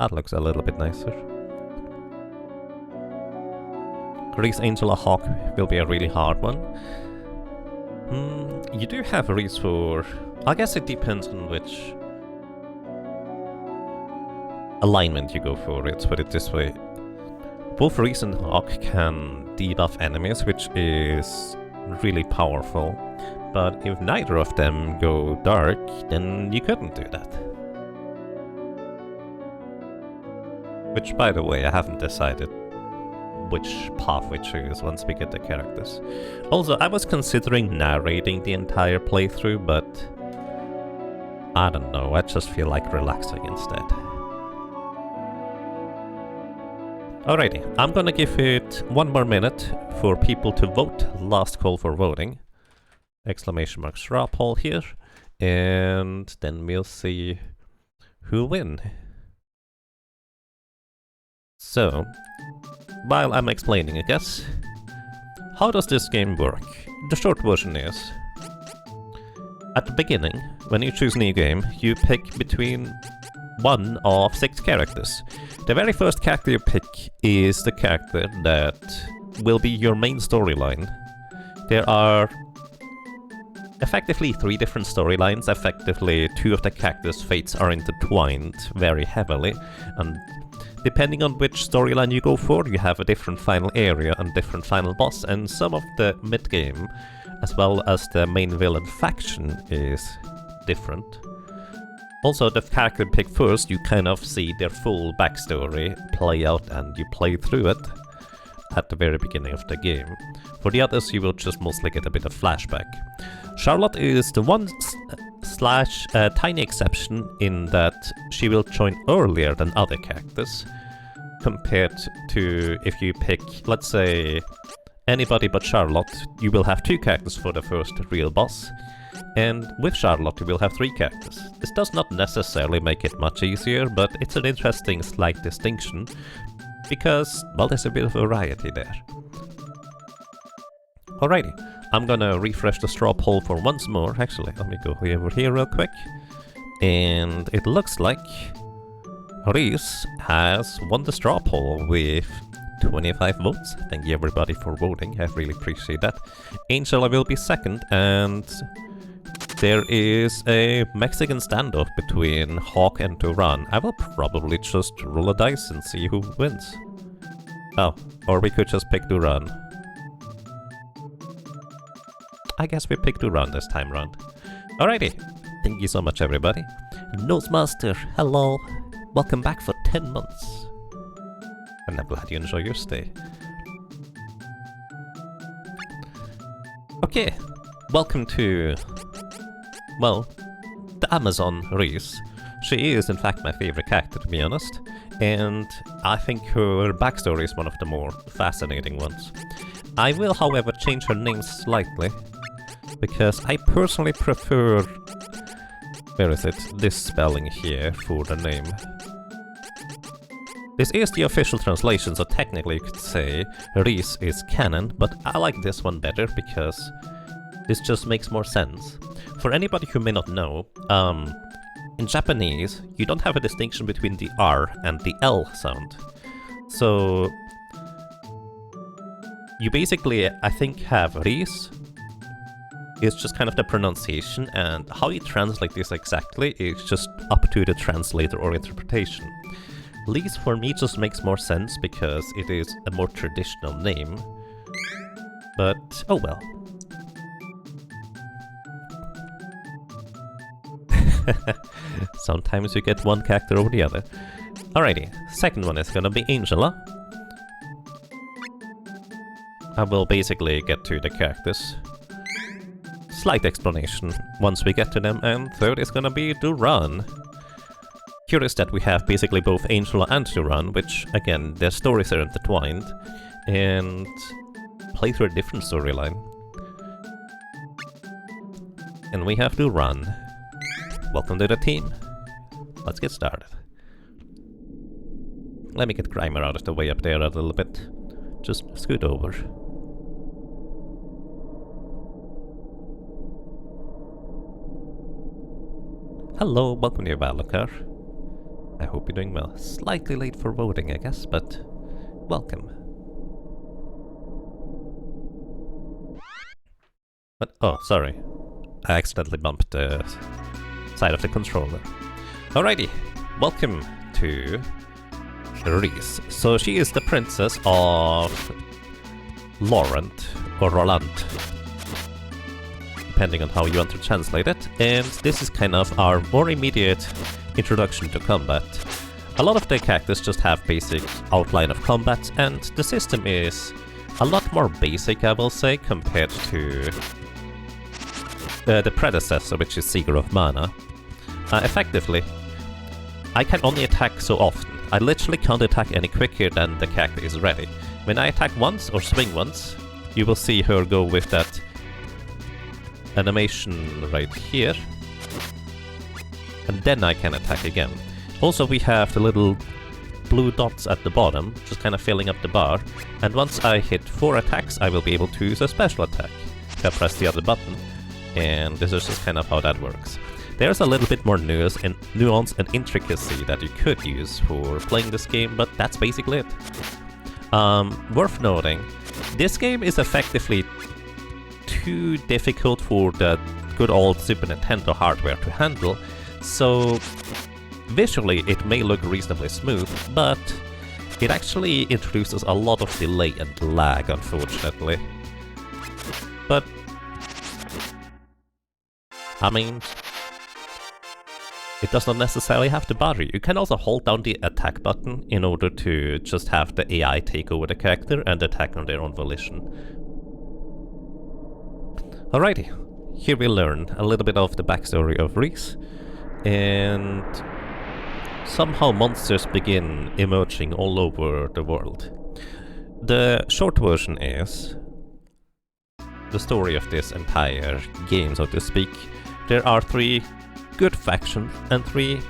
That looks a little bit nicer. Grease Angela Hawk will be a really hard one. You do have a Reese for... I guess it depends on which alignment you go for, let's put it this way. Both Reese and Hawk can debuff enemies, which is really powerful. But if neither of them go dark, then you couldn't do that. Which, by the way, I haven't decided which path we choose once we get the characters. Also, I was considering narrating the entire playthrough, but I don't know, I just feel like relaxing instead. Alrighty, I'm gonna give it 1 more minute for people to vote. Last call for voting. Exclamation mark straw poll here. And then we'll see who win. So, while I'm explaining, I guess, how does this game work? The short version is, at the beginning, when you choose new game, you pick between one of 6 characters. The very first character you pick is the character that will be your main storyline. There are effectively 3 different storylines. Effectively, 2 of the characters' fates are intertwined very heavily, and depending on which storyline you go for, you have a different final area and different final boss, and some of the mid-game, as well as the main villain faction, is different. Also, the character you pick first, you kind of see their full backstory play out, and you play through it at the very beginning of the game. For the others, you will just mostly get a bit of flashback. Charlotte is the one tiny exception in that she will join earlier than other characters, compared to if you pick, let's say, anybody but Charlotte, you will have 2 characters for the first real boss, and with Charlotte you will have 3 characters. This does not necessarily make it much easier, but it's an interesting slight distinction, because, well, there's a bit of variety there. Alrighty, I'm gonna refresh the straw poll for once more. Actually, let me go over here real quick. And it looks like Reese has won the straw poll with 25 votes. Thank you everybody for voting, I really appreciate that. Angela will be second, and there is a Mexican standoff between Hawk and Duran. I will probably just roll a dice and see who wins. Oh, or we could just pick Duran. I guess we picked Duran this time round. Alrighty, thank you so much everybody. Nosemaster, hello. Welcome back for 10 months. And I'm glad you enjoy your stay. Okay, welcome to, well, the Amazon Reese. She is in fact my favorite character, to be honest, and I think her backstory is one of the more fascinating ones. I will, however, change her name slightly, because I personally prefer... Where is it? This spelling here for the name. This is the official translation, so technically you could say Reese is canon, but I like this one better because this just makes more sense. For anybody who may not know, in Japanese, you don't have a distinction between the R and the L sound. So you basically, I think, have Reese. It's just kind of the pronunciation, and how you translate this exactly is just up to the translator or interpretation. Lise for me just makes more sense because it is a more traditional name. But, oh well. Sometimes you get one character over the other. Alrighty, second one is gonna be Angela. I will basically get to the characters. Slight explanation once we get to them, and third is gonna be Duran. Curious that we have basically both Angela and Duran, which, again, their stories are intertwined, and play through a different storyline. And we have Duran. Welcome to the team. Let's get started. Let me get Grimer out of the way up there a little bit. Just scoot over. Hello, welcome to Valakar. I hope you're doing well. Slightly late for voting, I guess, but welcome. But, oh, sorry. I accidentally bumped the side of the controller. Alrighty, welcome to Reese. So she is the princess of Laurent, or Roland, depending on how you want to translate it, and this is kind of our more immediate introduction to combat. A lot of the characters just have basic outline of combat, and the system is a lot more basic, I will say, compared to the predecessor, which is Seeker of Mana. Effectively, I can only attack so often. I literally can't attack any quicker than the character is ready. When I attack once or swing once, you will see her go with that animation right here, and then I can attack again. Also, we have the little blue dots at the bottom, just kind of filling up the bar, and once I hit 4 attacks, I will be able to use a special attack. I press the other button, and this is just kind of how that works. There's a little bit more nuance and intricacy that you could use for playing this game, but that's basically it. Worth noting, this game is effectively too difficult for the good old Super Nintendo hardware to handle, so visually it may look reasonably smooth, but it actually introduces a lot of delay and lag, unfortunately. But I mean, it does not necessarily have to bother you. You can also hold down the attack button in order to just have the AI take over the character and attack on their own volition. Alrighty, here we learn a little bit of the backstory of Reese, and somehow monsters begin emerging all over the world. The short version is the story of this entire game, so to speak. There are 3 good factions and 3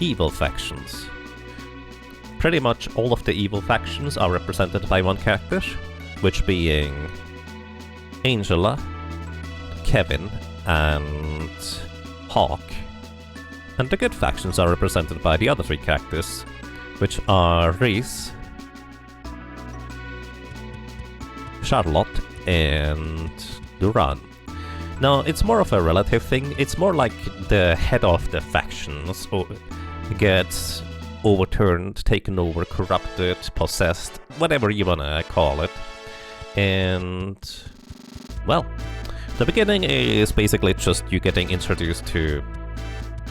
evil factions. Pretty much all of the evil factions are represented by one character, which being Angela, Kevin, and Hawk. And the good factions are represented by the other 3 characters, which are Reese, Charlotte, and Duran. Now, it's more of a relative thing. It's more like the head of the factions gets overturned, taken over, corrupted, possessed, whatever you wanna call it. And, well, the beginning is basically just you getting introduced to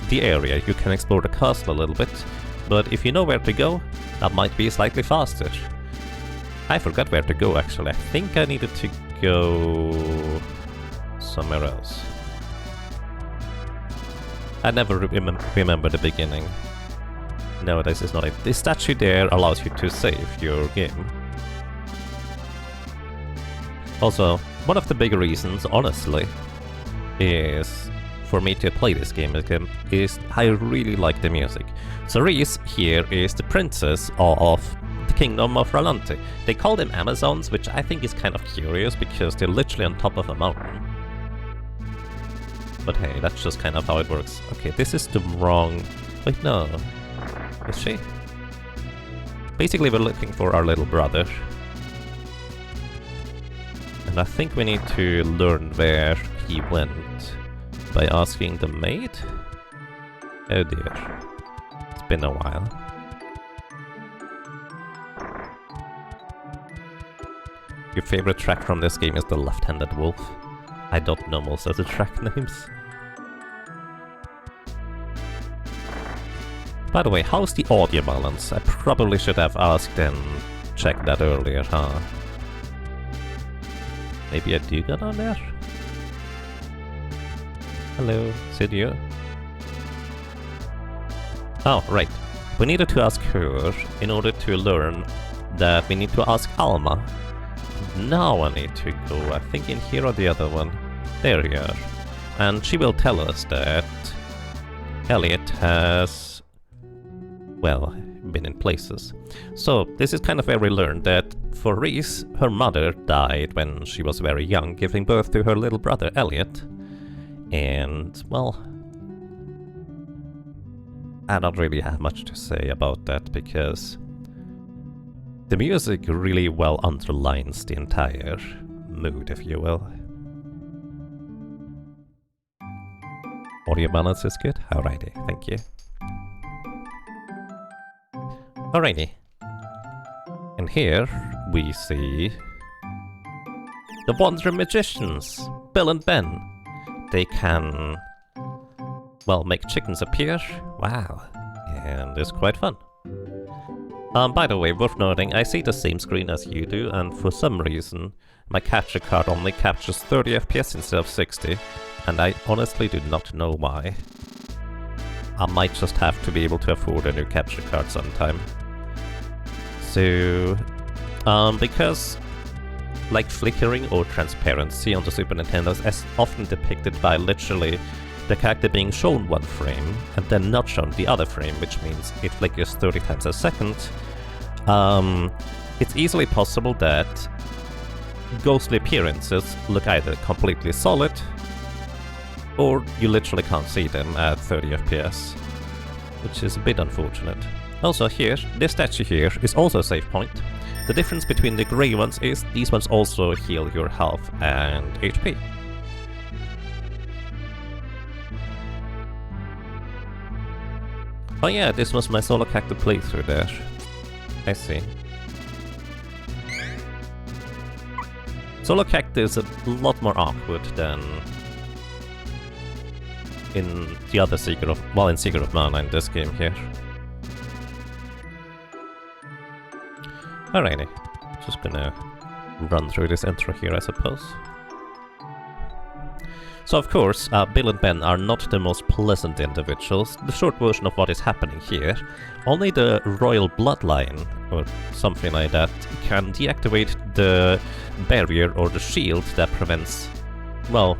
the area. You can explore the castle a little bit, but if you know where to go, that might be slightly faster. I forgot where to go, actually. I think I needed to go somewhere else. I never remember the beginning. No, this is not it. This statue there allows you to save your game. Also, one of the big reasons, honestly, is for me to play this game is I really like the music. So Reese here is the princess of the kingdom of Volante. They call them Amazons, which I think is kind of curious because they're literally on top of a mountain. But hey, that's just kind of how it works. Okay, this is the wrong... Wait, no. Is she? Basically, we're looking for our little brother. And I think we need to learn where he went by asking the maid? Oh dear. It's been a while. Your favorite track from this game is the Left-Handed Wolf. I don't know most of the track names. By the way, how's the audio balance? I probably should have asked and checked that earlier, huh? Maybe I do go down there? Hello, is it you? Oh, right. We needed to ask her in order to learn that we need to ask Alma. Now I need to go, I think in here or the other one. There you are. And she will tell us that Elliot has, well, been in places. So this is kind of where we learned that for Reese, her mother died when she was very young, giving birth to her little brother Elliot. And, well, I don't really have much to say about that because the music really well underlines the entire mood, if you will. Audio balance is good? Alrighty, thank you. Alrighty. And here we see the Wonder Magicians, Bill and Ben. They can, well, make chickens appear. Wow. And it's quite fun. By the way, worth noting, I see the same screen as you do, and for some reason, my capture card only captures 30 FPS instead of 60, and I honestly do not know why. I might just have to be able to afford a new capture card sometime. So, because like flickering or transparency on the Super Nintendo is often depicted by literally the character being shown one frame and then not shown the other frame, which means it flickers 30 times a second, it's easily possible that ghostly appearances look either completely solid or you literally can't see them at 30 FPS, which is a bit unfortunate. Also here, this statue here is also a save point. The difference between the grey ones is these ones also heal your health and HP. Oh yeah, this was my solo character playthrough there. I see. Solo character is a lot more awkward than in the other Secret of... well, in Secret of Mana in this game here. Alrighty, just gonna run through this intro here, I suppose. So of course, Bill and Ben are not the most pleasant individuals. The short version of what is happening here, only the royal bloodline, or something like that, can deactivate the barrier or the shield that prevents, well,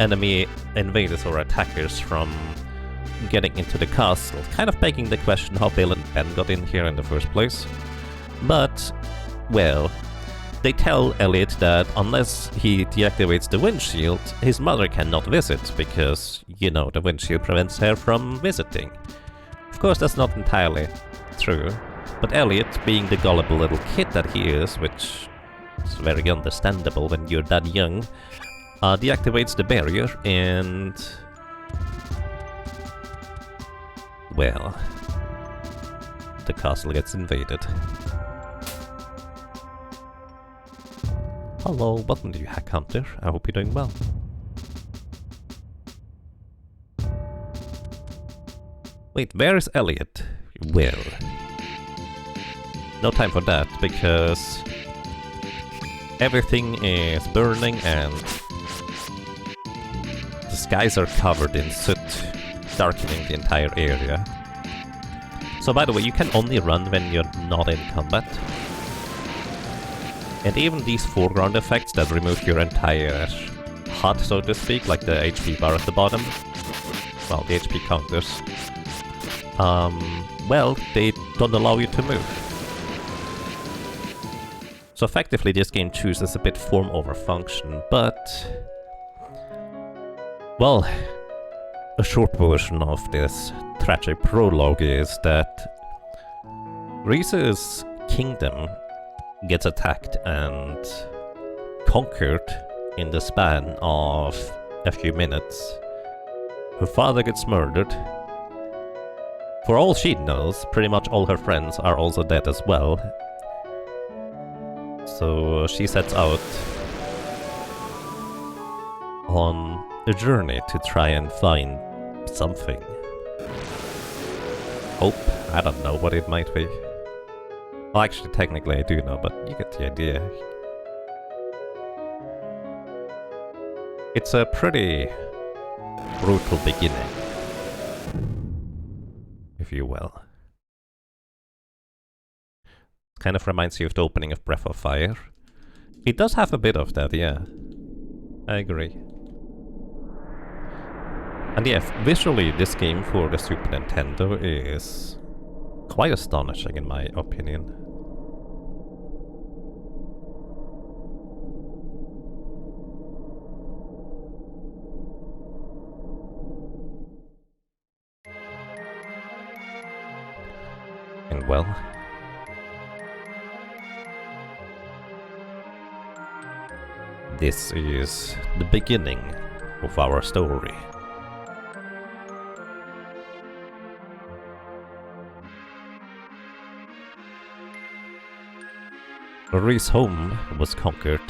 enemy invaders or attackers from getting into the castle, kind of begging the question how Bill and Ben got in here in the first place. But, well, they tell Elliot that unless he deactivates the windshield, his mother cannot visit, because, you know, the windshield prevents her from visiting. Of course, that's not entirely true, but Elliot, being the gullible little kid that he is, which is very understandable when you're that young, deactivates the barrier and... well, the castle gets invaded. Hello, welcome to you, Hack Hunter. I hope you're doing well. Wait, where is Elliot? Well, no time for that, because everything is burning and the skies are covered in soot, darkening the entire area. So by the way, you can only run when you're not in combat. And even these foreground effects that remove your entire HUD, so to speak, like the HP bar at the bottom, well, the HP counters, well, they don't allow you to move. So effectively this game chooses a bit form over function, but... well, a short version of this tragic prologue is that Rize's kingdom gets attacked and conquered in the span of a few minutes. Her father gets murdered. For all she knows, pretty much all her friends are also dead as well. So she sets out on a journey to try and find something. Hope? I don't know what it might be. Well, actually, technically I do know, but you get the idea. It's a pretty brutal beginning, if you will. Kind of reminds you of the opening of Breath of Fire. It does have a bit of that, yeah. I agree. And yeah, visually this game for the Super Nintendo is quite astonishing in my opinion. And well, this is the beginning of our story. Marie's home was conquered.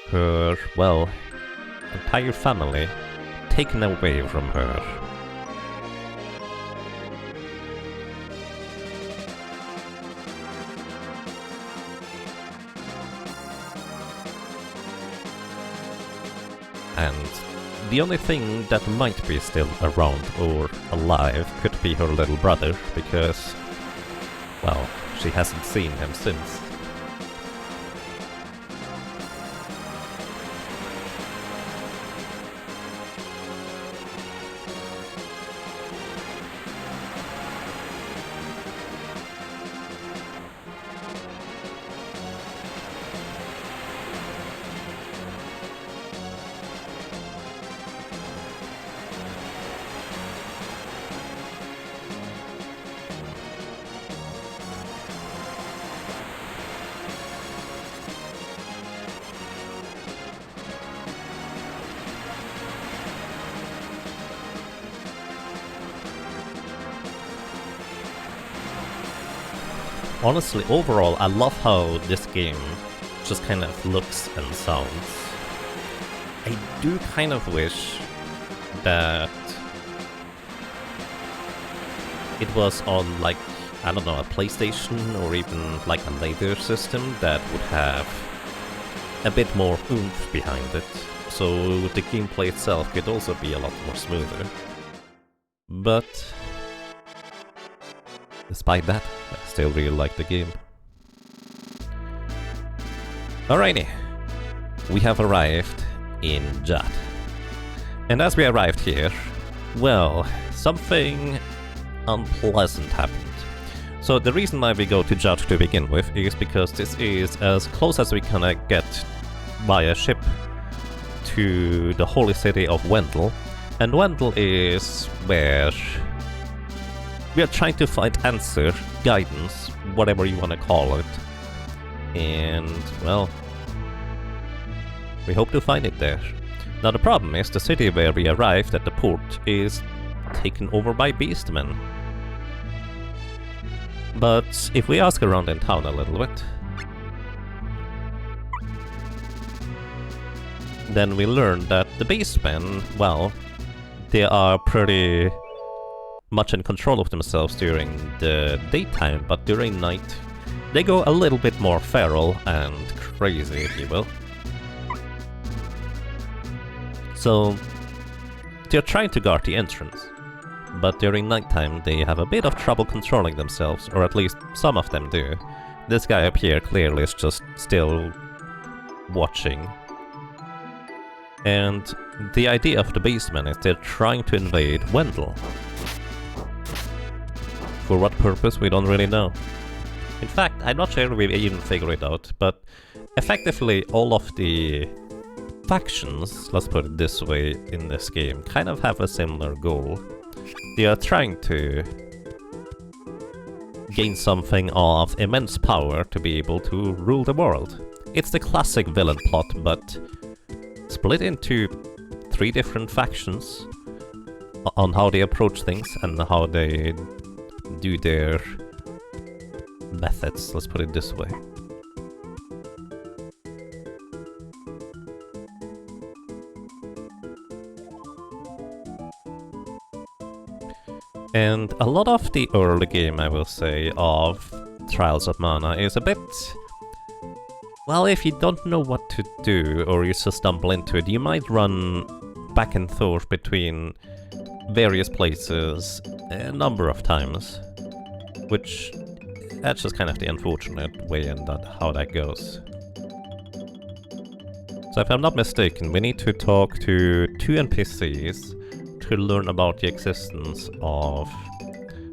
Her, well, entire family taken away from her. And the only thing that might be still around or alive could be her little brother, because, well, she hasn't seen him since. Honestly, overall, I love how this game just kind of looks and sounds. I do kind of wish that it was on, like, I don't know, a PlayStation or even like a later system that would have a bit more oomph behind it, so the gameplay itself could also be a lot more smoother. But despite that, I still really like the game. Alrighty, we have arrived in Jadd. And as we arrived here, well, something unpleasant happened. So the reason why we go to Jadd to begin with is because this is as close as we can get via ship to the holy city of Wendell. And Wendell is where we are trying to find answer, guidance, whatever you want to call it. And, well, we hope to find it there. Now the problem is, the city where we arrived at the port is taken over by beastmen. But if we ask around in town a little bit, then we learn that the beastmen, well, they are pretty much in control of themselves during the daytime, but during night they go a little bit more feral and crazy, if you will. So they're trying to guard the entrance, but during nighttime they have a bit of trouble controlling themselves, or at least some of them do. This guy up here clearly is just still watching. And the idea of the beastmen is they're trying to invade Wendell. For what purpose, we don't really know. In fact, I'm not sure we've even figured it out, but effectively all of the factions, let's put it this way, in this game kind of have a similar goal. They are trying to gain something of immense power to be able to rule the world. It's the classic villain plot, but split into 3 different factions on how they approach things and how they do their methods, let's put it this way. And a lot of the early game, I will say, of Trials of Mana is a bit... well, if you don't know what to do, or you just stumble into it, you might run back and forth between various places a number of times. Which, that's just kind of the unfortunate way and how that goes. So if I'm not mistaken, we need to talk to 2 NPCs to learn about the existence of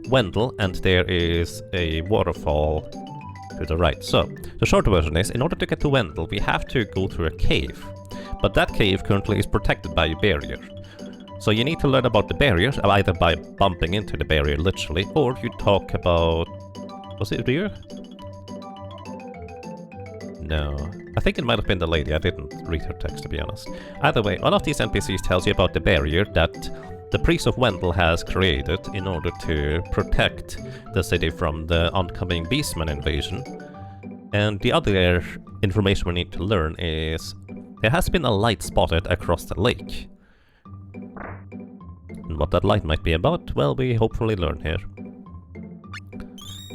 Wendell, and there is a waterfall to the right. So, the short version is, in order to get to Wendell, we have to go through a cave. But that cave currently is protected by a barrier. So you need to learn about the barrier, either by bumping into the barrier literally, or you talk about Was it Ryu? No. I think it might have been the lady. I didn't read her text, to be honest. Either way, one of these NPCs tells you about the barrier that the priest of Wendell has created in order to protect the city from the oncoming Beastman invasion. And the other information we need to learn is there has been a light spotted across the lake. And what that light might be about, well, we hopefully learn here.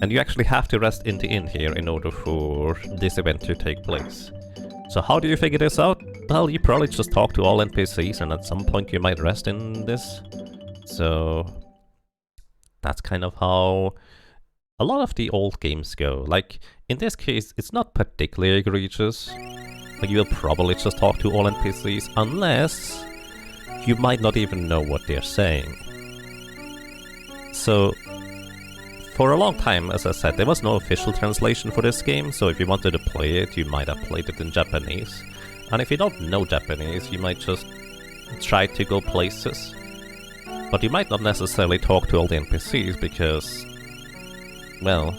And you actually have to rest in the inn here in order for this event to take place. So how do you figure this out? Well, you probably just talk to all NPCs and at some point you might rest in this. So that's kind of how a lot of the old games go. Like, in this case, it's not particularly egregious. Like, you will probably just talk to all NPCs unless you might not even know what they're saying. So for a long time, as I said, there was no official translation for this game, so if you wanted to play it, you might have played it in Japanese. And if you don't know Japanese, you might just try to go places. But you might not necessarily talk to all the NPCs because, well,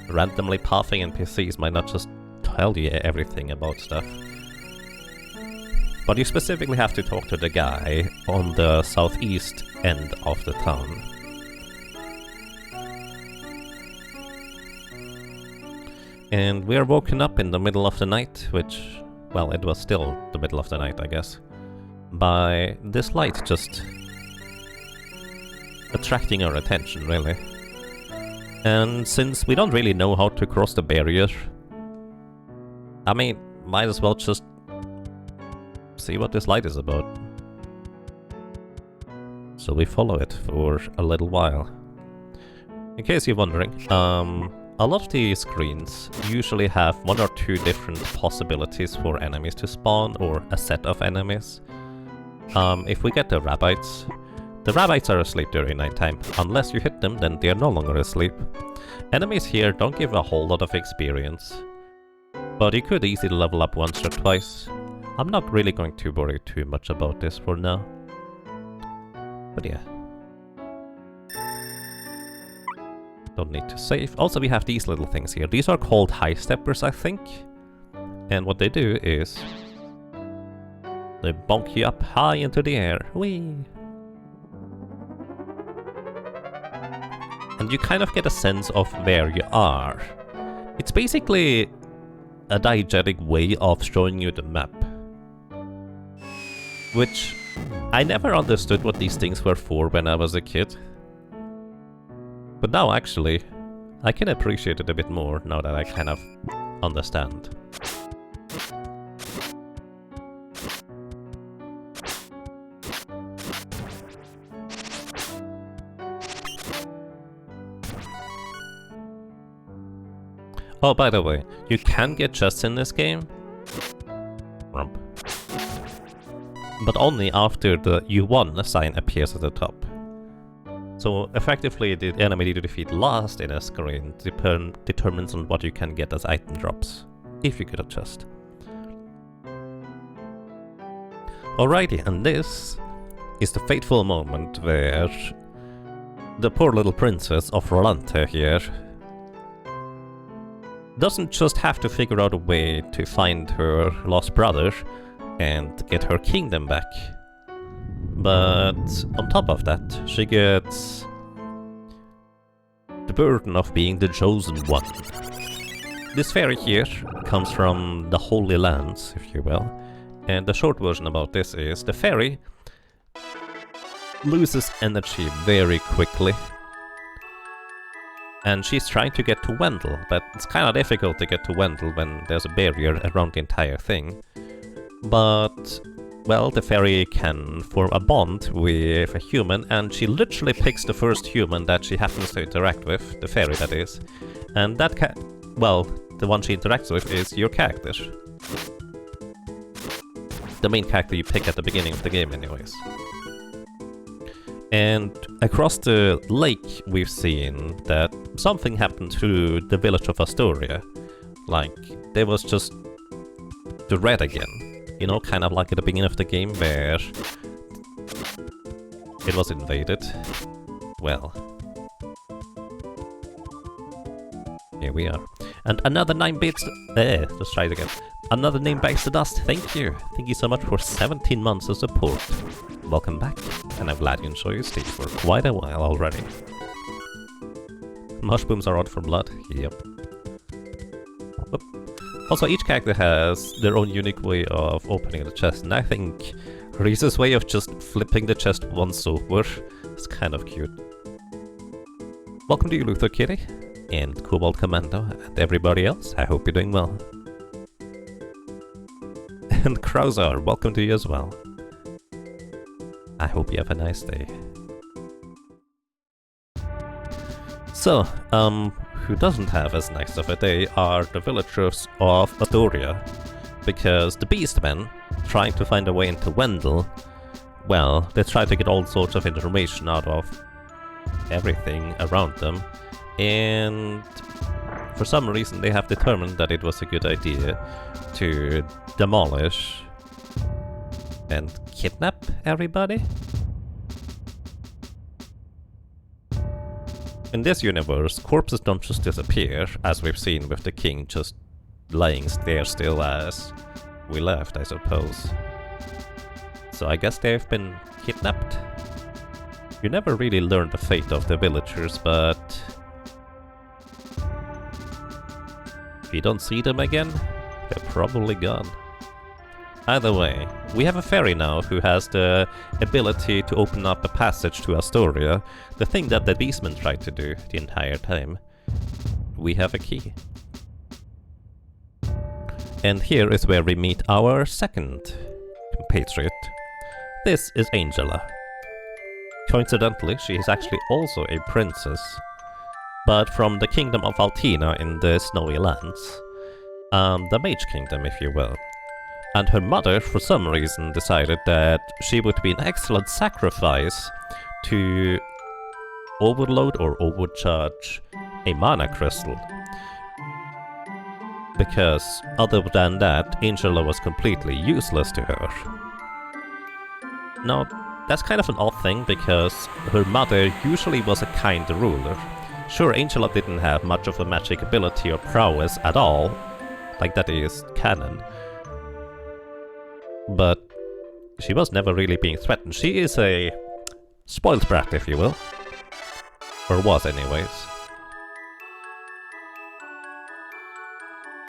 randomly pathing NPCs might not just tell you everything about stuff. But you specifically have to talk to the guy on the southeast end of the town. And we're woken up in the middle of the night, which, well, it was still the middle of the night, I guess, by this light just attracting our attention, really. And since we don't really know how to cross the barrier, I mean, might as well just see what this light is about. So we follow it for a little while. In case you're wondering, a lot of the screens usually have one or two different possibilities for enemies to spawn, or a set of enemies. If we get the rabbits are asleep during nighttime. Unless you hit them, then they're no longer asleep. Enemies here don't give a whole lot of experience, but you could easily level up once or twice. I'm not really going to worry too much about this for now. But yeah. Don't need to save. Also, we have these little things here. These are called high steppers, I think. And what they do is they bonk you up high into the air. Whee! And you kind of get a sense of where you are. It's basically a diegetic way of showing you the map. Which I never understood what these things were for when I was a kid. But now, actually, I can appreciate it a bit more now that I kind of understand. Oh, by the way, you can get chests in this game. Rump. But only after the "you won" sign appears at the top. So effectively, the enemy you defeat last in a screen determines on what you can get as item drops, if you get a chest. Alrighty, and this is the fateful moment where the poor little princess of Volante here doesn't just have to figure out a way to find her lost brother and get her kingdom back. But on top of that, she gets the burden of being the chosen one. This fairy here comes from the Holy Lands, if you will, and the short version about this is the fairy loses energy very quickly. And she's trying to get to Wendell, but it's kind of difficult to get to Wendell when there's a barrier around the entire thing. But, well, the fairy can form a bond with a human, and she literally picks the first human that she happens to interact with, the fairy that is. And that well, the one she interacts with is your character. The main character you pick at the beginning of the game anyways. And across the lake we've seen that something happened to the village of Astoria. Like, there was just the red again. You know, kind of like at the beginning of the game where it was invaded. Well. Here we are. And another 9 bits. Let's try it again. Another name bites the dust. Thank you. Thank you so much for 17 months of support. Welcome back. And I'm glad you enjoy your stay for quite a while already. Mushrooms are out for blood. Yep. Oop. Also, each character has their own unique way of opening the chest. And I think Reese's way of just flipping the chest once over is kind of cute. Welcome to you, Luther Kitty. And Cobalt Commando, and everybody else, I hope you're doing well. And Krausar, welcome to you as well. I hope you have a nice day. So, who doesn't have as nice of a day are the villagers of Astoria, because the Beastmen, trying to find a way into Wendell, well, they try to get all sorts of information out of everything around them, and for some reason they have determined that it was a good idea to demolish and kidnap everybody. In this universe, corpses don't just disappear, as we've seen with the king just lying there still as we left, I suppose. So I guess they've been kidnapped. You never really learn the fate of the villagers, but if you don't see them again, they're probably gone. Either way, we have a fairy now who has the ability to open up a passage to Astoria, the thing that the beastmen tried to do the entire time. We have a key. And here is where we meet our second compatriot. This is Angela. Coincidentally, she is actually also a princess, but from the kingdom of Altina in the Snowy Lands. The Mage Kingdom, if you will. And her mother, for some reason, decided that she would be an excellent sacrifice to overload or overcharge a mana crystal. Because other than that, Angela was completely useless to her. Now, that's kind of an odd thing, because her mother usually was a kind ruler. Sure, Angela didn't have much of a magic ability or prowess at all, like that is canon. But she was never really being threatened. She is a spoiled brat, if you will. Or was anyways.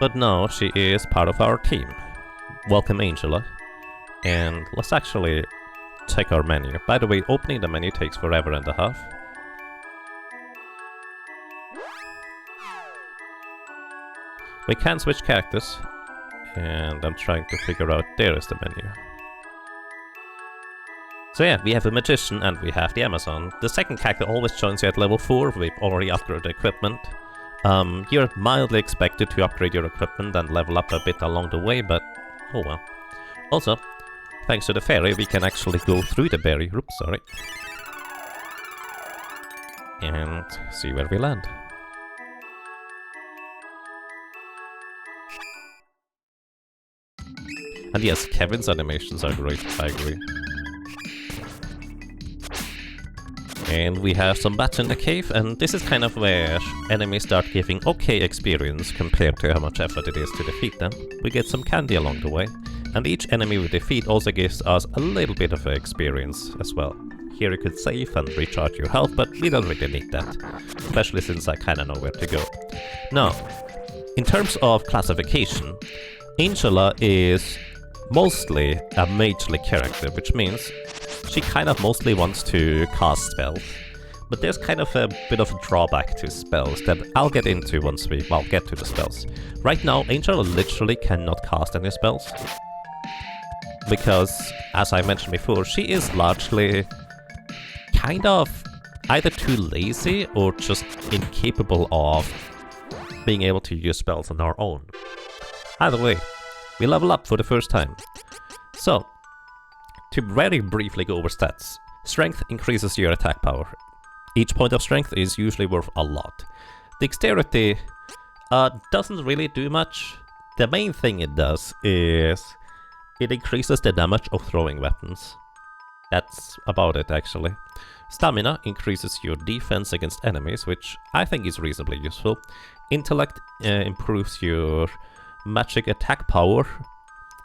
But now she is part of our team. Welcome, Angela. And let's actually check our menu. By the way, opening the menu takes forever and a half. We can switch characters. And I'm trying to figure out, there is the menu. So yeah, we have a magician and we have the Amazon. The second character always joins you at level 4, we've already upgraded the equipment. You're mildly expected to upgrade your equipment and level up a bit along the way, but oh well. Also, thanks to the fairy, we can actually go through the berry, oops, sorry. And see where we land. And yes, Kevin's animations are great, I agree. And we have some bats in the cave, and this is kind of where enemies start giving okay experience compared to how much effort it is to defeat them. We get some candy along the way, and each enemy we defeat also gives us a little bit of experience as well. Here you could save and recharge your health, but we don't really need that, especially since I kinda know where to go. Now, in terms of classification, Angela is mostly a magely character, which means she kind of mostly wants to cast spells. But there's kind of a bit of a drawback to spells that I'll get into once we, well, get to the spells. Right now, Angela literally cannot cast any spells. Because, as I mentioned before, she is largely kind of either too lazy or just incapable of being able to use spells on our own. Either way, we level up for the first time. So, to very briefly go over stats, strength increases your attack power. Each point of strength is usually worth a lot. Dexterity doesn't really do much. The main thing it does is it increases the damage of throwing weapons. That's about it, actually. Stamina increases your defense against enemies, which I think is reasonably useful. Intellect improves your magic attack power.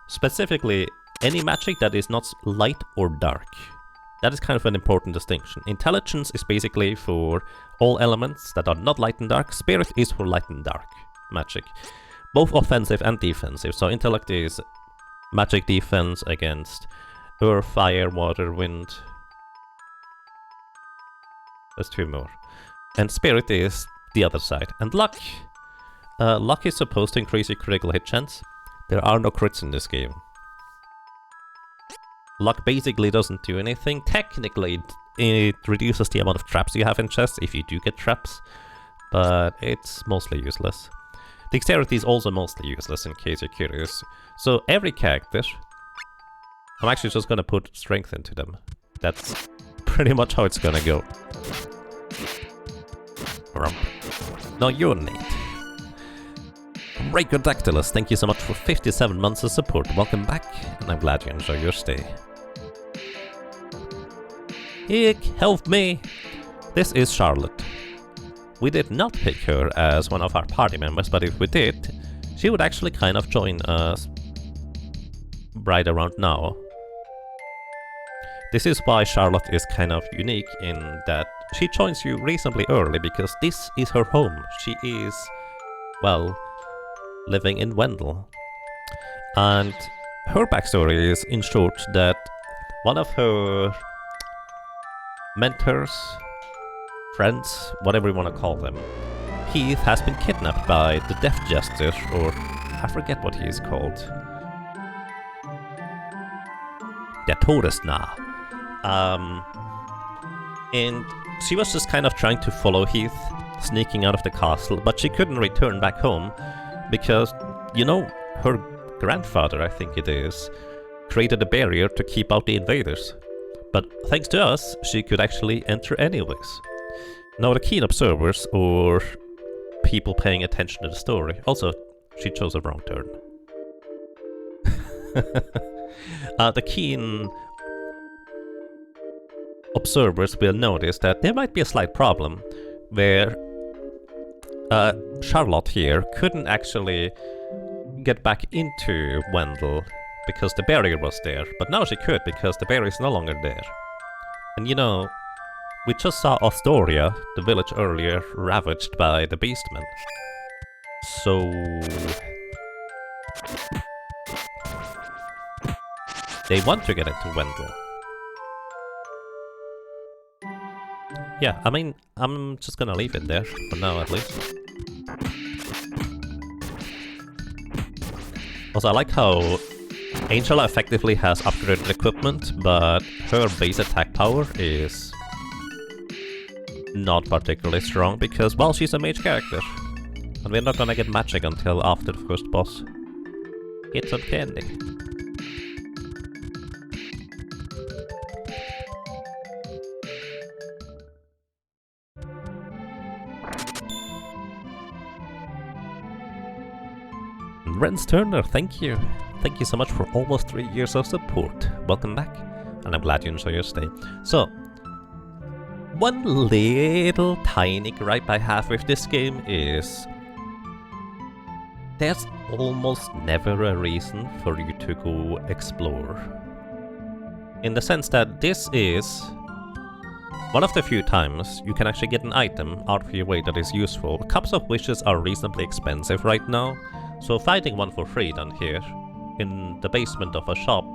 Specifically, any magic that is not light or dark. That is kind of an important distinction. Intelligence is basically for all elements that are not light and dark. Spirit is for light and dark magic. Both offensive and defensive. So intellect is magic defense against earth, fire, water, wind. There's 2 more. And spirit is the other side. And luck. Luck is supposed to increase your critical hit chance. There are no crits in this game. Luck basically doesn't do anything. Technically, it reduces the amount of traps you have in chests if you do get traps, but it's mostly useless. Dexterity is also mostly useless in case you're curious. So every character, I'm actually just gonna put strength into them. That's pretty much how it's gonna go. Now you're Nate. Raycodactylus, thank you so much for 57 months of support. Welcome back, and I'm glad you enjoy your stay. Hick, help me! This is Charlotte. We did not pick her as one of our party members, but if we did, she would actually kind of join us right around now. This is why Charlotte is kind of unique in that she joins you reasonably early, because this is her home. She is, well, living in Wendell. And her backstory is, in short, that one of her mentors, friends, whatever you want to call them, Heath, has been kidnapped by the Death Jester, or I forget what he is called. Der Todesnah. And she was just kind of trying to follow Heath, sneaking out of the castle, but she couldn't return back home because, you know, her grandfather, I think it is, created a barrier to keep out the invaders. But thanks to us, she could actually enter anyways. Now the keen observers, or people paying attention to the story, also, she chose a wrong turn. The keen observers will notice that there might be a slight problem where Charlotte here couldn't actually get back into Wendell because the barrier was there, but now she could because the barrier is no longer there. And you know, we just saw Astoria, the village earlier, ravaged by the beastmen. So they want to get into Wendell. Yeah, I mean, I'm just gonna leave it there, for now at least. Also, I like how Angela effectively has upgraded equipment, but her base attack power is not particularly strong because, well, she's a mage character. And we're not gonna get magic until after the first boss. Get some candy. Renz Turner, thank you. Thank you so much for almost 3 years of support. Welcome back, and I'm glad you enjoy your stay. So, one little tiny gripe I have with this game is there's almost never a reason for you to go explore. In the sense that this is one of the few times you can actually get an item out of your way that is useful. Cups of Wishes are reasonably expensive right now, so finding one for free down here in the basement of a shop,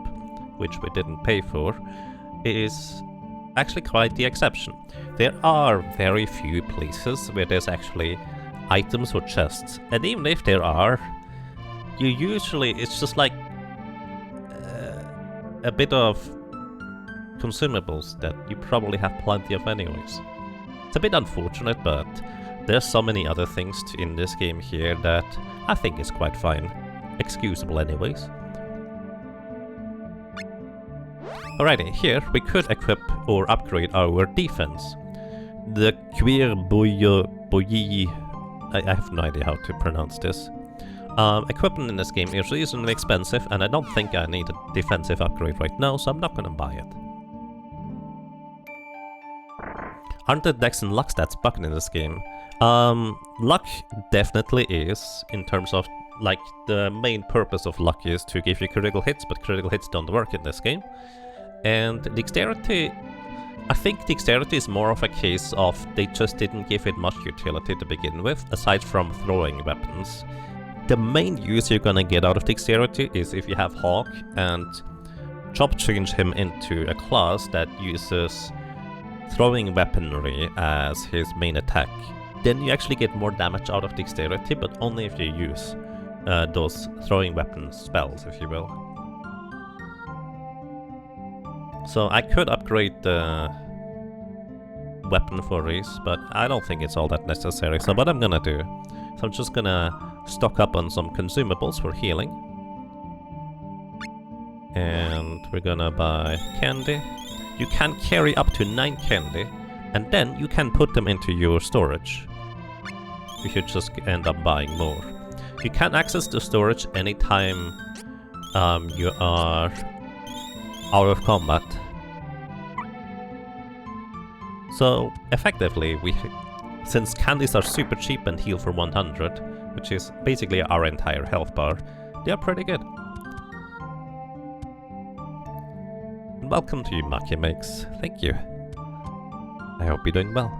which we didn't pay for, is actually quite the exception. There are very few places where there's actually items or chests, and even if there are, you usually, it's just like a bit of consumables that you probably have plenty of anyways. It's a bit unfortunate, but there's so many other things in this game here that I think is quite fine. Excusable anyways. Alrighty, here we could equip or upgrade our defense. The Queer Boyi... I have no idea how to pronounce this. Equipment in this game is reasonably expensive, and I don't think I need a defensive upgrade right now, so I'm not gonna buy it. Aren't the dex and luck stats bugged in this game? Luck definitely is, in terms of, like, the main purpose of luck is to give you critical hits, but critical hits don't work in this game. And dexterity, I think dexterity is more of a case of they just didn't give it much utility to begin with, aside from throwing weapons. The main use you're gonna get out of dexterity is if you have Hawk and chop change him into a class that uses throwing weaponry as his main attack. Then you actually get more damage out of dexterity, but only if you use those throwing weapon spells, if you will. So I could upgrade the weapon for Reese, but I don't think it's all that necessary. So what I'm gonna do, so I'm just gonna stock up on some consumables for healing. And we're gonna buy candy. You can carry up to 9 candy, and then you can put them into your storage. You should just end up buying more. You can access the storage anytime you are out of combat. So effectively, since candies are super cheap and heal for 100, which is basically our entire health bar, they are pretty good. Welcome to you, Maki Makes. Thank you. I hope you're doing well.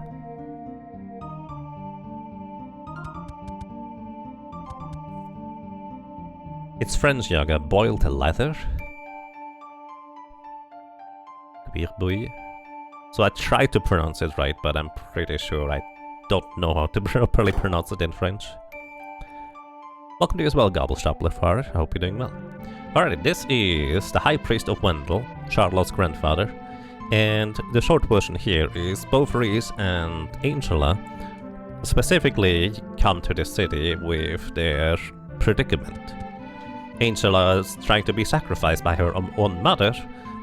It's French yoga, boiled leather. So I tried to pronounce it right, but I'm pretty sure I don't know how to properly pronounce it in French. Welcome to you as well, Gobble Shoplifter. I hope you're doing well. Alright, this is the High Priest of Wendell, Charlotte's grandfather. And the short version here is both Reese and Angela specifically come to the city with their predicament. Angela is trying to be sacrificed by her own mother,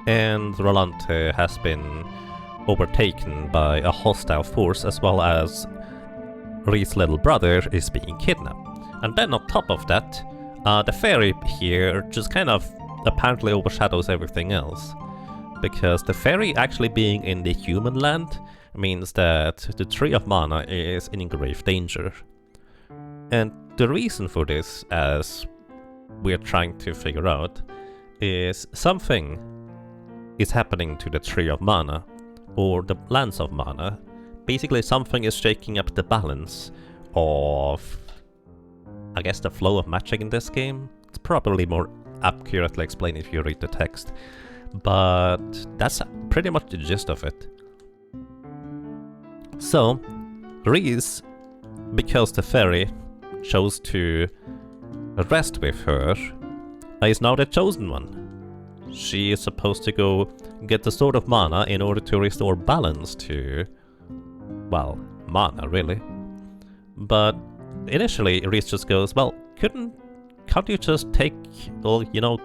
and Rolante has been overtaken by a hostile force, as well as Reese's little brother is being kidnapped. And then on top of that, the fairy here just kind of apparently overshadows everything else. Because the fairy actually being in the human land means that the Tree of Mana is in grave danger. And the reason for this, as we're trying to figure out, is something is happening to the Tree of Mana, or the Lands of Mana. Basically something is shaking up the balance of, I guess, the flow of magic in this game. It's probably more accurately explained if you read the text, but that's pretty much the gist of it. So, Reese, because the fairy chose to rest with her, is now the chosen one. She is supposed to go get the Sword of Mana in order to restore balance to, well, mana really. But initially Reese just goes, well, can't you just take, well, you know,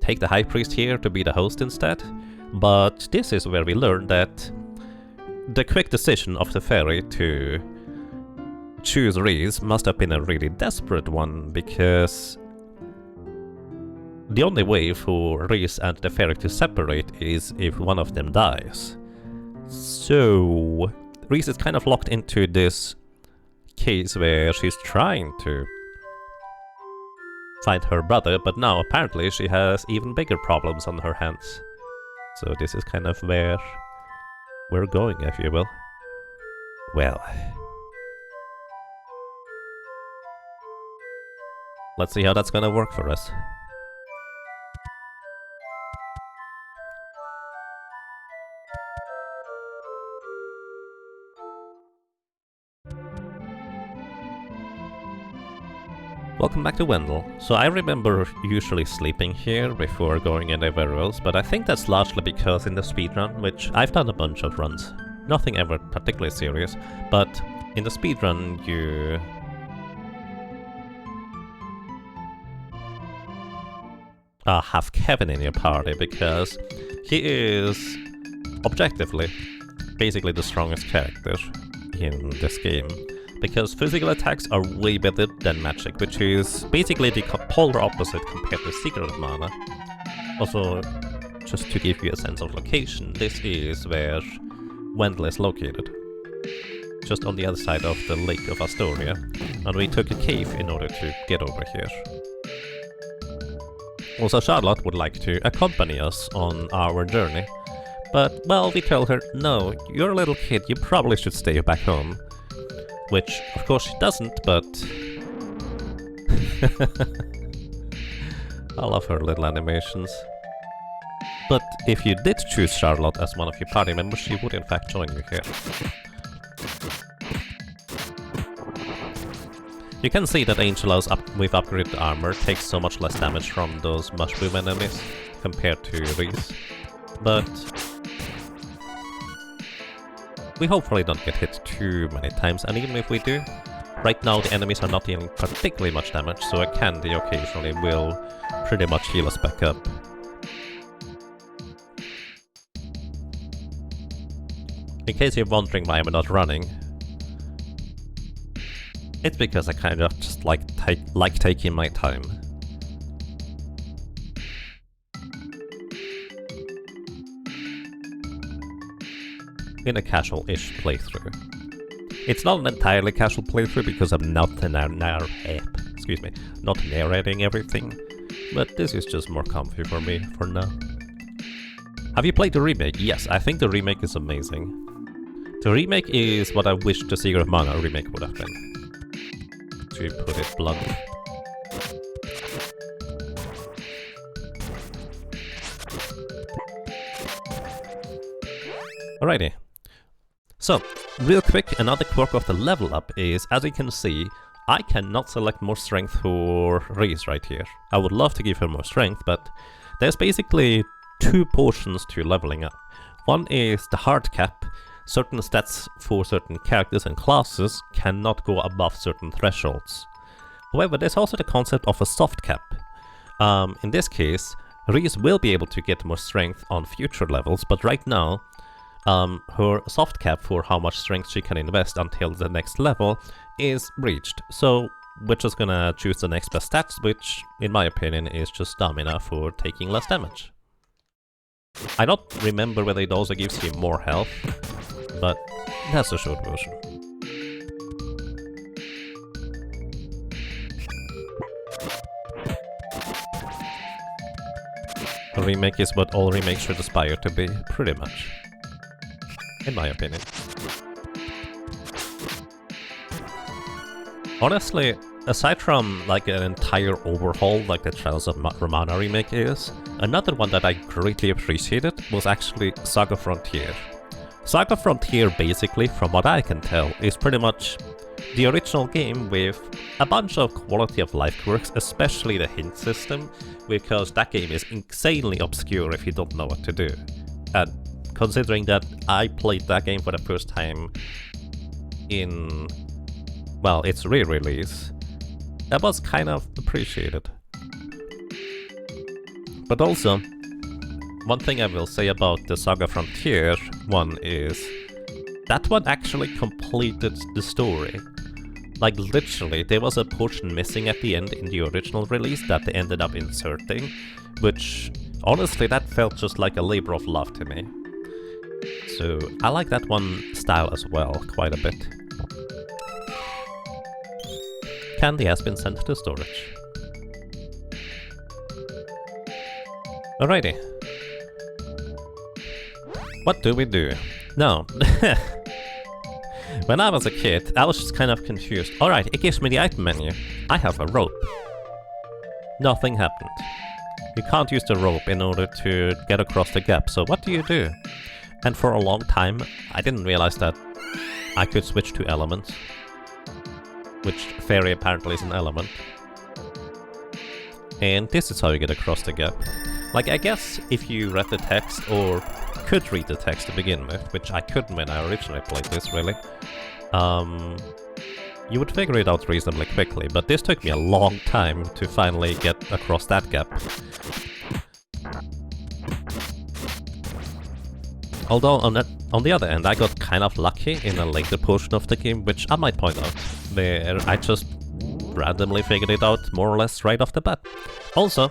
take the High Priest here to be the host instead? But this is where we learn that the quick decision of the fairy to choose Reese must have been a really desperate one, because the only way for Reese and the fairy to separate is if one of them dies. So Reese is kind of locked into this case where she's trying to find her brother, but now apparently she has even bigger problems on her hands. So this is kind of where we're going, if you will. Well, let's see how that's gonna work for us. Welcome back to Wendell. So I remember usually sleeping here before going anywhere else, but I think that's largely because in the speedrun, which I've done a bunch of runs, nothing ever particularly serious, but in the speedrun you have Kevin in your party, because he is objectively basically the strongest character in this game. Because physical attacks are way better than magic, which is basically the polar opposite compared to Secret of Mana. Also, just to give you a sense of location, this is where Wendell is located. Just on the other side of the Lake of Astoria. And we took a cave in order to get over here. Also, Charlotte would like to accompany us on our journey. But, well, we told her, no, you're a little kid, you probably should stay back home. Which, of course, she doesn't, but... I love her little animations. But if you did choose Charlotte as one of your party members, she would in fact join you here. You can see that Angelo's with upgraded armor takes so much less damage from those mushroom enemies compared to Reese. But we hopefully don't get hit too many times, and even if we do, right now the enemies are not dealing particularly much damage, so a candy occasionally will pretty much heal us back up. In case you're wondering why I'm not running, it's because I kind of just like taking my time. In a casual-ish playthrough. It's not an entirely casual playthrough because I'm not not narrating everything, but this is just more comfy for me for now. Have you played the remake? Yes, I think the remake is amazing. The remake is what I wish the Secret of Mana remake would have been. To put it bluntly. Alrighty. So, real quick, another quirk of the level up is, as you can see, I cannot select more strength for Reese right here. I would love to give her more strength, but there's basically two portions to leveling up. One is the hard cap. Certain stats for certain characters and classes cannot go above certain thresholds. However, there's also the concept of a soft cap. In this case, Reese will be able to get more strength on future levels, but right now, her soft cap for how much strength she can invest until the next level is reached. So we're just gonna choose the next best stats, which, in my opinion, is just stamina for taking less damage. I don't remember whether it also gives you more health, but that's the short version. A remake is what all remakes should aspire to be, pretty much. In my opinion. Honestly, aside from like an entire overhaul like the Trials of Mana remake is, another one that I greatly appreciated was actually Saga Frontier. Saga Frontier basically, from what I can tell, is pretty much the original game with a bunch of quality of life quirks, especially the hint system, because that game is insanely obscure if you don't know what to do. And considering that I played that game for the first time in, well, its re-release, that was kind of appreciated. But also, one thing I will say about the Saga Frontier one is that one actually completed the story. Like literally, there was a portion missing at the end in the original release that they ended up inserting, which honestly that felt just like a labor of love to me. So I like that one style as well, quite a bit. Candy has been sent to storage. Alrighty. What do we do? Now, when I was a kid, I was just kind of confused. Alright, it gives me the item menu. I have a rope. Nothing happened. You can't use the rope in order to get across the gap, so what do you do? And for a long time, I didn't realize that I could switch to elements. Which fairy apparently is an element. And this is how you get across the gap. Like, I guess if you read the text, or could read the text to begin with, which I couldn't when I originally played this, really, you would figure it out reasonably quickly, but this took me a long time to finally get across that gap. Although, on the other end, I got kind of lucky in a later portion of the game, which I might point out, where I just randomly figured it out more or less right off the bat. Also,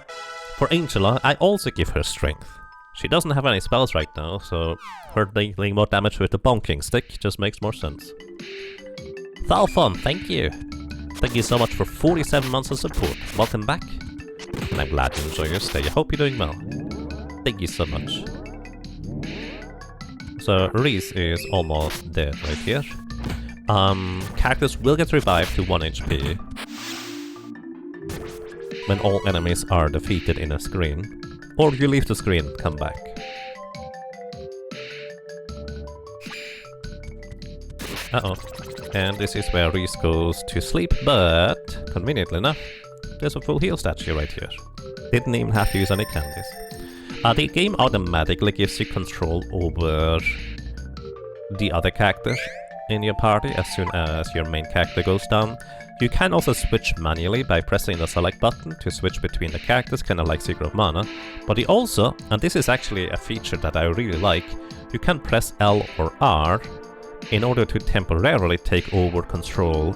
for Angela, I also give her strength. She doesn't have any spells right now, so her dealing more damage with the bonking stick just makes more sense. Thalfon, thank you! Thank you so much for 47 months of support. Welcome back. And I'm glad you enjoy your stay. I hope you're doing well. Thank you so much. So, Reese is almost dead right here. Characters will get revived to 1 HP when all enemies are defeated in a screen. Or you leave the screen and come back. Uh-oh. And this is where Reese goes to sleep, but conveniently enough, there's a full heal statue right here. Didn't even have to use any candies. The game automatically gives you control over the other character in your party as soon as your main character goes down. You can also switch manually by pressing the select button to switch between the characters, kinda like Secret of Mana. But you also, and this is actually a feature that I really like, you can press L or R in order to temporarily take over control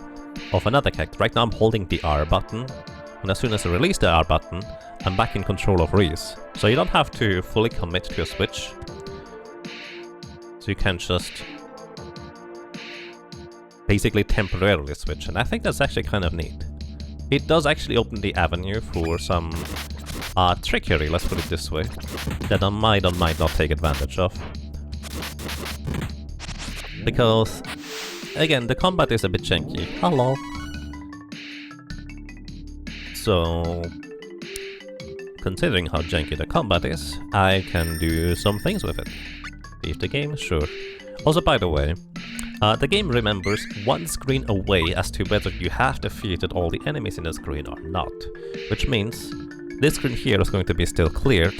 of another character. Right now I'm holding the R button, and as soon as I release the R button, I'm back in control of Reese. So you don't have to fully commit to a switch. So you can just basically temporarily switch, and I think that's actually kind of neat. It does actually open the avenue for some trickery, let's put it this way, that I might or might not take advantage of. Because, again, the combat is a bit janky. Hello! So, considering how janky the combat is, I can do some things with it. Beat the game? Sure. Also, by the way, the game remembers one screen away as to whether you have defeated all the enemies in the screen or not. Which means, this screen here is going to be still cleared,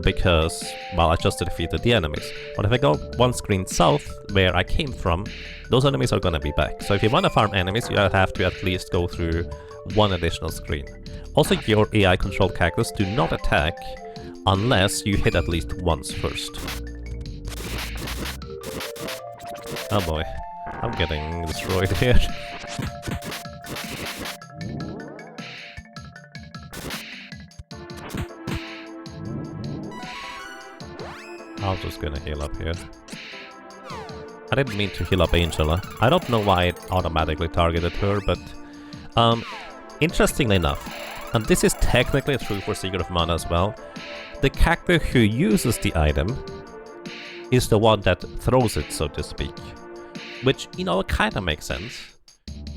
because, well, I just defeated the enemies. But if I go one screen south, where I came from, those enemies are gonna be back. So if you want to farm enemies, you have to at least go through one additional screen. Also, your AI-controlled characters do not attack unless you hit at least once first. Oh boy, I'm getting destroyed here. I'm just gonna heal up here. I didn't mean to heal up Angela. I don't know why it automatically targeted her, but interestingly enough, and this is technically true for Secret of Mana as well, the character who uses the item is the one that throws it, so to speak. Which, you know, kinda makes sense.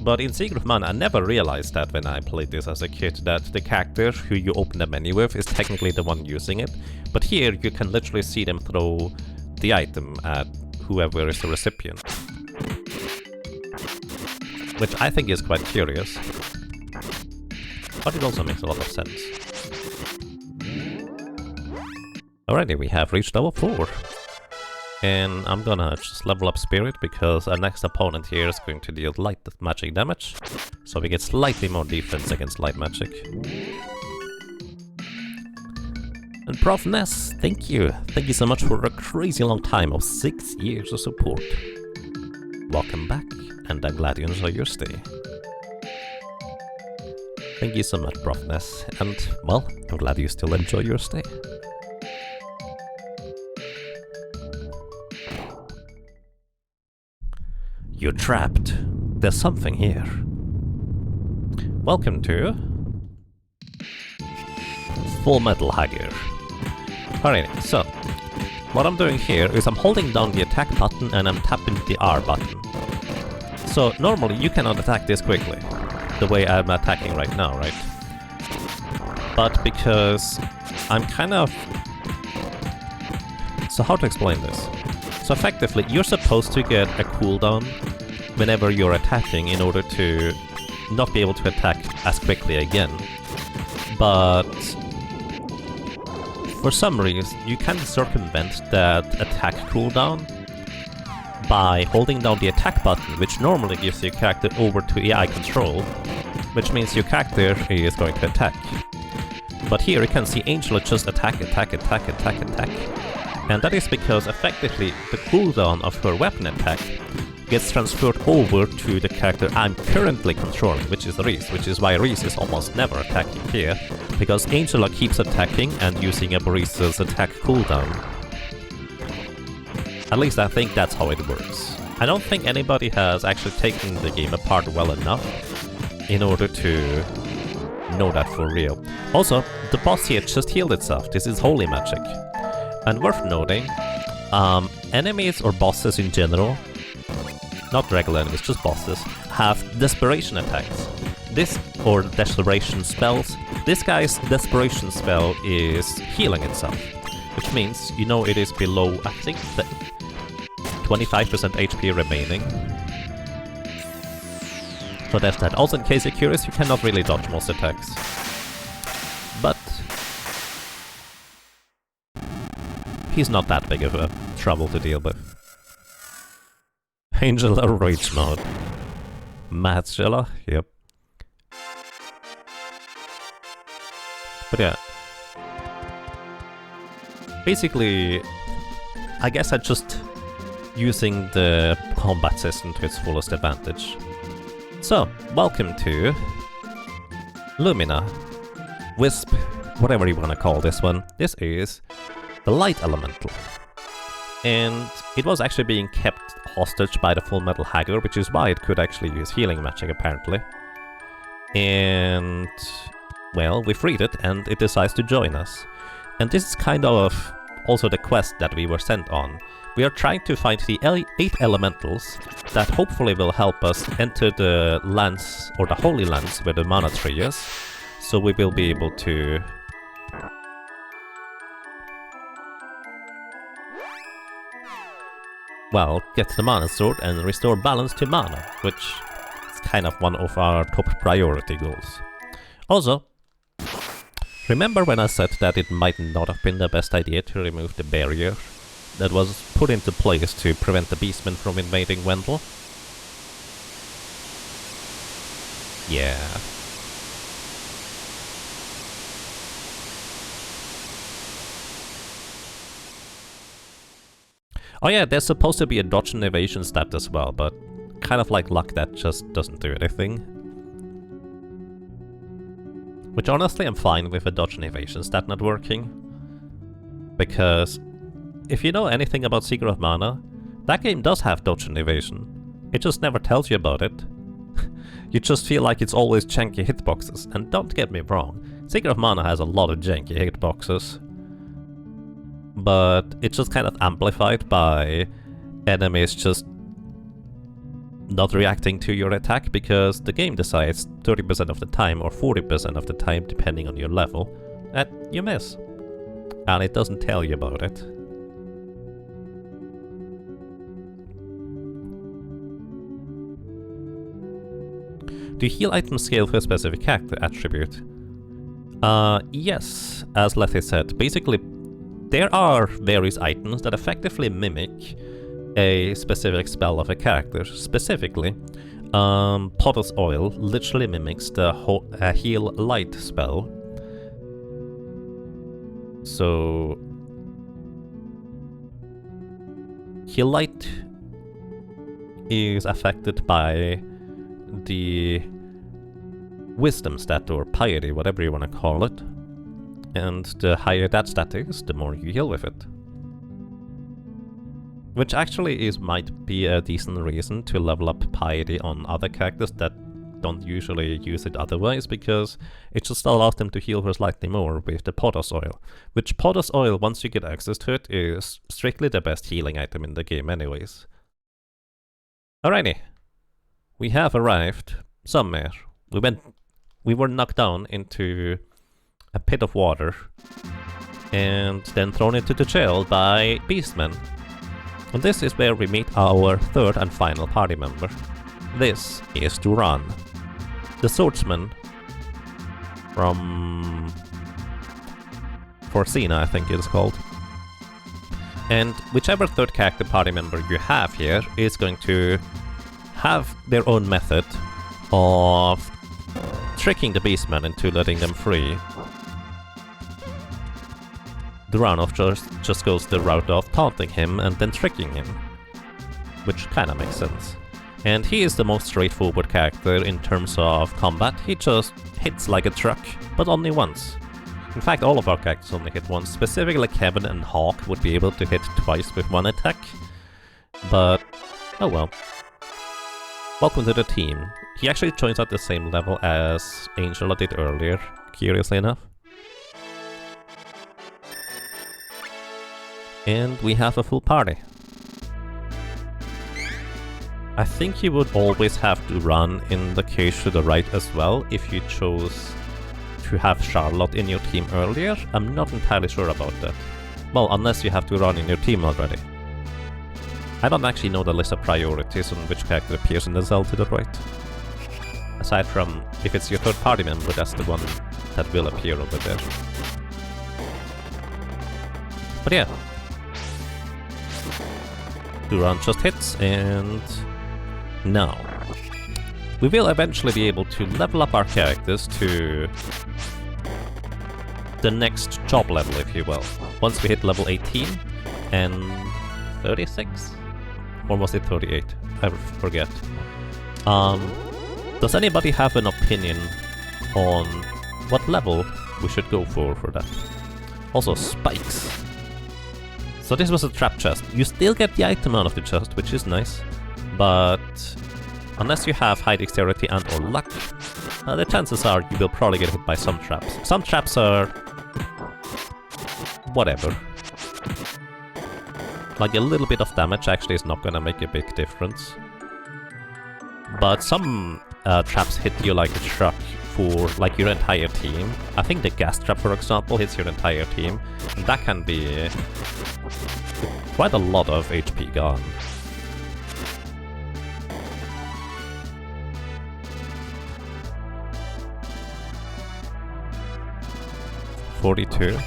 But in Secret of Mana, I never realized that when I played this as a kid, that the character who you open the menu with is technically the one using it. But here, you can literally see them throw the item at whoever is the recipient. Which I think is quite curious. But it also makes a lot of sense. Alrighty, we have reached level 4. And I'm gonna just level up Spirit, because our next opponent here is going to deal light magic damage. So we get slightly more defense against light magic. And Prof Ness, thank you! Thank you so much for a crazy long time of 6 years of support. Welcome back, and I'm glad you enjoy your stay. Thank you so much, Prof Ness, and, well, I'm glad you still enjoy your stay. You're trapped. There's something here. Welcome to Full Metal Haggir. Alright, so what I'm doing here is I'm holding down the attack button and I'm tapping the R button. So normally you cannot attack this quickly, the way I'm attacking right now, right? But because I'm kind of... So how to explain this? So effectively, you're supposed to get a cooldown whenever you're attacking in order to not be able to attack as quickly again. But for some reason, you can circumvent that attack cooldown by holding down the attack button, which normally gives your character over to AI control, which means your character is going to attack. But here you can see Angela just attack. And that is because, effectively, the cooldown of her weapon attack gets transferred over to the character I'm currently controlling, which is Reese, which is why Reese is almost never attacking here. because Angela keeps attacking and using a Barista's attack cooldown. At least I think that's how it works. I don't think anybody has actually taken the game apart well enough in order to know that for real. Also, the boss here just healed itself. This is holy magic. And worth noting, enemies or bosses in general, not regular enemies, just bosses, have desperation attacks. This, or desperation spells, this guy's desperation spell is healing itself, which means you know it is below, I think, the 25% HP remaining. So there's that. Also, in case you're curious, you cannot really dodge most attacks. But he's not that big of a trouble to deal with. Angela Rage Mode. Angela? Yep. But yeah. Basically, I guess I'm just using the combat system to its fullest advantage. So, welcome to Lumina, Wisp, whatever you want to call this one. This is the Light Elemental. And it was actually being kept hostage by the Full Metal Haggler, which is why it could actually use healing magic apparently. And well, we freed it and it decides to join us. And this is kind of also the quest that we were sent on. We are trying to find the 8 elementals that hopefully will help us enter the lands, or the holy lands where the mana tree is, so we will be able to well, get the mana sword and restore balance to mana, which is kind of one of our top priority goals. Also, remember when I said that it might not have been the best idea to remove the barrier that was put into place to prevent the beastmen from invading Wendell? Yeah. Oh yeah, there's supposed to be a dodge and evasion stat as well, but kind of like luck that just doesn't do anything. Which honestly I'm fine with a dodge and evasion stat not working. Because if you know anything about Secret of Mana, that game does have dodge and evasion. It just never tells you about it. You just feel like it's always janky hitboxes, and don't get me wrong, Secret of Mana has a lot of janky hitboxes. But it's just kind of amplified by enemies just not reacting to your attack, because the game decides 30% of the time or 40% of the time, depending on your level, that you miss. And it doesn't tell you about it. Do heal items scale for a specific character attribute? Yes, as Letty said. Basically, there are various items that effectively mimic a specific spell of a character. Specifically, Potter's Oil literally mimics the Heal Light spell. So, Heal Light is affected by the Wisdom stat, or Piety, whatever you want to call it. And the higher that stat is, the more you heal with it. Which actually might be a decent reason to level up Piety on other characters that don't usually use it otherwise, because it just allows them to heal for slightly more with the Potter's Oil. Which Potter's Oil, once you get access to it, is strictly the best healing item in the game anyways. Alrighty. We have arrived somewhere. We were knocked down into a pit of water and then thrown into the jail by beastmen. And this is where we meet our third and final party member. This is Duran, the swordsman from Forcena, I think it is called. And whichever third character party member you have here is going to have their own method of tricking the beastmen into letting them free. Duran, of course, just goes the route of taunting him and then tricking him, which kinda makes sense. And he is the most straightforward character in terms of combat. He just hits like a truck, but only once. In fact, all of our characters only hit once. Specifically, Kevin and Hawk would be able to hit twice with one attack. But, oh well. Welcome to the team. He actually joins at the same level as Angela did earlier, curiously enough. And we have a full party. I think you would always have to run in the cage to the right as well if you chose to have Charlotte in your team earlier. I'm not entirely sure about that. Well, unless you have to run in your team already. I don't actually know the list of priorities on which character appears in the cell to the right. Aside from, if it's your third party member, that's the one that will appear over there. But yeah. Duran just hits, and now we will eventually be able to level up our characters to the next job level, if you will. Once we hit level 18 and 36? Or was it 38? I forget. Does anybody have an opinion on what level we should go for that? Also, spikes. So this was a trap chest. You still get the item out of the chest, which is nice. But unless you have high dexterity and or luck, the chances are you will probably get hit by some traps. Some traps are whatever. Like a little bit of damage actually is not gonna make a big difference. But some traps hit you like a truck for like your entire team. I think the gas trap, for example, hits your entire team. And that can be quite a lot of HP gone. $42.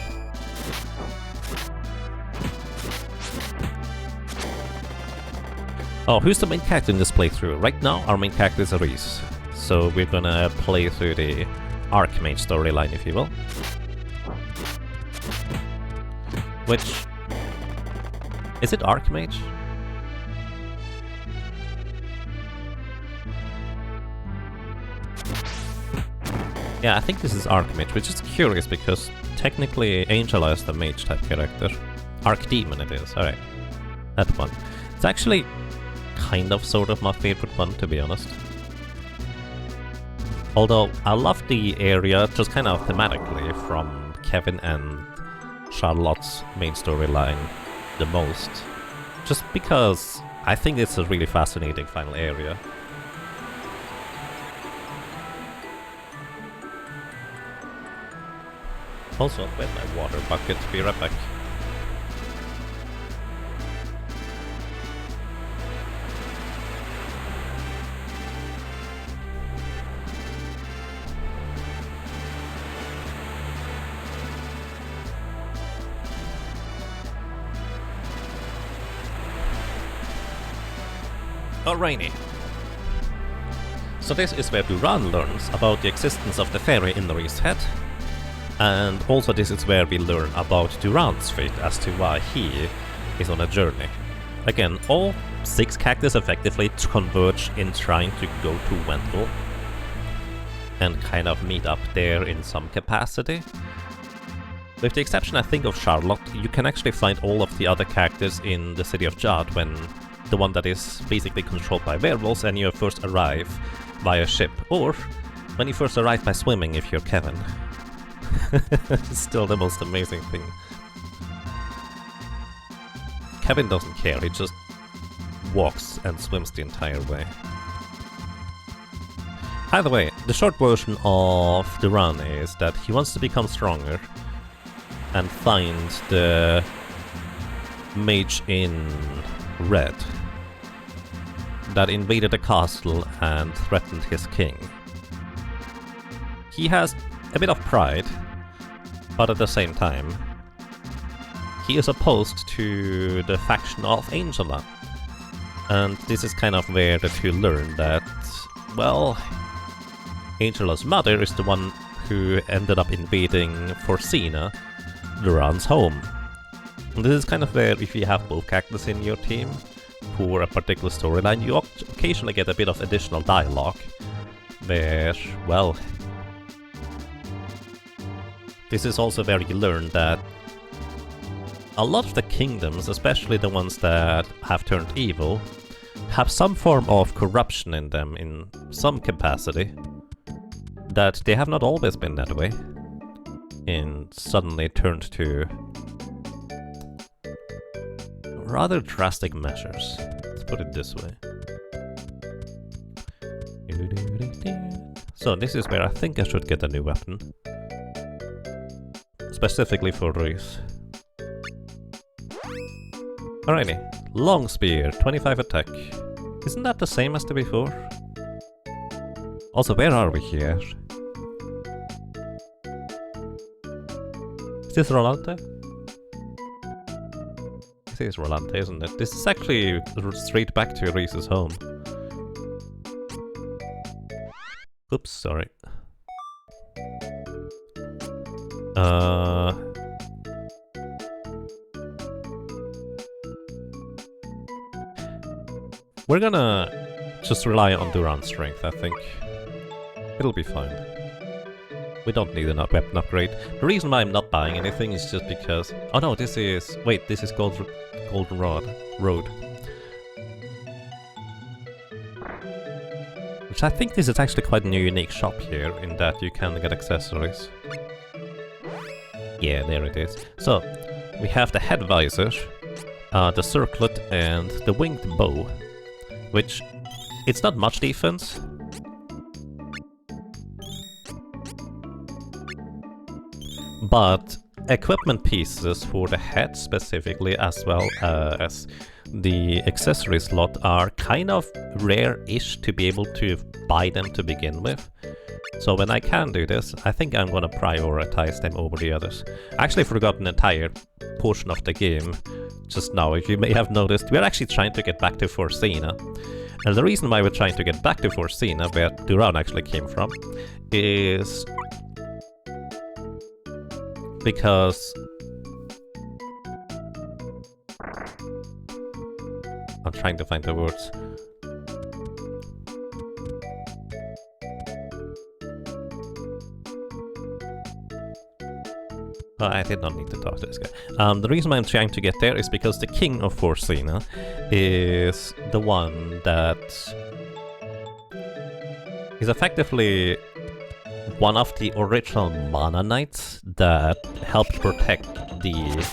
Oh, who's the main character in this playthrough? Right now, our main character is Reese. So we're gonna play through the Archmage storyline, if you will. Which... is it Archmage? Yeah, I think this is Archmage, which is curious because technically Angela is the mage type character. Archdemon it is, alright. That one. It's actually kind of sort of my favorite one, to be honest. Although I love the area just kind of thematically from Kevin and Charlotte's main storyline the most. Just because I think it's a really fascinating final area. Also, where's my water bucket? Be right back. Alrighty. So this is where Duran learns about the existence of the fairy in the Reese's head. And also this is where we learn about Duran's fate as to why he is on a journey. Again, all 6 characters effectively converge in trying to go to Wendell and kind of meet up there in some capacity. With the exception, I think, of Charlotte, you can actually find all of the other characters in the city of Jadd when the one that is basically controlled by werewolves and you first arrive via ship, or when you first arrive by swimming if you're Kevin. It's still the most amazing thing. Kevin doesn't care, he just walks and swims the entire way. Either way, the short version of Duran is that he wants to become stronger and find the mage in red that invaded the castle and threatened his king. He has a bit of pride, but at the same time, he is opposed to the faction of Angela. And this is kind of where the two learn that, well, Angela's mother is the one who ended up invading Forcena, Duran's home. And this is kind of where, if you have both characters in your team for a particular storyline, you occasionally get a bit of additional dialogue where, well, this is also where you learn that a lot of the kingdoms, especially the ones that have turned evil, have some form of corruption in them in some capacity. That they have not always been that way, and suddenly turned to rather drastic measures. Let's put it this way. So this is where I think I should get a new weapon. Specifically for Reese. Alrighty. Long spear, 25 attack. Isn't that the same as the before? Also, where are we here? Is this Rolante? This is Rolante, isn't it? This is actually straight back to Reese's home. Oops, sorry. We're gonna just rely on Duran's strength, I think. It'll be fine. We don't need a weapon upgrade. The reason why I'm not buying anything is just because... Oh no, this is... Wait, this is Golden Road. Which I think this is actually quite a unique shop here, in that you can get accessories. Yeah, there it is. So, we have the head visor, the circlet, and the winged bow. Which, it's not much defense. But equipment pieces for the head specifically, as well as the accessory slot, are kind of rare-ish to be able to buy them to begin with. So when I can do this, I think I'm gonna prioritize them over the others. I actually forgot an entire portion of the game just now. If you may have noticed, we're actually trying to get back to Forcena. And the reason why we're trying to get back to Forcena, where Duran actually came from, is because I'm trying to find the words. Oh, I did not need to talk to this guy. The reason why I'm trying to get there is because the king of Forcena is the one that is effectively one of the original Mana Knights that helped protect the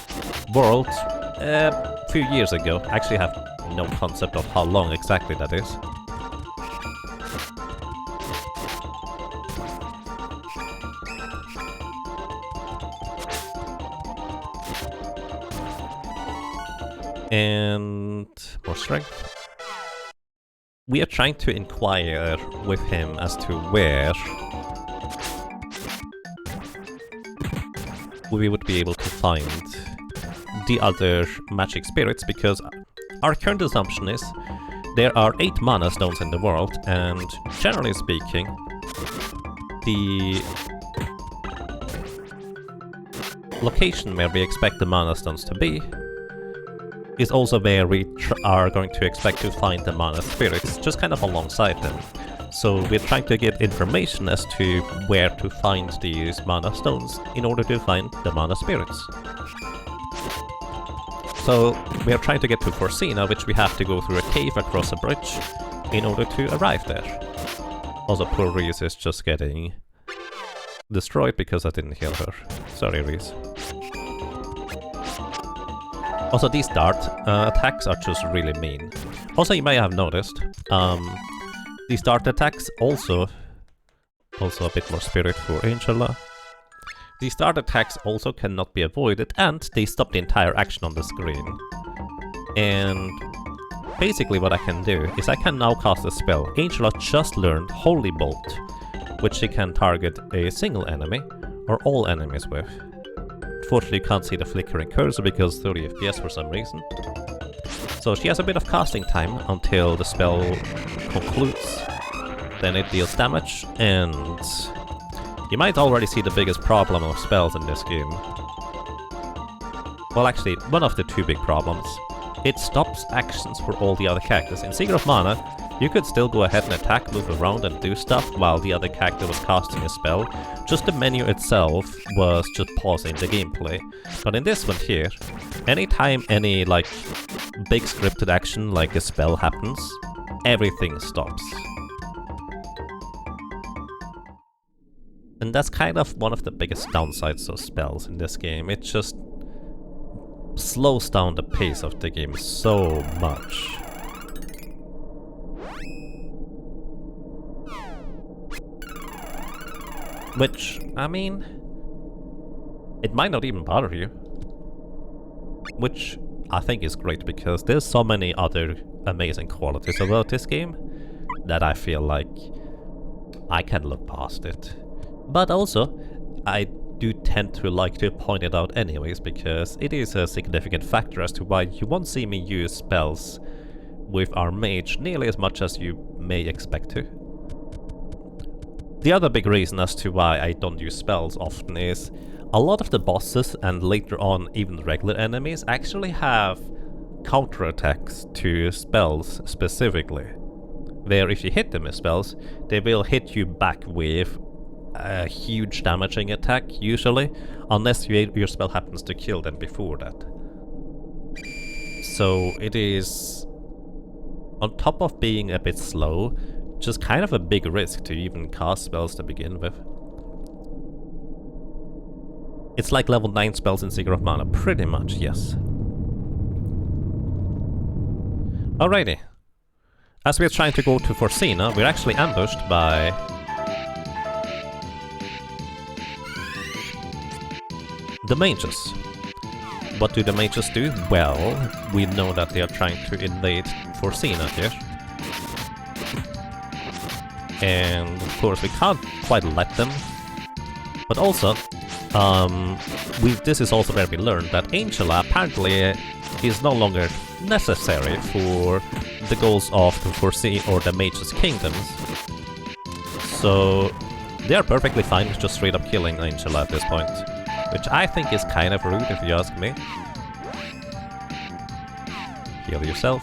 world a few years ago. I actually have no concept of how long exactly that is. And more strength. We are trying to inquire with him as to where we would be able to find the other magic spirits, because our current assumption is there are 8 mana stones in the world, and generally speaking, the location where we expect the mana stones to be is also where we are going to expect to find the mana spirits, just kind of alongside them. So we're trying to get information as to where to find these mana stones in order to find the mana spirits. So we're trying to get to Forcena, which we have to go through a cave across a bridge in order to arrive there. Also, poor Reese is just getting destroyed because I didn't heal her. Sorry, Reese. Also, these dart attacks are just really mean. Also, you may have noticed, these dart attacks also a bit more spirit for Angela. These dart attacks also cannot be avoided, and they stop the entire action on the screen. And basically what I can do is I can now cast a spell. Angela just learned Holy Bolt, which she can target a single enemy, or all enemies with. Unfortunately, you can't see the flickering cursor because 30 FPS for some reason. So she has a bit of casting time until the spell concludes. Then it deals damage, and you might already see the biggest problem of spells in this game. Well, actually, one of the 2 big problems. It stops actions for all the other characters. In Seeker of Mana, you could still go ahead and attack, move around and do stuff while the other character was casting a spell. Just the menu itself was just pausing the gameplay. But in this one here, anytime any like big scripted action like a spell happens, everything stops. And that's kind of one of the biggest downsides of spells in this game. It just slows down the pace of the game so much. Which, I mean, it might not even bother you. Which I think is great, because there's so many other amazing qualities about this game that I feel like I can look past it. But also, I do tend to like to point it out anyways, because it is a significant factor as to why you won't see me use spells with our mage nearly as much as you may expect to. The other big reason as to why I don't use spells often is a lot of the bosses, and later on even regular enemies, actually have counterattacks to spells specifically. Where if you hit them with spells, they will hit you back with a huge damaging attack, usually, unless your spell happens to kill them before that. So it is, on top of being a bit slow, just kind of a big risk to even cast spells to begin with. It's like level 9 spells in Seeker of Mana, pretty much, yes. Alrighty. As we're trying to go to Forcena, we're actually ambushed by the mages. What do the mages do? Well, we know that they are trying to invade Forcena here. And of course we can't quite let them. But also, this is also where we learned that Angela apparently is no longer necessary for the goals of the Forcena or the Mage's Kingdoms. So they are perfectly fine with just straight up killing Angela at this point. Which I think is kind of rude if you ask me. Heal yourself.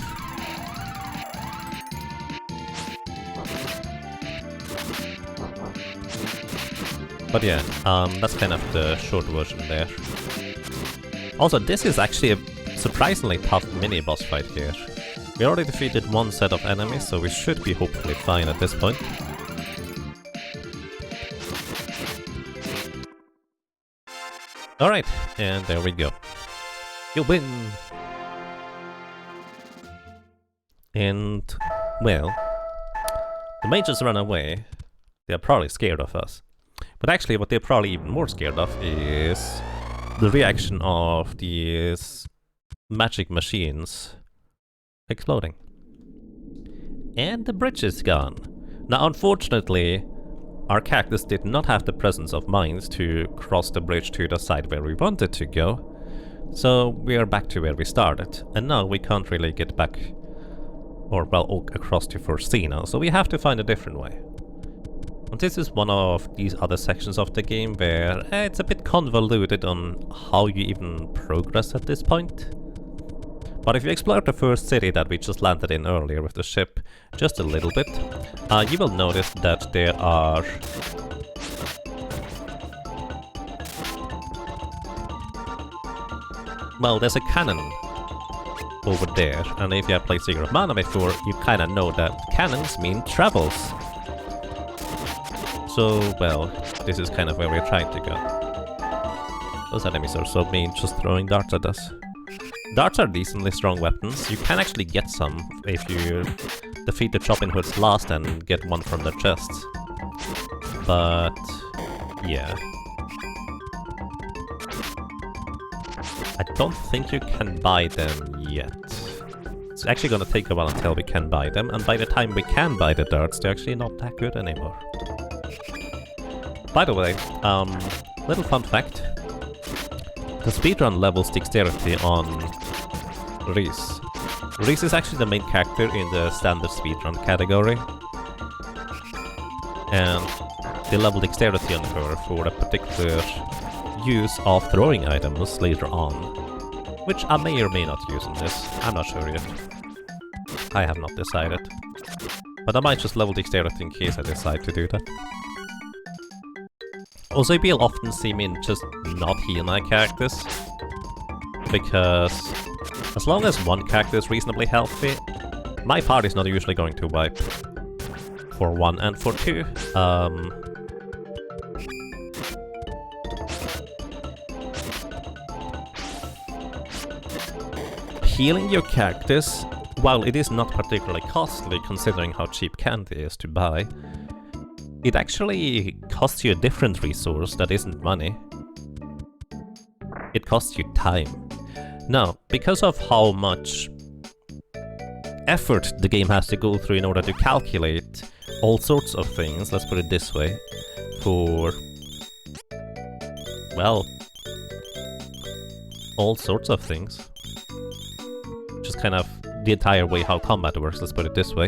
But yeah, that's kind of the short version there. Also, this is actually a surprisingly tough mini-boss fight here. We already defeated one set of enemies, so we should be hopefully fine at this point. Alright, and there we go. You win! And, well, the mages run away. They're probably scared of us. But actually what they're probably even more scared of is the reaction of these magic machines exploding. And the bridge is gone. Now unfortunately, our cactus did not have the presence of mind to cross the bridge to the side where we wanted to go. So we are back to where we started. And now we can't really get back, or well, across to Forcena, so we have to find a different way. And this is one of these other sections of the game where it's a bit convoluted on how you even progress at this point. But if you explore the first city that we just landed in earlier with the ship just a little bit, you will notice that there are well, there's a cannon over there, and if you have played Secret of Mana before, you kinda know that cannons mean travels. So, well, this is kind of where we're trying to go. Those enemies are so mean, just throwing darts at us. Darts are decently strong weapons. You can actually get some if you defeat the Chopping Hoods last and get one from their chests. But, yeah. I don't think you can buy them yet. It's actually gonna take a while until we can buy them, and by the time we can buy the darts, they're actually not that good anymore. By the way, little fun fact. The speedrun levels dexterity on Reese. Reese is actually the main character in the standard speedrun category. And they level dexterity on her for a particular use of throwing items later on. Which I may or may not use in this, I'm not sure yet. I have not decided. But I might just level dexterity in case I decide to do that. Also, you'll often see me just not heal my characters, because as long as one character is reasonably healthy, my party is not usually going to wipe. For 1 and for 2. Healing your characters, while it is not particularly costly considering how cheap candy is to buy, it actually costs you a different resource that isn't money. It costs you time. Now, because of how much effort the game has to go through in order to calculate all sorts of things, let's put it this way, for, well, all sorts of things. Just kind of the entire way how combat works, let's put it this way.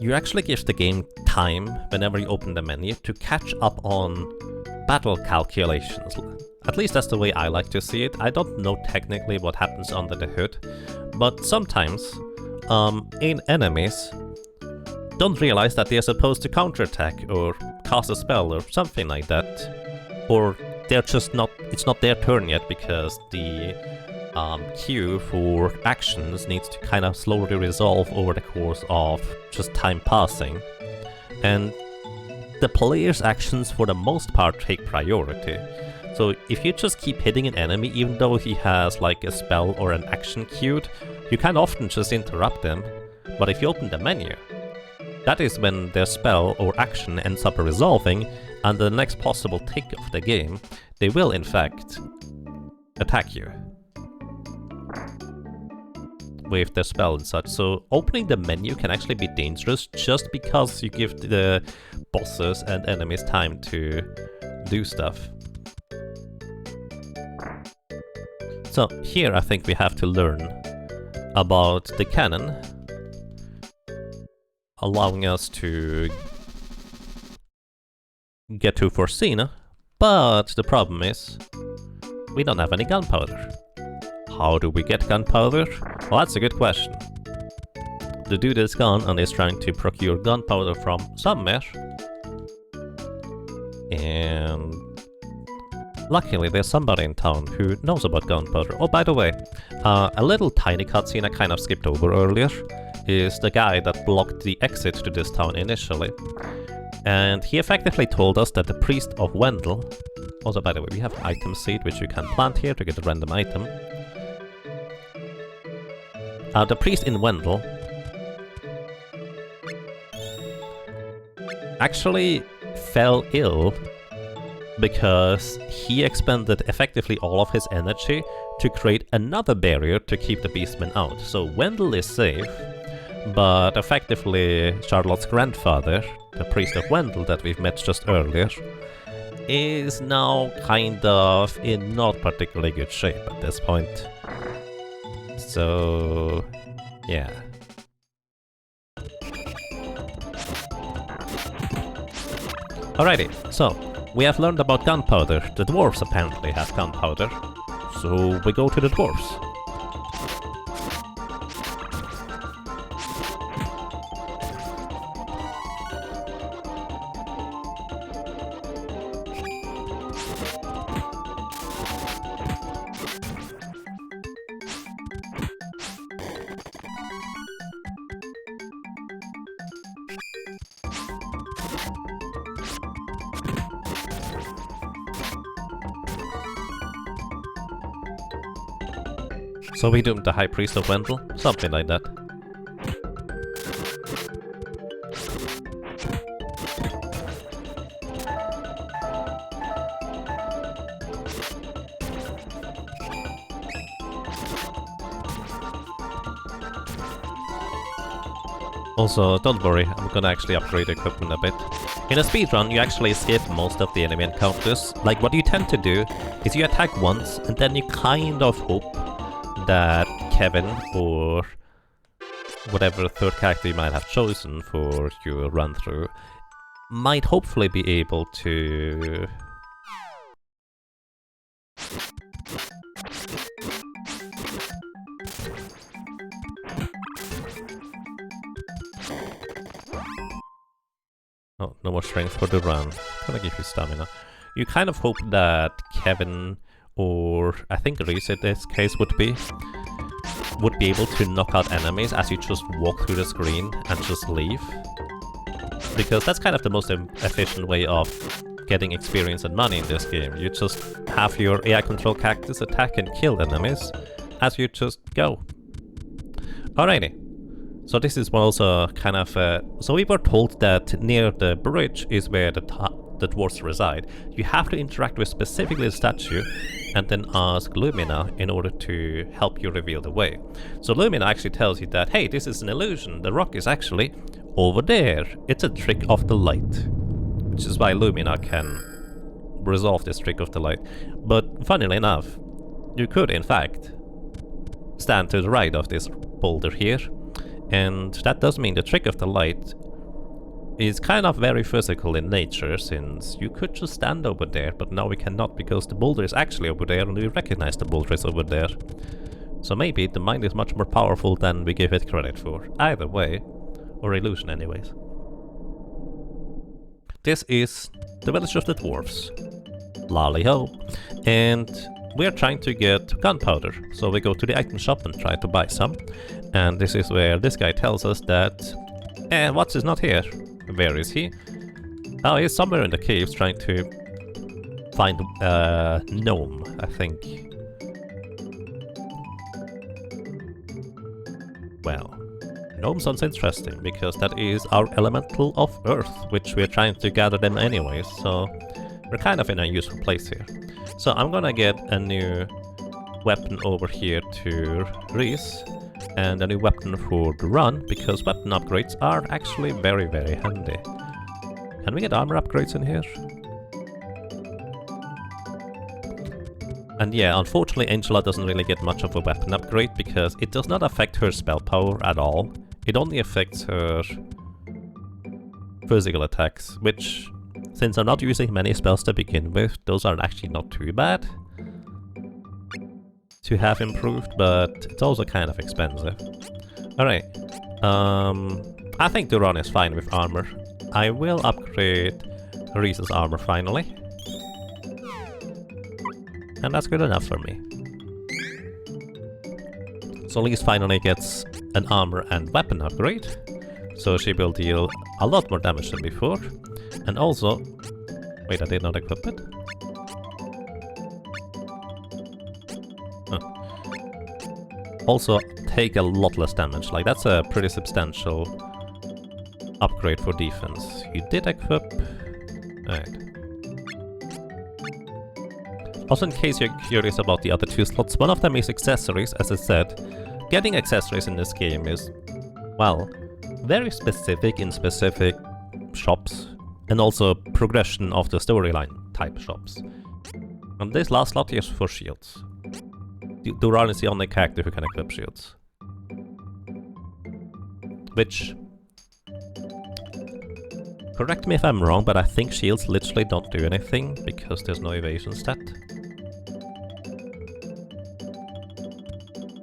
You actually give the game time, whenever you open the menu, to catch up on battle calculations. At least that's the way I like to see it. I don't know technically what happens under the hood, but sometimes enemies don't realize that they're supposed to counterattack or cast a spell or something like that. Or they're just not, it's not their turn yet because the queue for actions needs to kind of slowly resolve over the course of just time passing. And the player's actions for the most part take priority. So if you just keep hitting an enemy even though he has like a spell or an action queued, you can often just interrupt them. But if you open the menu, that is when their spell or action ends up resolving, and the next possible tick of the game, they will in fact attack you with their spell and such. So opening the menu can actually be dangerous just because you give the bosses and enemies time to do stuff. So here I think we have to learn about the cannon, allowing us to get to Forcena, but the problem is we don't have any gunpowder. How do we get gunpowder? Well, that's a good question. The dude is gone and is trying to procure gunpowder from somewhere. And luckily there's somebody in town who knows about gunpowder. Oh, by the way, a little tiny cutscene I kind of skipped over earlier is the guy that blocked the exit to this town initially. And he effectively told us that the priest of Wendell... Also, by the way, we have an item seed which you can plant here to get a random item. The priest in Wendell actually fell ill because he expended effectively all of his energy to create another barrier to keep the beastmen out. So Wendell is safe, but effectively Charlotte's grandfather, the priest of Wendell that we've met just earlier, is now kind of in not particularly good shape at this point. So, yeah. Alrighty, so we have learned about gunpowder. The dwarves apparently have gunpowder, so we go to the dwarves. So we doomed the High Priest of Wendell? Something like that. Also, don't worry, I'm gonna actually upgrade equipment a bit. In a speedrun, you actually skip most of the enemy encounters. Like, what you tend to do is you attack once, and then you kind of hope that Kevin, or whatever third character you might have chosen for your run-through, might hopefully be able to Oh, no more strength for Duran. Gonna give you stamina. You kind of hope that Kevin, or I think Reese in this case would be able to knock out enemies as you just walk through the screen and just leave. Because that's kind of the most efficient way of getting experience and money in this game. You just have your AI control cactus attack and kill enemies as you just go. Alrighty. So this is also kind of... so we were told that near the bridge is where the dwarves reside. You have to interact with specifically the statue and then ask Lumina in order to help you reveal the way. So Lumina actually tells you that, hey, this is an illusion. The rock is actually over there. It's a trick of the light. Which is why Lumina can resolve this trick of the light. But funnily enough, you could in fact stand to the right of this boulder here. And that does mean the trick of the light is kind of very physical in nature, since you could just stand over there, but now we cannot because the boulder is actually over there and we recognize the boulder is over there. So maybe the mind is much more powerful than we give it credit for. Either way, or illusion anyways. This is the village of the dwarves. Lolly-ho. And we are trying to get gunpowder, so we go to the item shop and try to buy some. And this is where this guy tells us that... Watts is not here. Where is he? Oh, he's somewhere in the caves trying to find Gnome, I think. Well, Gnome sounds interesting, because that is our elemental of Earth, which we're trying to gather them anyways, so we're kind of in a useful place here. So I'm gonna get a new weapon over here to Reese, and a new weapon for Duran, because weapon upgrades are actually very, very handy. Can we get armor upgrades in here? And yeah, unfortunately Angela doesn't really get much of a weapon upgrade, because it does not affect her spell power at all. It only affects her physical attacks, which, since I'm not using many spells to begin with, those are actually not too bad to have improved, but it's also kind of expensive. Alright, I think Duran is fine with armor. I will upgrade Reese's armor finally. And that's good enough for me. So Reese finally gets an armor and weapon upgrade, so she will deal a lot more damage than before. And also... wait, I did not equip it? Also take a lot less damage, like that's a pretty substantial upgrade for defense. You did equip... alright. Also, in case you're curious about the other two slots, one of them is accessories, as I said. Getting accessories in this game is, well, very specific in specific shops, and also progression of the storyline type shops. And this last slot is for shields. Duran is the only character who can equip shields. Which... correct me if I'm wrong, but I think shields literally don't do anything, because there's no evasion stat.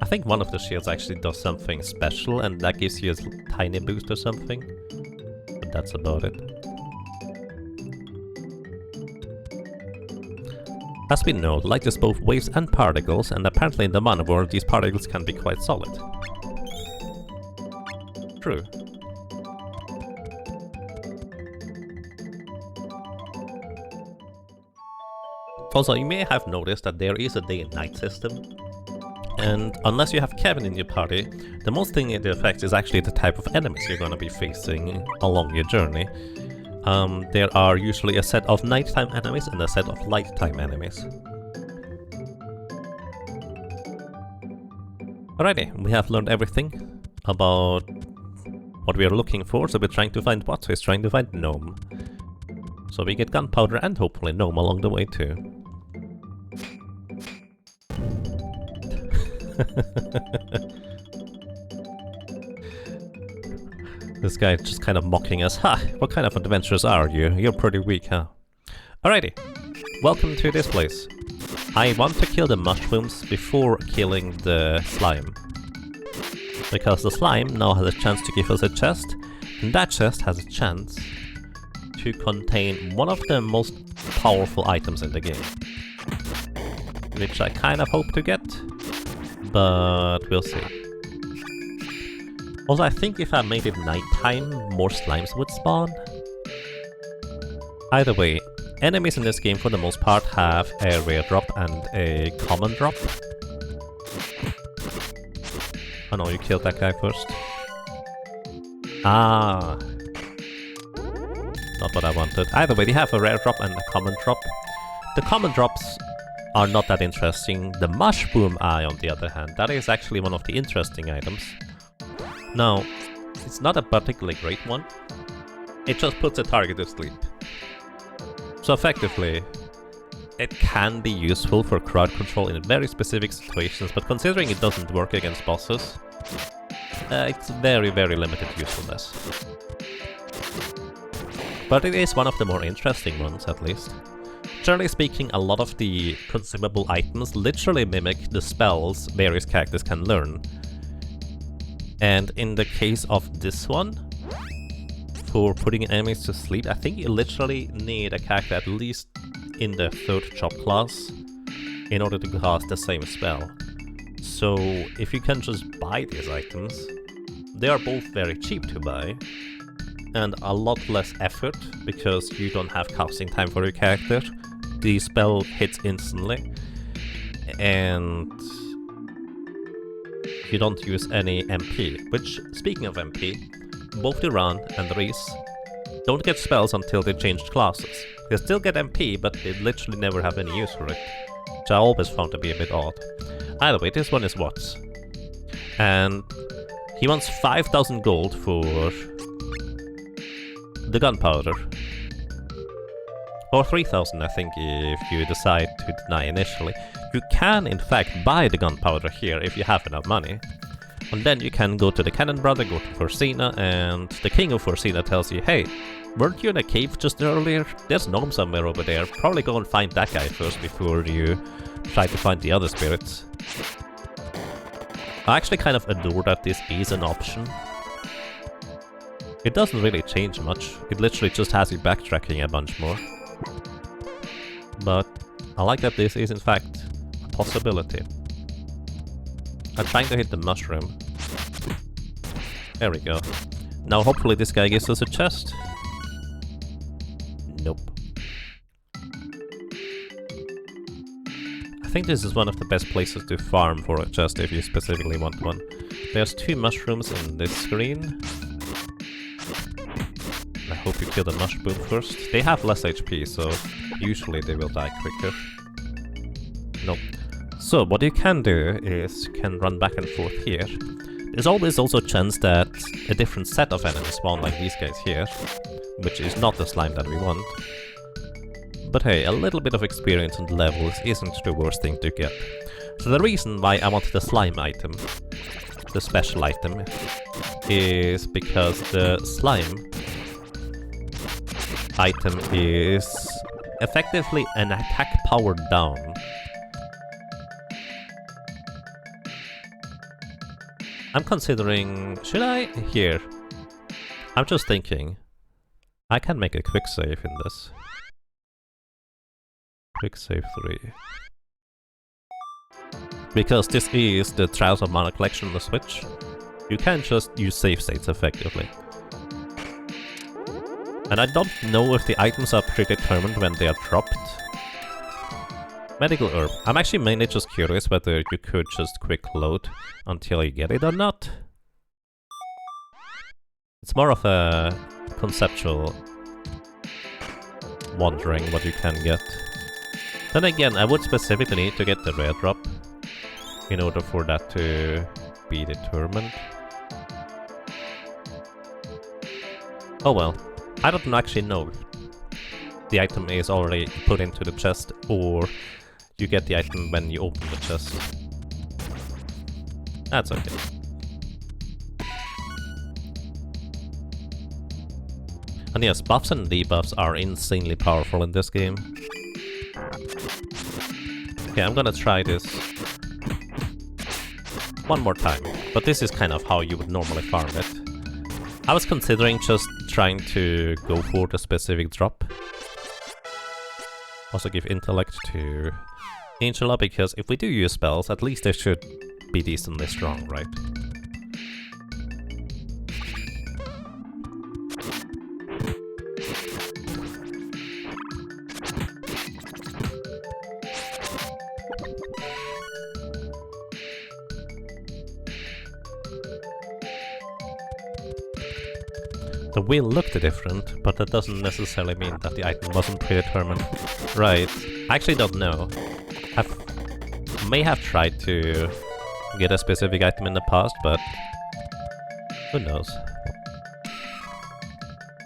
I think one of the shields actually does something special, and that gives you a tiny boost or something. But that's about it. As we know, light is both waves and particles, and apparently in the mana world these particles can be quite solid. True. Also, you may have noticed that there is a day and night system. And unless you have Kevin in your party, the most thing it affects is actually the type of enemies you're gonna be facing along your journey. There are usually a set of nighttime enemies and a set of lighttime enemies. Alrighty, we have learned everything about what we are looking for, so we're trying to find what? So we're trying to find Gnome. So we get gunpowder and hopefully Gnome along the way too. This guy just kind of mocking us. Ha! What kind of adventurers are you? You're pretty weak, huh? Alrighty. Welcome to this place. I want to kill the mushrooms before killing the slime. Because the slime now has a chance to give us a chest, and that chest has a chance to contain one of the most powerful items in the game. Which I kind of hope to get, but we'll see. Also, I think if I made it nighttime, more slimes would spawn. Either way, enemies in this game for the most part have a rare drop and a common drop. Oh no, you killed that guy first. Ah. Not what I wanted. Either way, they have a rare drop and a common drop. The common drops are not that interesting. The mushroom eye, on the other hand, that is actually one of the interesting items. Now, it's not a particularly great one. It just puts a target to sleep. So effectively, it can be useful for crowd control in very specific situations, but considering it doesn't work against bosses, it's very, very limited usefulness. But it is one of the more interesting ones, at least. Generally speaking, a lot of the consumable items literally mimic the spells various characters can learn. And in the case of this one, for putting enemies to sleep, I think you literally need a character at least in the 3rd job class in order to cast the same spell. So if you can just buy these items, they are both very cheap to buy and a lot less effort because you don't have casting time for your character. The spell hits instantly and you don't use any MP, which, speaking of MP, both Duran and Reese don't get spells until they changed classes. They still get MP, but they literally never have any use for it, which I always found to be a bit odd. Either way, this one is Watts. And he wants 5,000 gold for the gunpowder. Or 3,000, I think, if you decide to deny initially. You can, in fact, buy the gunpowder here if you have enough money. And then you can go to the Cannon Brother, go to Forcena, and the King of Forcena tells you, hey, weren't you in a cave just earlier? There's Gnome somewhere over there. Probably go and find that guy first before you try to find the other spirits. I actually kind of adore that this is an option. It doesn't really change much. It literally just has you backtracking a bunch more. But I like that this is in fact a possibility. I'm trying to hit the mushroom. There we go. Now hopefully this guy gives us a chest. Nope. I think this is one of the best places to farm for a chest if you specifically want one. There's 2 mushrooms in this screen. I hope you kill the mushroom first. They have less HP, so usually they will die quicker. Nope. So what you can do is you can run back and forth here. There's always also a chance that a different set of enemies spawn like these guys here, which is not the slime that we want. But hey, a little bit of experience on the levels isn't the worst thing to get. So the reason why I want the slime item, the special item, is because the slime item is effectively an attack powered down. I'm considering... should I? Here. I'm just thinking. I can make a quick save in this. Quick save 3. Because this is the Trials of Mana collection on the Switch. You can just use save states effectively. And I don't know if the items are predetermined when they are dropped. Medical herb. I'm actually mainly just curious whether you could just quick load until you get it or not. It's more of a conceptual wondering what you can get. Then again, I would specifically need to get the rare drop in order for that to be determined. Oh well, I don't actually know. The item is already put into the chest, or you get the item when you open the chest. That's okay. And yes, buffs and debuffs are insanely powerful in this game. Okay, I'm gonna try this one more time, but this is kind of how you would normally farm it. I was considering just trying to go for the specific drop. Also give intellect to Angela, because if we do use spells, at least they should be decently strong, right? The wheel looked different, but that doesn't necessarily mean that the item wasn't predetermined. Right, I actually don't know. I may have tried to get a specific item in the past, but who knows.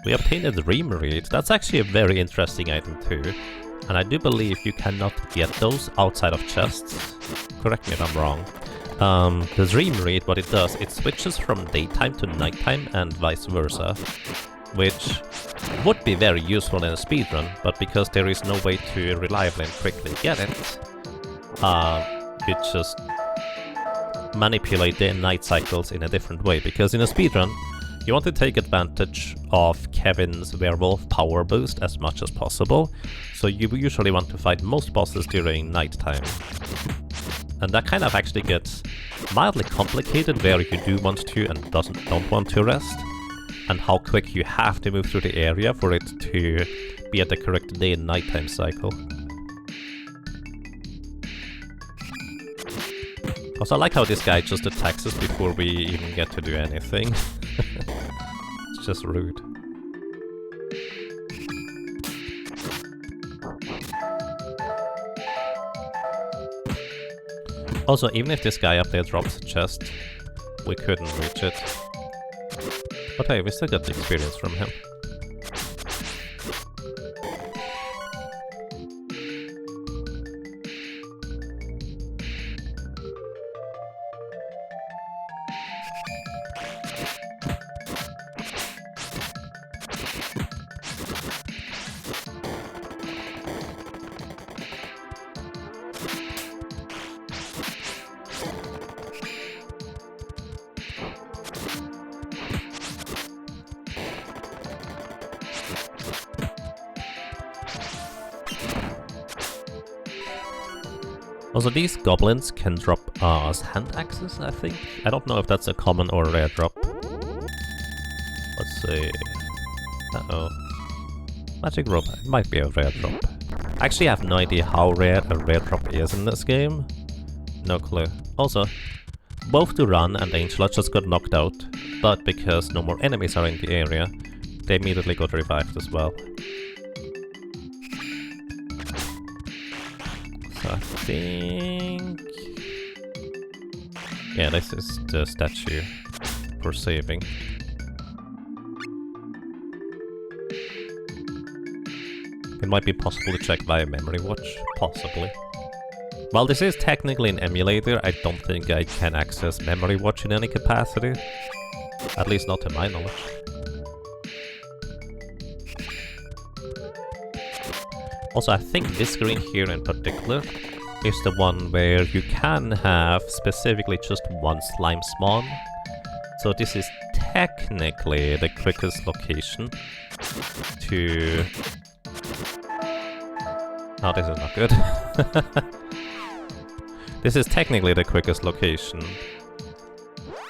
We obtained a Dream Read. That's actually a very interesting item too. And I do believe you cannot get those outside of chests. Correct me if I'm wrong. The Dream Read, what it does, it switches from daytime to nighttime and vice versa, which would be very useful in a speedrun, but because there is no way to reliably and quickly get it, you just manipulate the night cycles in a different way, because in a speedrun, you want to take advantage of Kevin's werewolf power boost as much as possible, so you usually want to fight most bosses during nighttime. And that kind of actually gets mildly complicated where you do want to and don't want to rest, and how quick you have to move through the area for it to be at the correct day and nighttime cycle. Also, I like how this guy just attacks us before we even get to do anything. It's just rude. Also, even if this guy up there drops a chest, we couldn't reach it. But hey, we still got the experience from him. Also, these goblins can drop us hand axes, I think. I don't know if that's a common or a rare drop. Let's see. Uh-oh. Magic rope. It might be a rare drop. I actually have no idea how rare a rare drop is in this game. No clue. Also, both Duran and Angela just got knocked out, but because no more enemies are in the area, they immediately got revived as well. I think... yeah, this is the statue for saving. It might be possible to check via memory watch, possibly. While this is technically an emulator, I don't think I can access memory watch in any capacity. At least not to my knowledge. Also, I think this screen here in particular is the one where you can have specifically just one slime spawn. So this is technically the quickest location to... oh, this is not good. This is technically the quickest location.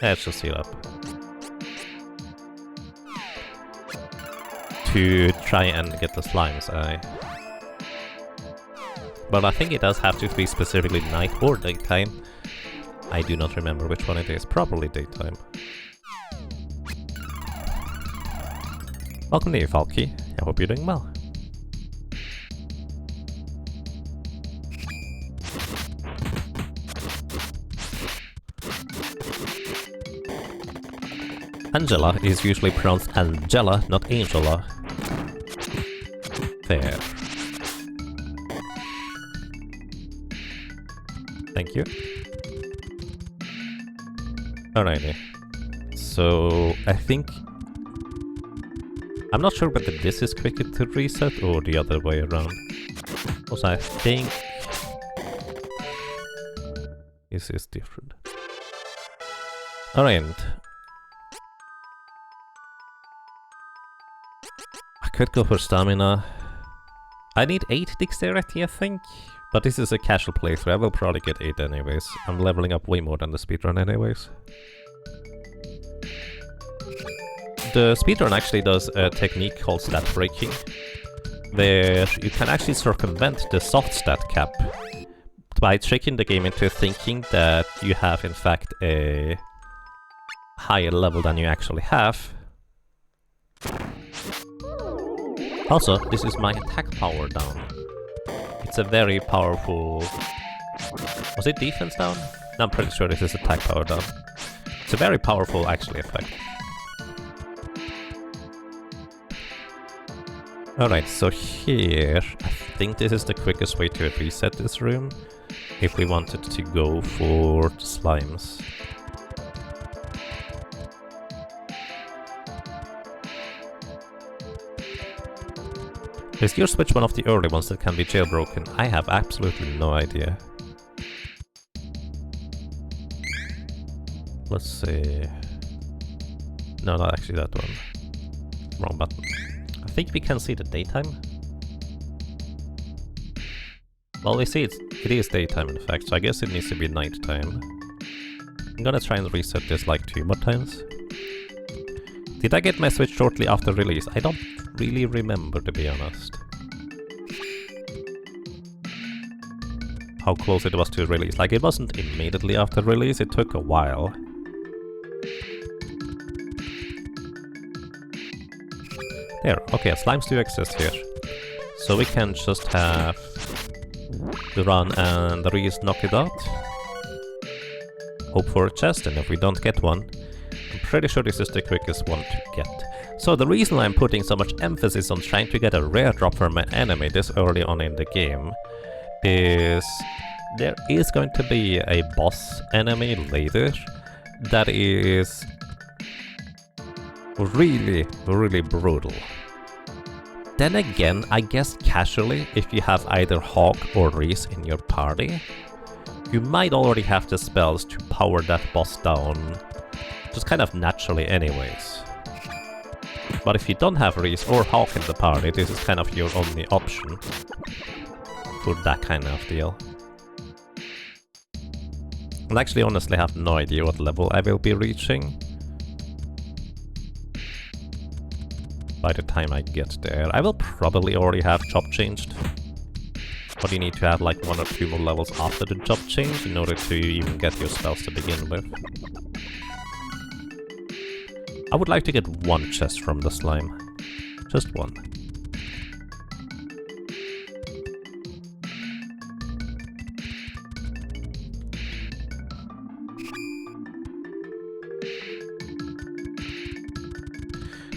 Let's just heal up. To try and get the slimes, but I think it does have to be specifically night or daytime. I do not remember which one it is. Probably daytime. Welcome to you, Falky. I hope you're doing well. Angela is usually pronounced Angela, not Angela. There. Thank you. Alrighty. So, I think... I'm not sure whether this is quicker to reset or the other way around. Also, I think... this is different. Alright. Could go for stamina. I need 8 dexterity, I think. But this is a casual playthrough. I will probably get 8 anyways. I'm leveling up way more than the speedrun anyways. The speedrun actually does a technique called stat breaking, where you can actually circumvent the soft stat cap by tricking the game into thinking that you have in fact a higher level than you actually have. Also, this is my attack power down. It's a very powerful... Was it defense down? No, I'm pretty sure this is attack power down. It's a very powerful actually effect. Alright, so here, I think this is the quickest way to reset this room, if we wanted to go for the slimes. Is your Switch one of the early ones that can be jailbroken? I have absolutely no idea. Let's see... No, not actually that one. Wrong button. I think we can see the daytime. Well, we see it is daytime in fact, so I guess it needs to be nighttime. I'm gonna try and reset this like 2 more times. Did I get my Switch shortly after release? I don't really remember, to be honest. How close it was to release. Like, it wasn't immediately after release, it took a while. There, okay, slimes do exist here. So we can just have Duran and Reese knock it out. Hope for a chest, and if we don't get one, I'm pretty sure this is the quickest one to get. So the reason I'm putting so much emphasis on trying to get a rare drop from an enemy this early on in the game is there is going to be a boss enemy later that is really, really brutal. Then again, I guess casually, if you have either Hawk or Reese in your party, you might already have the spells to power that boss down just kind of naturally anyways. But if you don't have Reese or Hawk in the party, this is kind of your only option for that kind of deal. I actually honestly have no idea what level I will be reaching by the time I get there. I will probably already have job changed. But you need to have like 1 or 2 more levels after the job change in order to even get your spells to begin with. I would like to get 1 chest from the slime. Just 1.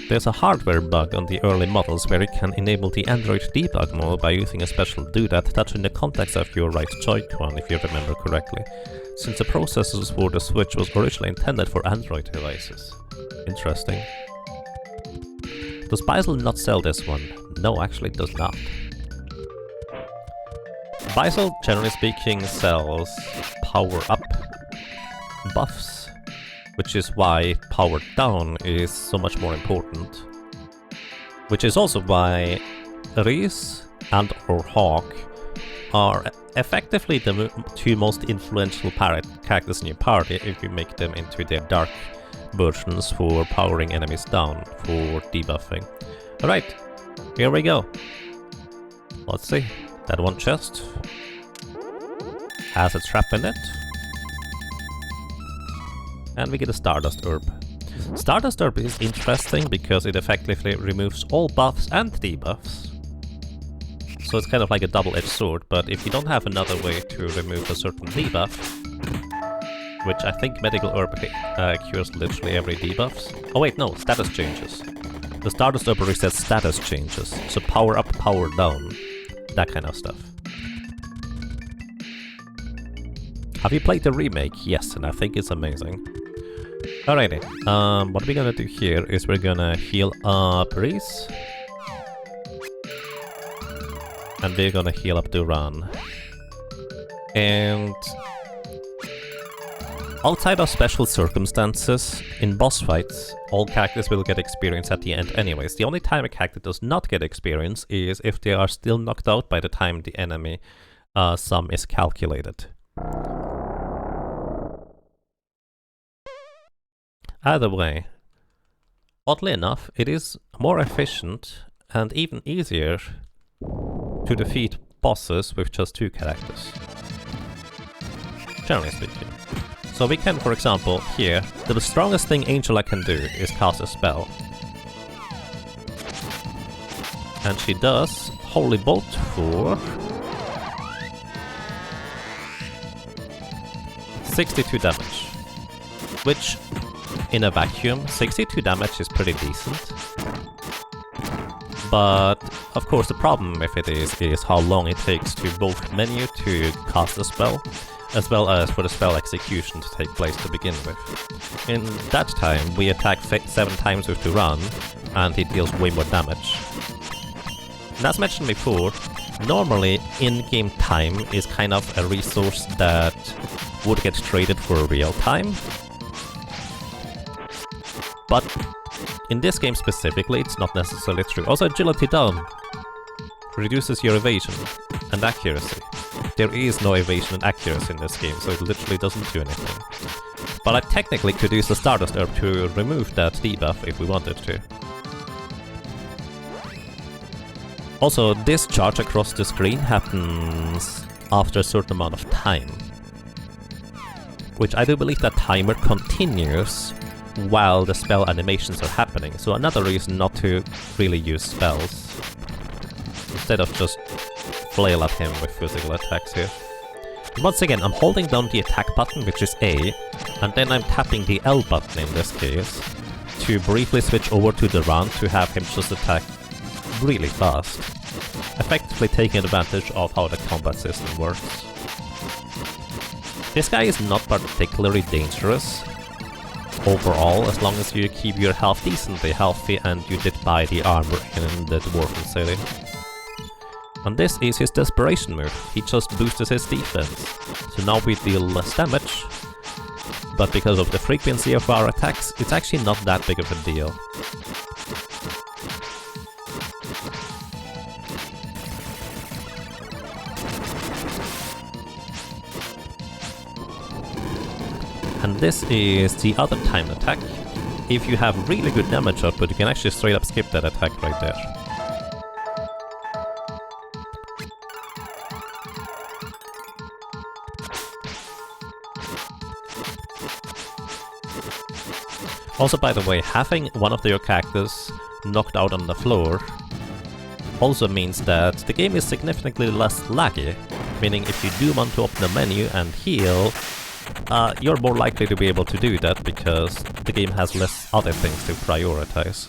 There's a hardware bug on the early models where you can enable the Android debug mode by using a special doodad touching the contacts of your right Joy-Con, if you remember correctly, since the processors for the Switch was originally intended for Android devices. Interesting. Does Baisel not sell this one? No, actually it does not. Baisel, generally speaking, sells power-up buffs, which is why power down is so much more important. Which is also why Reese and or Hawk are effectively the 2 most influential characters in your party if you make them into their dark versions for powering enemies down, for debuffing. Alright, here we go. Let's see. That 1 chest has a trap in it. And we get a Stardust Herb. Stardust Herb is interesting because it effectively removes all buffs and debuffs. So it's kind of like a double-edged sword, but if you don't have another way to remove a certain debuff, which I think Medical Herb cures literally every debuffs. Oh wait, no, status changes. The Stardust Herb resets status changes, so power up, power down, that kind of stuff. Have you played the remake? Yes, and I think it's amazing. Alrighty, what we're gonna do here is we're gonna heal up Reese. And we're gonna heal up Duran. And Outside of special circumstances, in boss fights, all characters will get experience at the end anyways. The only time a character does not get experience is if they are still knocked out by the time the enemy sum is calculated. Either way, oddly enough, it is more efficient and even easier to defeat bosses with just 2 characters. Generally speaking. So we can, for example, here, the strongest thing Angela can do is cast a spell. And she does Holy Bolt for 62 damage. Which, in a vacuum, 62 damage is pretty decent. But, of course, the problem with it is how long it takes to both menu to cast a spell, as well as for the spell execution to take place to begin with. In that time, we attack 7 times with Duran, and he deals way more damage. And as mentioned before, normally in-game time is kind of a resource that would get traded for real time. But in this game specifically, it's not necessarily true. Also, agility down reduces your evasion and accuracy. There is no evasion and accuracy in this game, so it literally doesn't do anything. But I technically could use the Stardust Herb to remove that debuff if we wanted to. Also, this charge across the screen happens after a certain amount of time. Which I do believe that timer continues while the spell animations are happening, so another reason not to really use spells. Instead of just flail at him with physical attacks here. And once again, I'm holding down the attack button, which is A, and then I'm tapping the L button in this case, to briefly switch over to Duran to have him just attack really fast, effectively taking advantage of how the combat system works. This guy is not particularly dangerous overall, as long as you keep your health decently healthy and you did buy the armor in the Dwarven City. And this is his desperation move, he just boosted his defense. So now we deal less damage, but because of the frequency of our attacks, it's actually not that big of a deal. And this is the other timed attack. If you have really good damage output, you can actually straight up skip that attack right there. Also, by the way, having one of your characters knocked out on the floor also means that the game is significantly less laggy, meaning if you do want to open the menu and heal, you're more likely to be able to do that because the game has less other things to prioritize.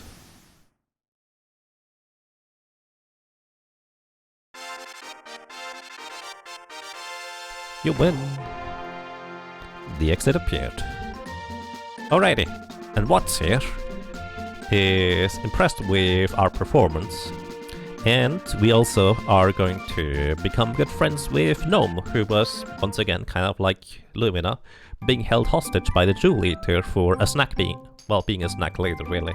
You win! The exit appeared. Alrighty, and Watts here is impressed with our performance, and we also are going to become good friends with Gnome, who was, once again, kind of like Lumina, being held hostage by the Jewel Eater for a snack being a snack later, really.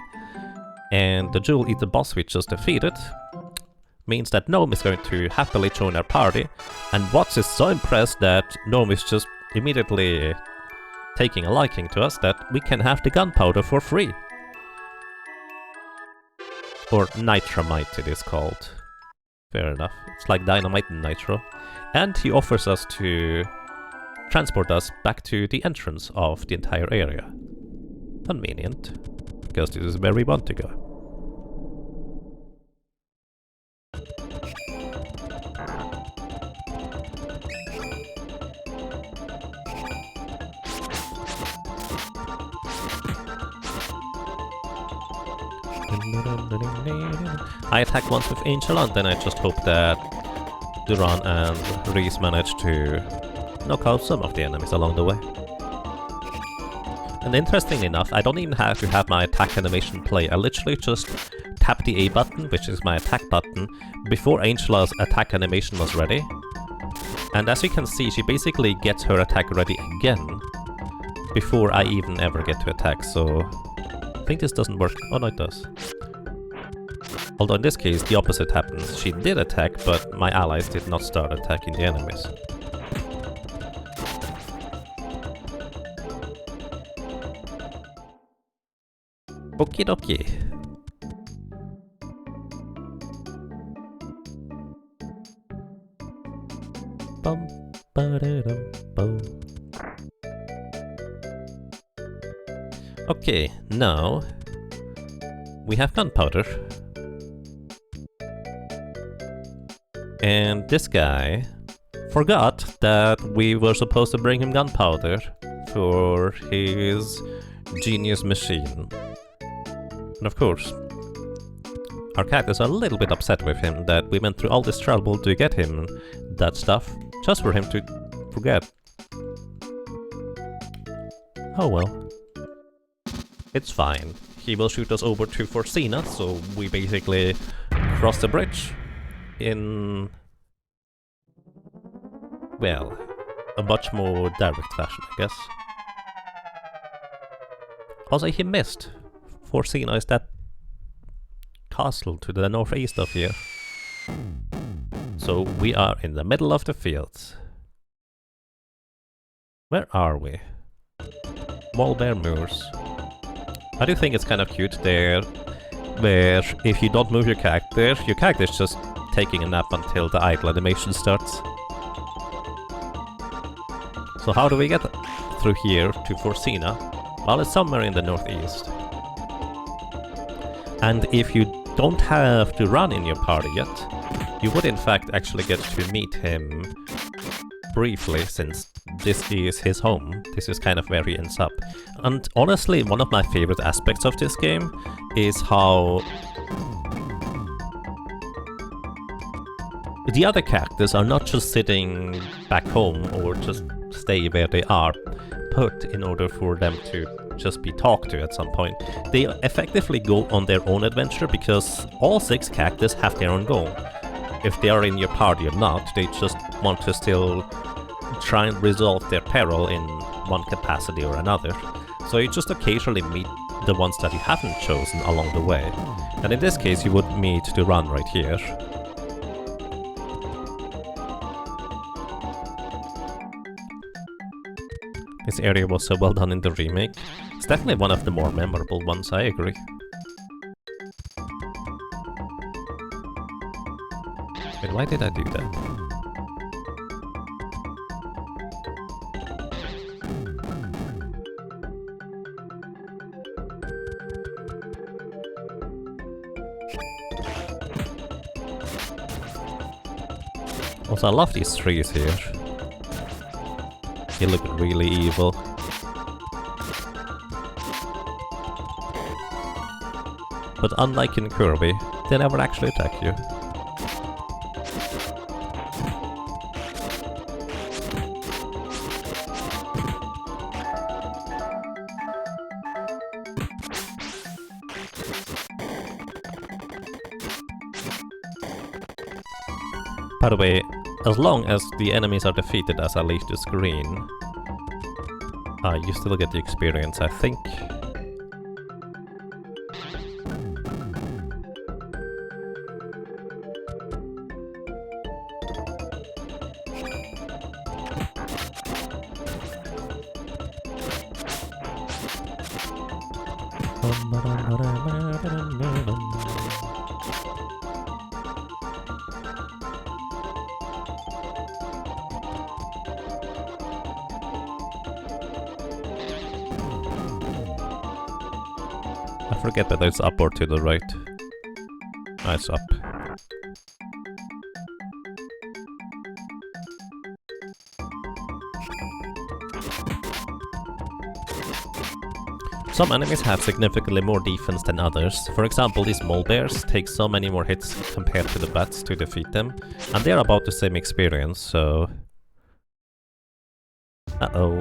And the Jewel Eater boss we just defeated means that Gnome is going to happily join our party, and Watts is so impressed that Gnome is just immediately taking a liking to us that we can have the gunpowder for free. Or nitramite it is called. Fair enough. It's like dynamite and nitro. And he offers us to transport us back to the entrance of the entire area. Convenient, because this is where we want to go. I attack once with Angel and then I just hope that Duran and Reese manage to knock out some of the enemies along the way. And interestingly enough, I don't even have to have my attack animation play. I literally just tap the A button, which is my attack button, before Angela's attack animation was ready. And as you can see, she basically gets her attack ready again before I even ever get to attack, so I think this doesn't work. Oh no, it does. Although in this case, the opposite happens. She did attack, but my allies did not start attacking the enemies. Okie dokie. Bum, ba-da-dum, bum. Okay, now we have gunpowder. And this guy forgot that we were supposed to bring him gunpowder for his genius machine. And of course, our characters are a little bit upset with him that we went through all this trouble to get him that stuff, just for him to forget. Oh well. It's fine. He will shoot us over to Forcena, so we basically cross the bridge in, well, a much more direct fashion, I guess. Also, he missed. Forcena is that castle to the northeast of here. So we are in the middle of the fields. Where are we? Mulberry Moors. I do think it's kind of cute there, where if you don't move your character is just taking a nap until the idle animation starts. So how do we get through here to Forcena? Well, it's somewhere in the northeast. And if you don't have to run in your party yet, you would in fact actually get to meet him briefly, since this is his home. This is kind of where he ends up. And honestly, one of my favorite aspects of this game is how the other characters are not just sitting back home or just stay where they are put in order for them to just be talked to at some point. They effectively go on their own adventure because all 6 characters have their own goal. If they are in your party or not, they just want to still try and resolve their peril in one capacity or another. So you just occasionally meet the ones that you haven't chosen along the way. And in this case you would meet Duran right here. This area was so well done in the remake. It's definitely one of the more memorable ones, I agree. Wait, why did I do that? Also, I love these trees here. They look really evil. But unlike in Kirby, they never actually attack you. By the way, as long as the enemies are defeated as I leave the screen, you still get the experience, I think. I forget whether it's up or to the right. Ah, it's up. Some enemies have significantly more defense than others. For example, these mole bears take so many more hits compared to the bats to defeat them, and they're about the same experience, so... Uh-oh.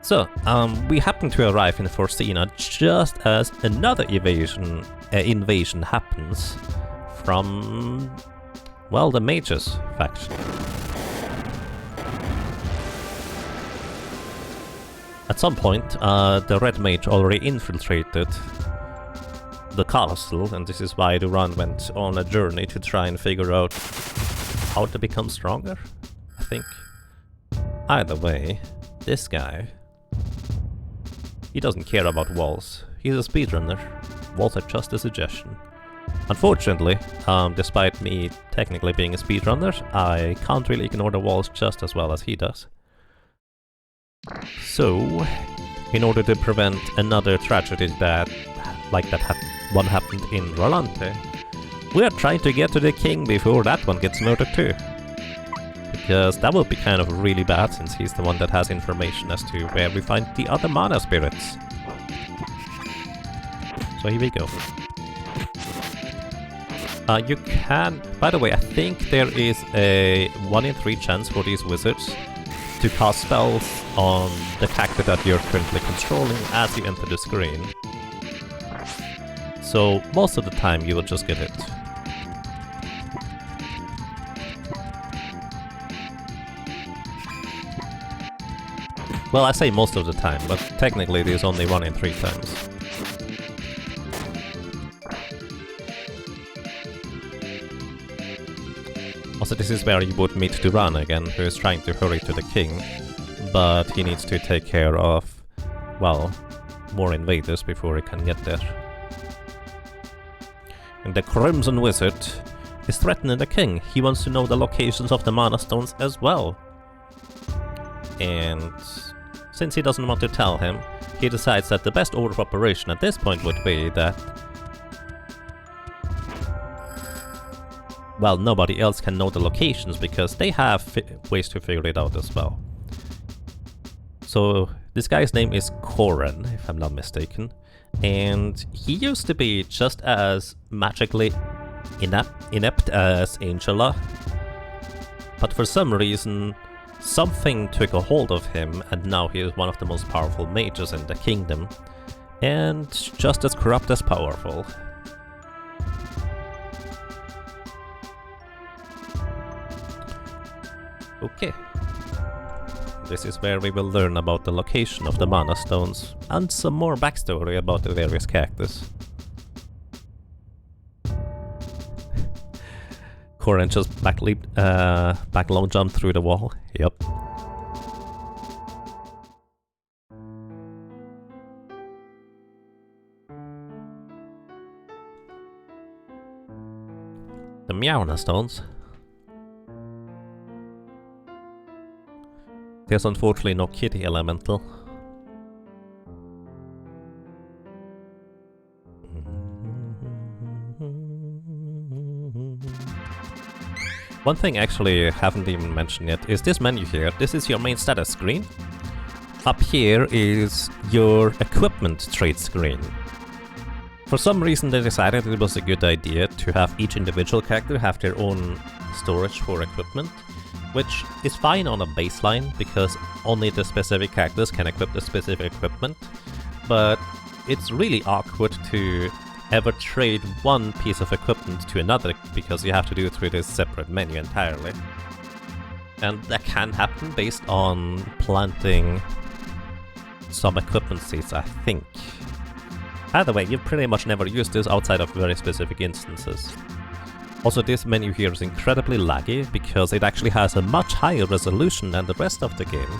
So, we happen to arrive in Forcena just as another invasion happens from, well, the mages faction. At some point, the red mage already infiltrated the castle, and this is why Duran went on a journey to try and figure out how to become stronger, I think. Either way, this guy, he doesn't care about walls. He's a speedrunner. Walls are just a suggestion. Unfortunately, despite me technically being a speedrunner, I can't really ignore the walls just as well as he does. So, in order to prevent another tragedy that one happened in Volante, we are trying to get to the king before that one gets murdered too. Because that would be kind of really bad, since he's the one that has information as to where we find the other mana spirits. So here we go. You can... By the way, I think there is a 1 in 3 chance for these wizards to cast spells on the character that you're currently controlling as you enter the screen. So most of the time you will just get hit. Well, I say most of the time, but technically it is only 1 in 3 times. Also, this is where you would meet Duran again, who is trying to hurry to the king, but he needs to take care of, well, more invaders before he can get there. And the Crimson Wizard is threatening the king. He wants to know the locations of the mana stones as well. And since he doesn't want to tell him, he decides that the best order of operation at this point would be that, well, nobody else can know the locations because they have ways to figure it out as well. So this guy's name is Koren, if I'm not mistaken, and he used to be just as magically inept as Angela, but for some reason something took a hold of him, and now he is one of the most powerful mages in the kingdom, and just as corrupt as powerful. Okay. This is where we will learn about the location of the mana stones, and some more backstory about the various characters. Koren just back long jump through the wall. Yep. The Meowna stones. There's unfortunately no kitty elemental. One thing actually I haven't even mentioned yet is this menu here. This is your main status screen. Up here is your equipment trade screen. For some reason they decided it was a good idea to have each individual character have their own storage for equipment, which is fine on a baseline because only the specific characters can equip the specific equipment, but it's really awkward to ever trade one piece of equipment to another because you have to do it through this separate menu entirely. And that can happen based on planting some equipment seeds, I think. Either way, you've pretty much never used this outside of very specific instances. Also, this menu here is incredibly laggy because it actually has a much higher resolution than the rest of the game.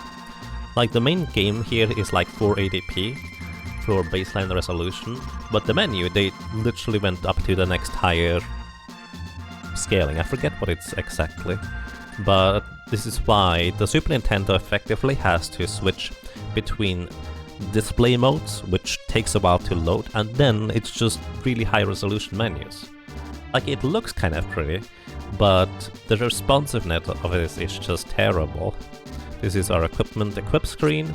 Like, the main game here is like 480p for baseline resolution, but the menu, they literally went up to the next higher scaling. I forget what it's exactly, but this is why the Super Nintendo effectively has to switch between display modes, which takes a while to load, and then it's just really high resolution menus. Like, it looks kind of pretty, but the responsiveness of it is just terrible. This is our equipment equip screen.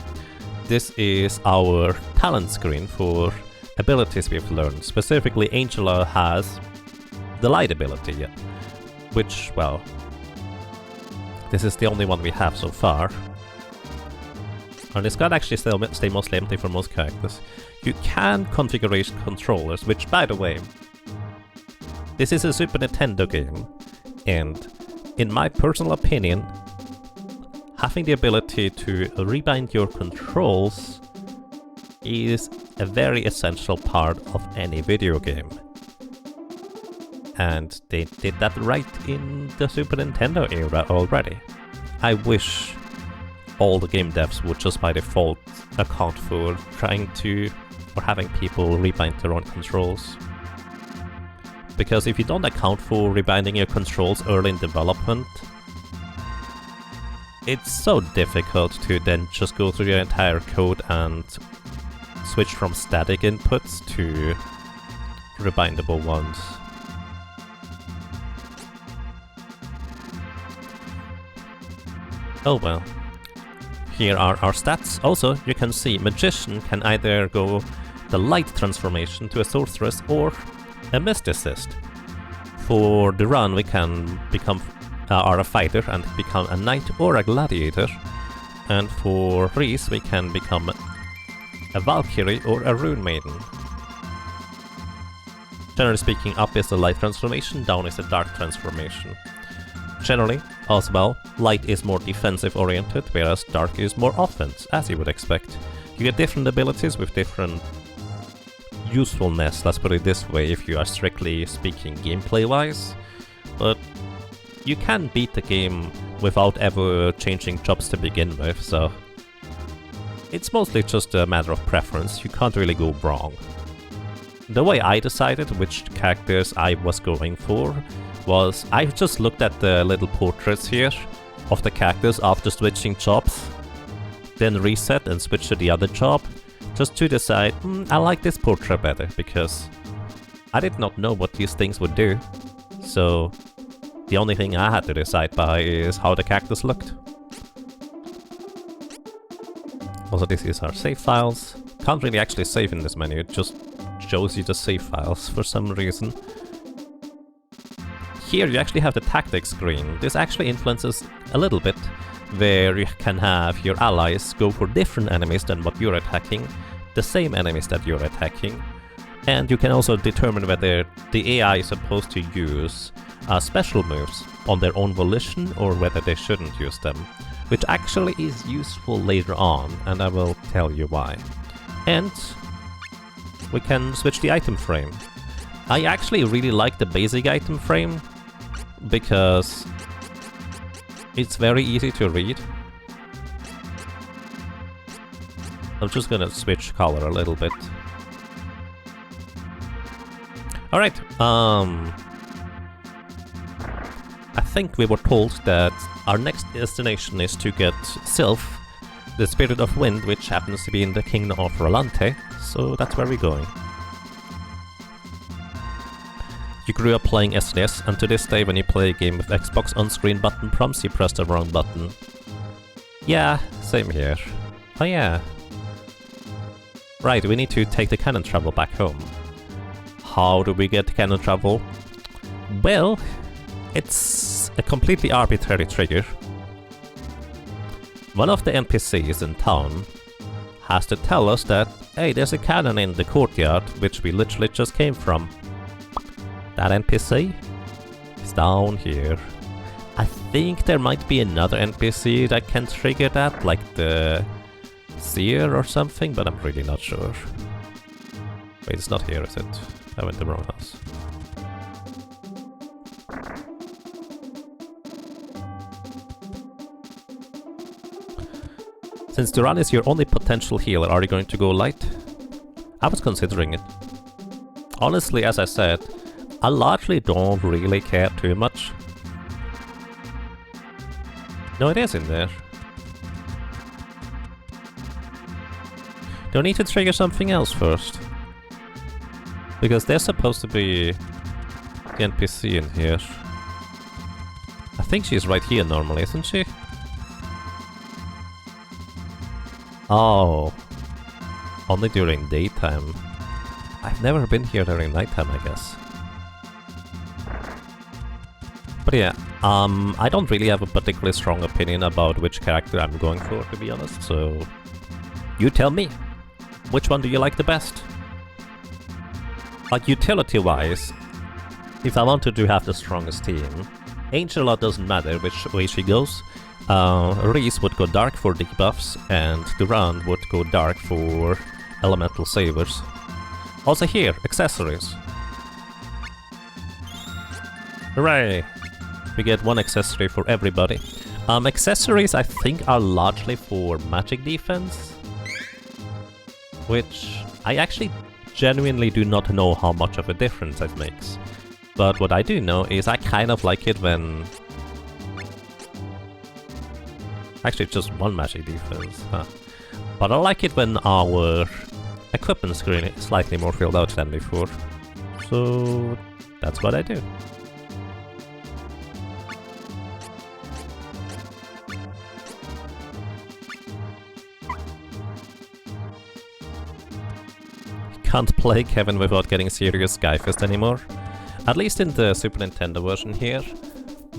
This is our talent screen for abilities we've learned. Specifically, Angela has the light ability, which, well, this is the only one we have so far. And this can actually stay mostly empty for most characters. You can configure controllers, which, by the way, this is a Super Nintendo game, and in my personal opinion, having the ability to rebind your controls is a very essential part of any video game. And they did that right in the Super Nintendo era already. I wish all the game devs would just by default account for trying to, or having people rebind their own controls. Because if you don't account for rebinding your controls early in development, it's so difficult to then just go through your entire code and switch from static inputs to rebindable ones. Oh well. Here are our stats. Also, you can see Magician can either go the light transformation to a sorceress or a mysticist. For Duran we can become a fighter and become a knight or a gladiator. And for Reese we can become a Valkyrie or a Rune Maiden. Generally speaking, up is the light transformation, down is the dark transformation. Generally, as well, light is more defensive oriented, whereas dark is more offense, as you would expect. You get different abilities with different usefulness, let's put it this way, if you are strictly speaking gameplay wise. But you can beat the game without ever changing jobs to begin with, so it's mostly just a matter of preference, you can't really go wrong. The way I decided which characters I was going for was I just looked at the little portraits here of the characters after switching jobs, then reset and switch to the other job, just to decide, I like this portrait better, because I did not know what these things would do, so the only thing I had to decide by is how the characters looked. Also, this is our save files. Can't really actually save in this menu, it just shows you the save files for some reason. Here you actually have the tactics screen. This actually influences a little bit, where you can have your allies go for different enemies than what you're attacking, the same enemies that you're attacking, and you can also determine whether the AI is supposed to use special moves on their own volition or whether they shouldn't use them, which actually is useful later on, and I will tell you why. And we can switch the item frame. I actually really like the basic item frame, because it's very easy to read. I'm just gonna switch color a little bit. Alright, I think we were told that our next destination is to get Sylph, the Spirit of Wind, which happens to be in the Kingdom of Volante, so that's where we're going. You grew up playing SNES, and to this day when you play a game with Xbox on-screen button prompts, you press the wrong button. Yeah, same here. Oh yeah. Right, we need to take the cannon travel back home. How do we get cannon travel? Well, it's a completely arbitrary trigger. One of the NPCs in town has to tell us that, hey, there's a cannon in the courtyard, which we literally just came from. That NPC is down here. I think there might be another NPC that can trigger that, like the Seer or something, but I'm really not sure. Wait, it's not here, is it? I went to the wrong house. Since Duran is your only potential healer, are you going to go light? I was considering it. Honestly, as I said, I largely don't really care too much. No, it is in there. Do I need to trigger something else first? Because there's supposed to be the NPC in here. I think she's right here normally, isn't she? Oh. Only during daytime. I've never been here during nighttime, I guess. But yeah, I don't really have a particularly strong opinion about which character I'm going for, to be honest, so you tell me. Which one do you like the best? Like, utility-wise, if I wanted to have the strongest team, Angela doesn't matter which way she goes. Reese would go dark for debuffs, and Duran would go dark for elemental savers. Also here, accessories. Hooray! We get one accessory for everybody. Accessories I think are largely for magic defense, which I actually genuinely do not know how much of a difference it makes. But what I do know is I kind of like it when... Actually, just one magic defense, huh? But I like it when our equipment screen is slightly more filled out than before. So that's what I do. Can't play Kevin without getting serious Skyfist anymore. At least in the Super Nintendo version here,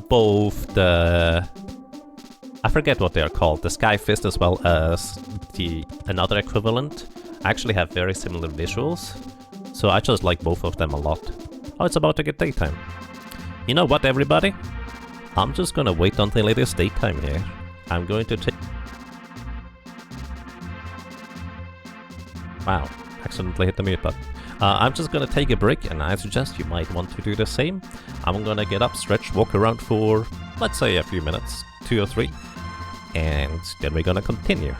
both the... I forget what they are called, the Skyfist as well as the another equivalent actually have very similar visuals, so I just like both of them a lot. Oh, it's about to get daytime. You know what, everybody? I'm just gonna wait until it is daytime here. I'm going to take... Wow. Accidentally hit the mute button. I'm just gonna take a break, and I suggest you might want to do the same. I'm gonna get up, stretch, walk around for, let's say, a few minutes, 2 or 3, and then we're gonna continue.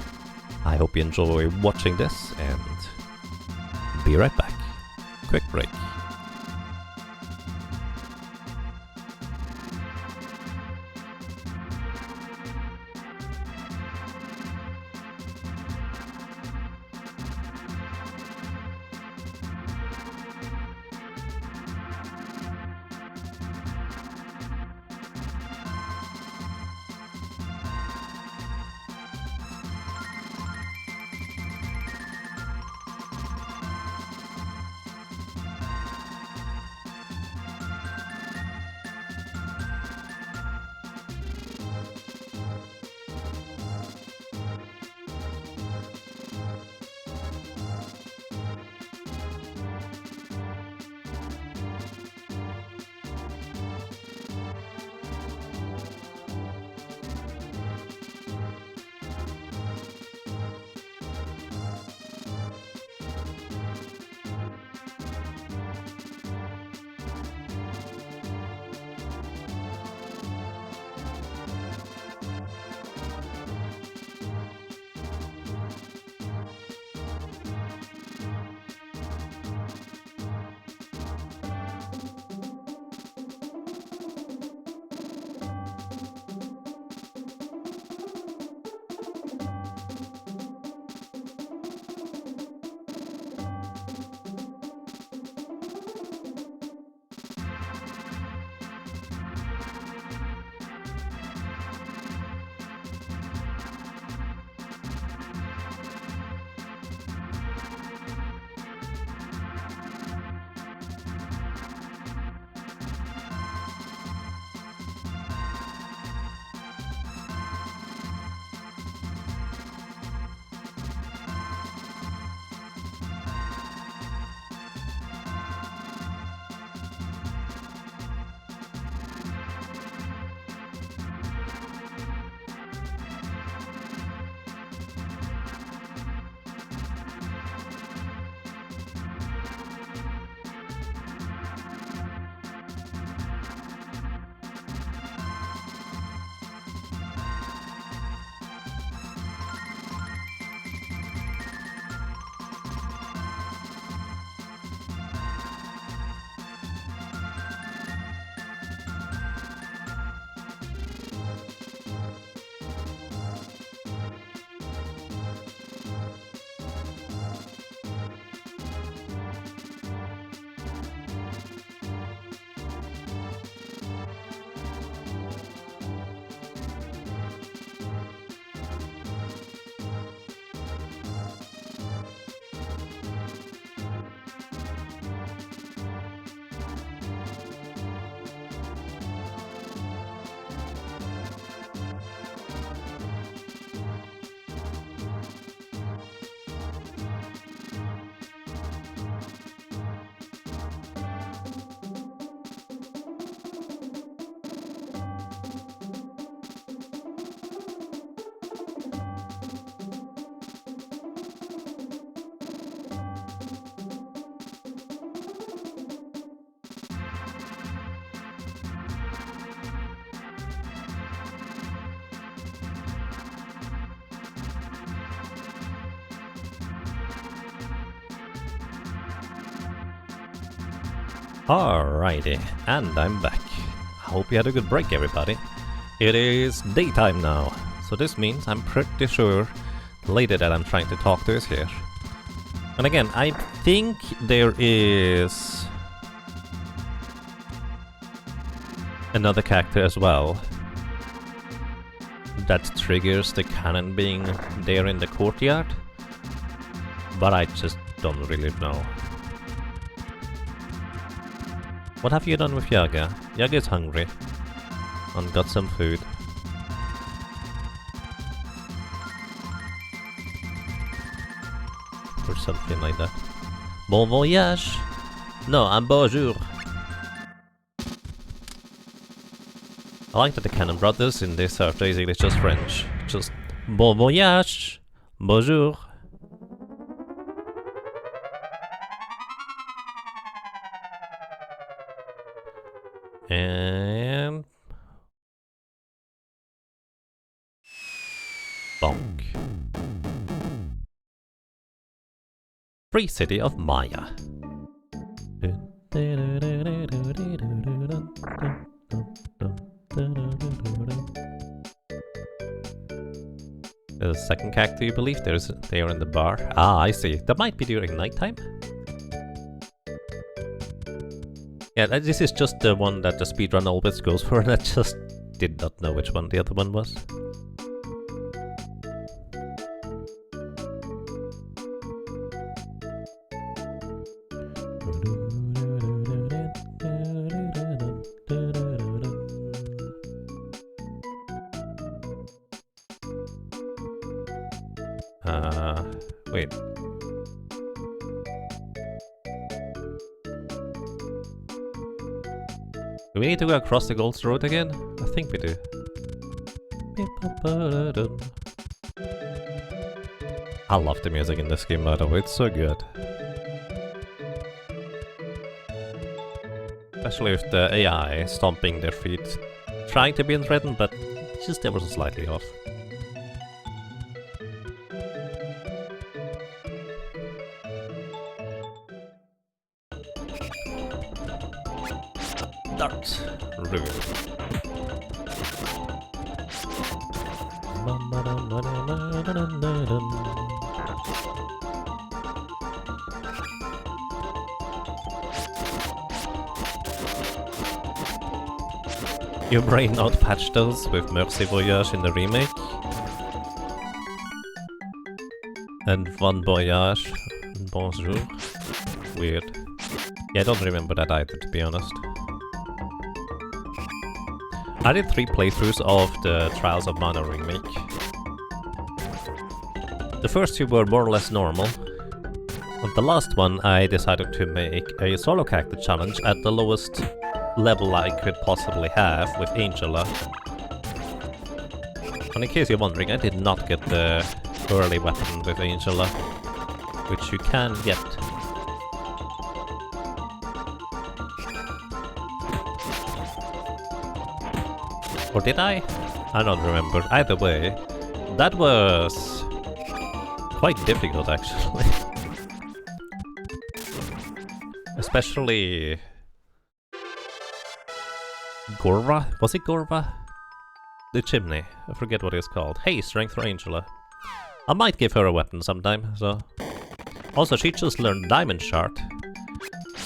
I hope you enjoy watching this, and be right back. Quick break. Alrighty, and I'm back. I hope you had a good break, everybody. It is daytime now, so this means I'm pretty sure the lady that I'm trying to talk to is here. And again, I think there is another character as well that triggers the cannon being there in the courtyard, but I just don't really know. What have you done with Yaga? Yaga is hungry and got some food. Or something like that. Bon voyage! No, I'm bonjour! I like that the Cannon Brothers in this are basically just French. Just bon voyage! Bonjour! And... bonk. Free City of Maya. The second character, you believe? They are in the bar. Ah, I see. That might be during nighttime. Yeah, this is just the one that the speedrun always goes for, and I just did not know which one the other one was. Wait. Do we need to go across the Gold's Road again? I think we do. I love the music in this game, by the way, it's so good. Especially with the AI stomping their feet, trying to be in rhythm, but just ever so slightly off. Dart Room. Your brain outpatched those with Mercy Voyage in the remake. And Bon Voyage. Bonjour. Weird. Yeah, I don't remember that either, to be honest. I did 3 playthroughs of the Trials of Mana remake. The first 2 were more or less normal. On the last one I decided to make a solo character challenge at the lowest level I could possibly have with Angela. And in case you're wondering, I did not get the early weapon with Angela, which you can get. Or did I? I don't remember. Either way, that was quite difficult actually. Especially Gorva? Was it Gorva? The chimney. I forget what it's called. Hey, strength for Angela. I might give her a weapon sometime, so... Also, she just learned Diamond Shard,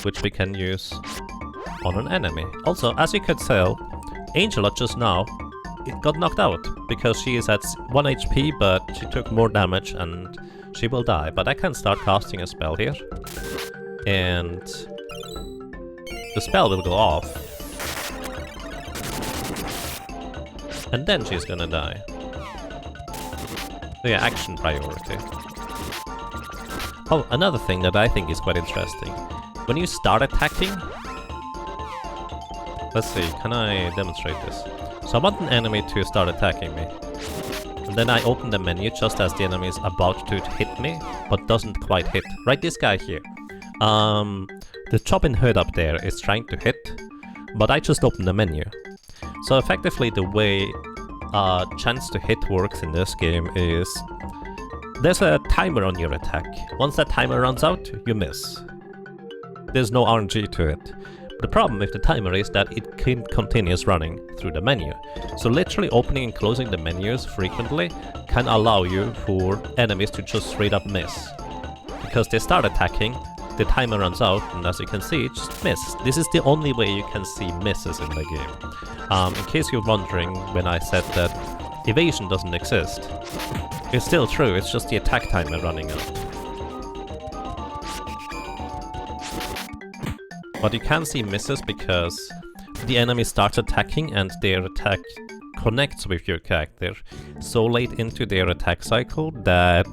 which we can use on an enemy. Also, as you could tell, Angela just now it got knocked out because she is at 1 HP, but she took more damage and she will die. But I can start casting a spell here, and the spell will go off, and then she's gonna die. So yeah, action priority. Oh, another thing that I think is quite interesting. When you start attacking... Let's see, can I demonstrate this? So I want an enemy to start attacking me. And then I open the menu just as the enemy is about to hit me, but doesn't quite hit. Right, this guy here. The chopping hood up there is trying to hit, but I just opened the menu. So effectively the way chance to hit works in this game is... There's a timer on your attack. Once that timer runs out, you miss. There's no RNG to it. The problem with the timer is that it continues running through the menu. So literally opening and closing the menus frequently can allow you for enemies to just straight up miss. Because they start attacking, the timer runs out, and as you can see, it just misses. This is the only way you can see misses in the game. In case you're wondering when I said that evasion doesn't exist, it's still true, it's just the attack timer running out. But you can see misses because the enemy starts attacking and their attack connects with your character so late into their attack cycle that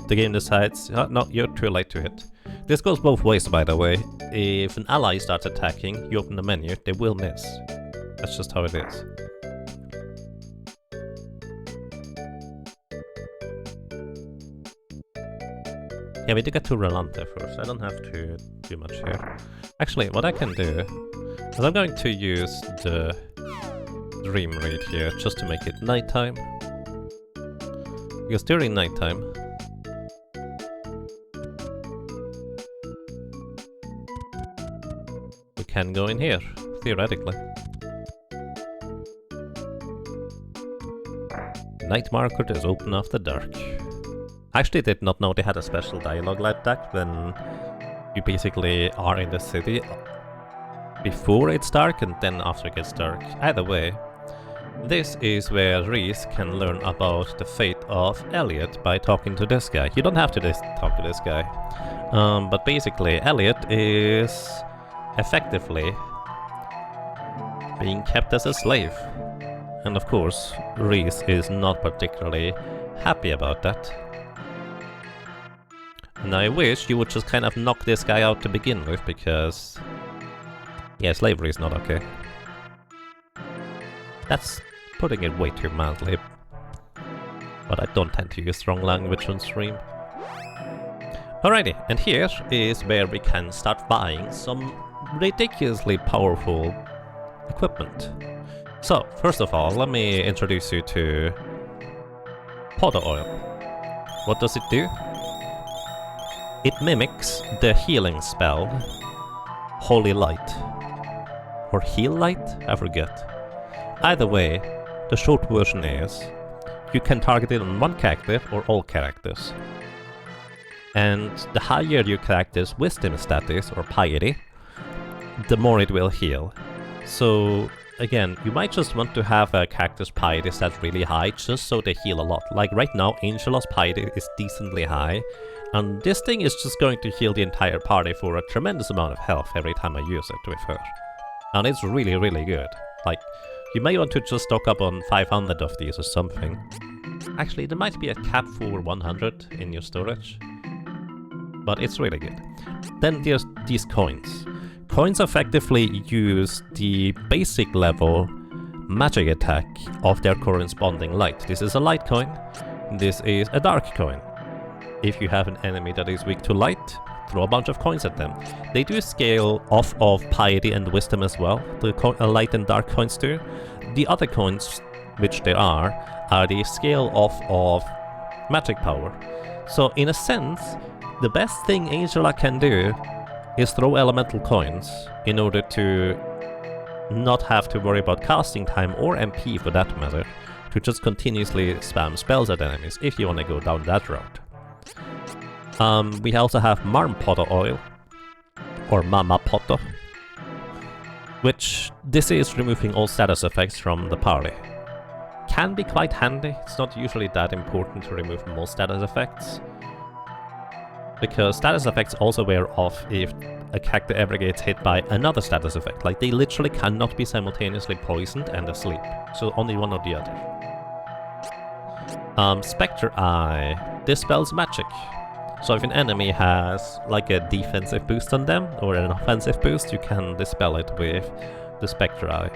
the game decides, oh, no, you're too late to hit. This goes both ways, by the way. If an ally starts attacking, you open the menu, they will miss. That's just how it is. Yeah, we do get to Volante first. I don't have to do much here. Actually, what I can do is I'm going to use the dream read here just to make it nighttime. Because during nighttime, we can go in here, theoretically. Night marker is open after dark. I actually did not know they had a special dialogue like that when you basically are in the city before it's dark and then after it gets dark. Either way, this is where Reese can learn about the fate of Elliot by talking to this guy. You don't have to talk to this guy, but basically Elliot is effectively being kept as a slave. And of course, Reese is not particularly happy about that. And I wish you would just kind of knock this guy out to begin with, because yeah, slavery is not okay. That's putting it way too mildly, but I don't tend to use strong language on stream. Alrighty, and here is where we can start buying some ridiculously powerful equipment. So, first of all, let me introduce you to Powder Oil. What does it do? It mimics the healing spell Holy Light. Or Heal Light? I forget. Either way, the short version is you can target it on one character or all characters. And the higher your character's wisdom status or piety, the more it will heal. So again, you might just want to have a character's piety stat really high just so they heal a lot. Like right now, Angela's piety is decently high, and this thing is just going to heal the entire party for a tremendous amount of health every time I use it with her. And it's really, really good. Like, you may want to just stock up on 500 of these or something. Actually, there might be a cap for 100 in your storage, but it's really good. Then there's these coins. Coins effectively use the basic level magic attack of their corresponding light. This is a light coin, this is a dark coin. If you have an enemy that is weak to light, throw a bunch of coins at them. They do scale off of piety and wisdom as well, the light and dark coins do. The other coins, which there are the scale off of magic power. So in a sense, the best thing Angela can do is throw elemental coins in order to not have to worry about casting time or MP for that matter, to just continuously spam spells at enemies if you want to go down that route. We also have Marmpotter Oil, or Mama Potter, which this is removing all status effects from the party. Can be quite handy, it's not usually that important to remove most status effects, because status effects also wear off if a character ever gets hit by another status effect. Like, they literally cannot be simultaneously poisoned and asleep, so only one or the other. Spectre Eye dispels magic. So if an enemy has like a defensive boost on them, or an offensive boost, you can dispel it with the Spectre Eye,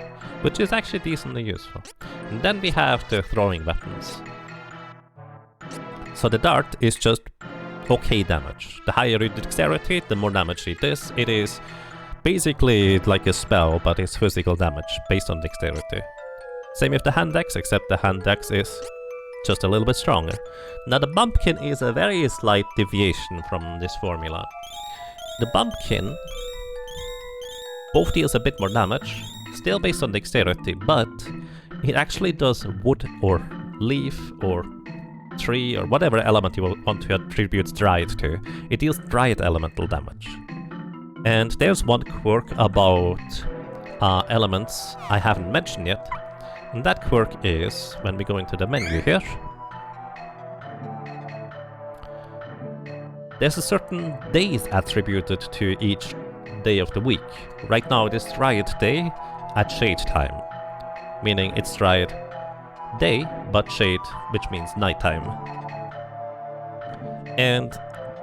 which is actually decently useful. And then we have the throwing weapons. So the dart is just okay damage. The higher your dexterity, the more damage it is. It is basically like a spell, but it's physical damage based on dexterity. Same with the hand axe, except the hand axe is just a little bit stronger. Now the bumpkin is a very slight deviation from this formula. The bumpkin Both deals a bit more damage, still based on dexterity, but it actually does wood or leaf or tree or whatever element you want to attribute Dryad to. It deals Dryad elemental damage. And there's one quirk about elements I haven't mentioned yet, and that quirk is, when we go into the menu here, there's a certain days attributed to each day of the week. Right now it is Dryad Day at shade time, meaning it's Dryad Day, but shade, which means nighttime. And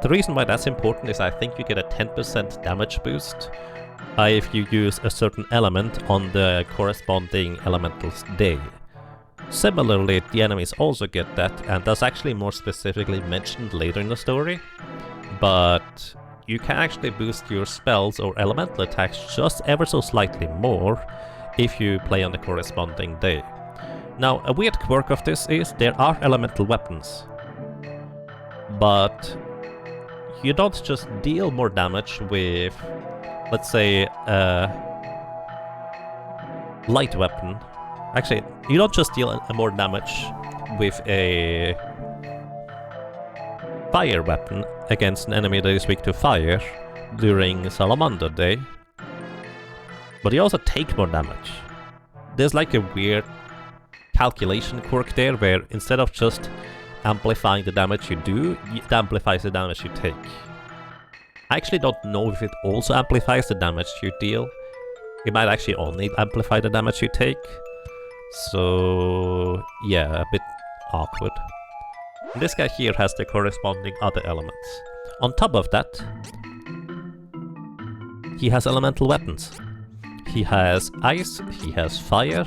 the reason why that's important is I think you get a 10% damage boost if you use a certain element on the corresponding elemental's day. Similarly, the enemies also get that, and that's actually more specifically mentioned later in the story. But you can actually boost your spells or elemental attacks just ever so slightly more if you play on the corresponding day. Now, a weird quirk of this is there are elemental weapons, but you don't just deal more damage with, let's say, a light weapon. Actually, you don't just deal more damage with a fire weapon against an enemy that is weak to fire during Salamander Day, but you also take more damage. There's like a weird calculation quirk there where instead of just amplifying the damage you do, it amplifies the damage you take. I actually don't know if it also amplifies the damage you deal. It might actually only amplify the damage you take. So yeah, a bit awkward. This guy here has the corresponding other elements. On top of that, he has elemental weapons. He has ice, he has fire,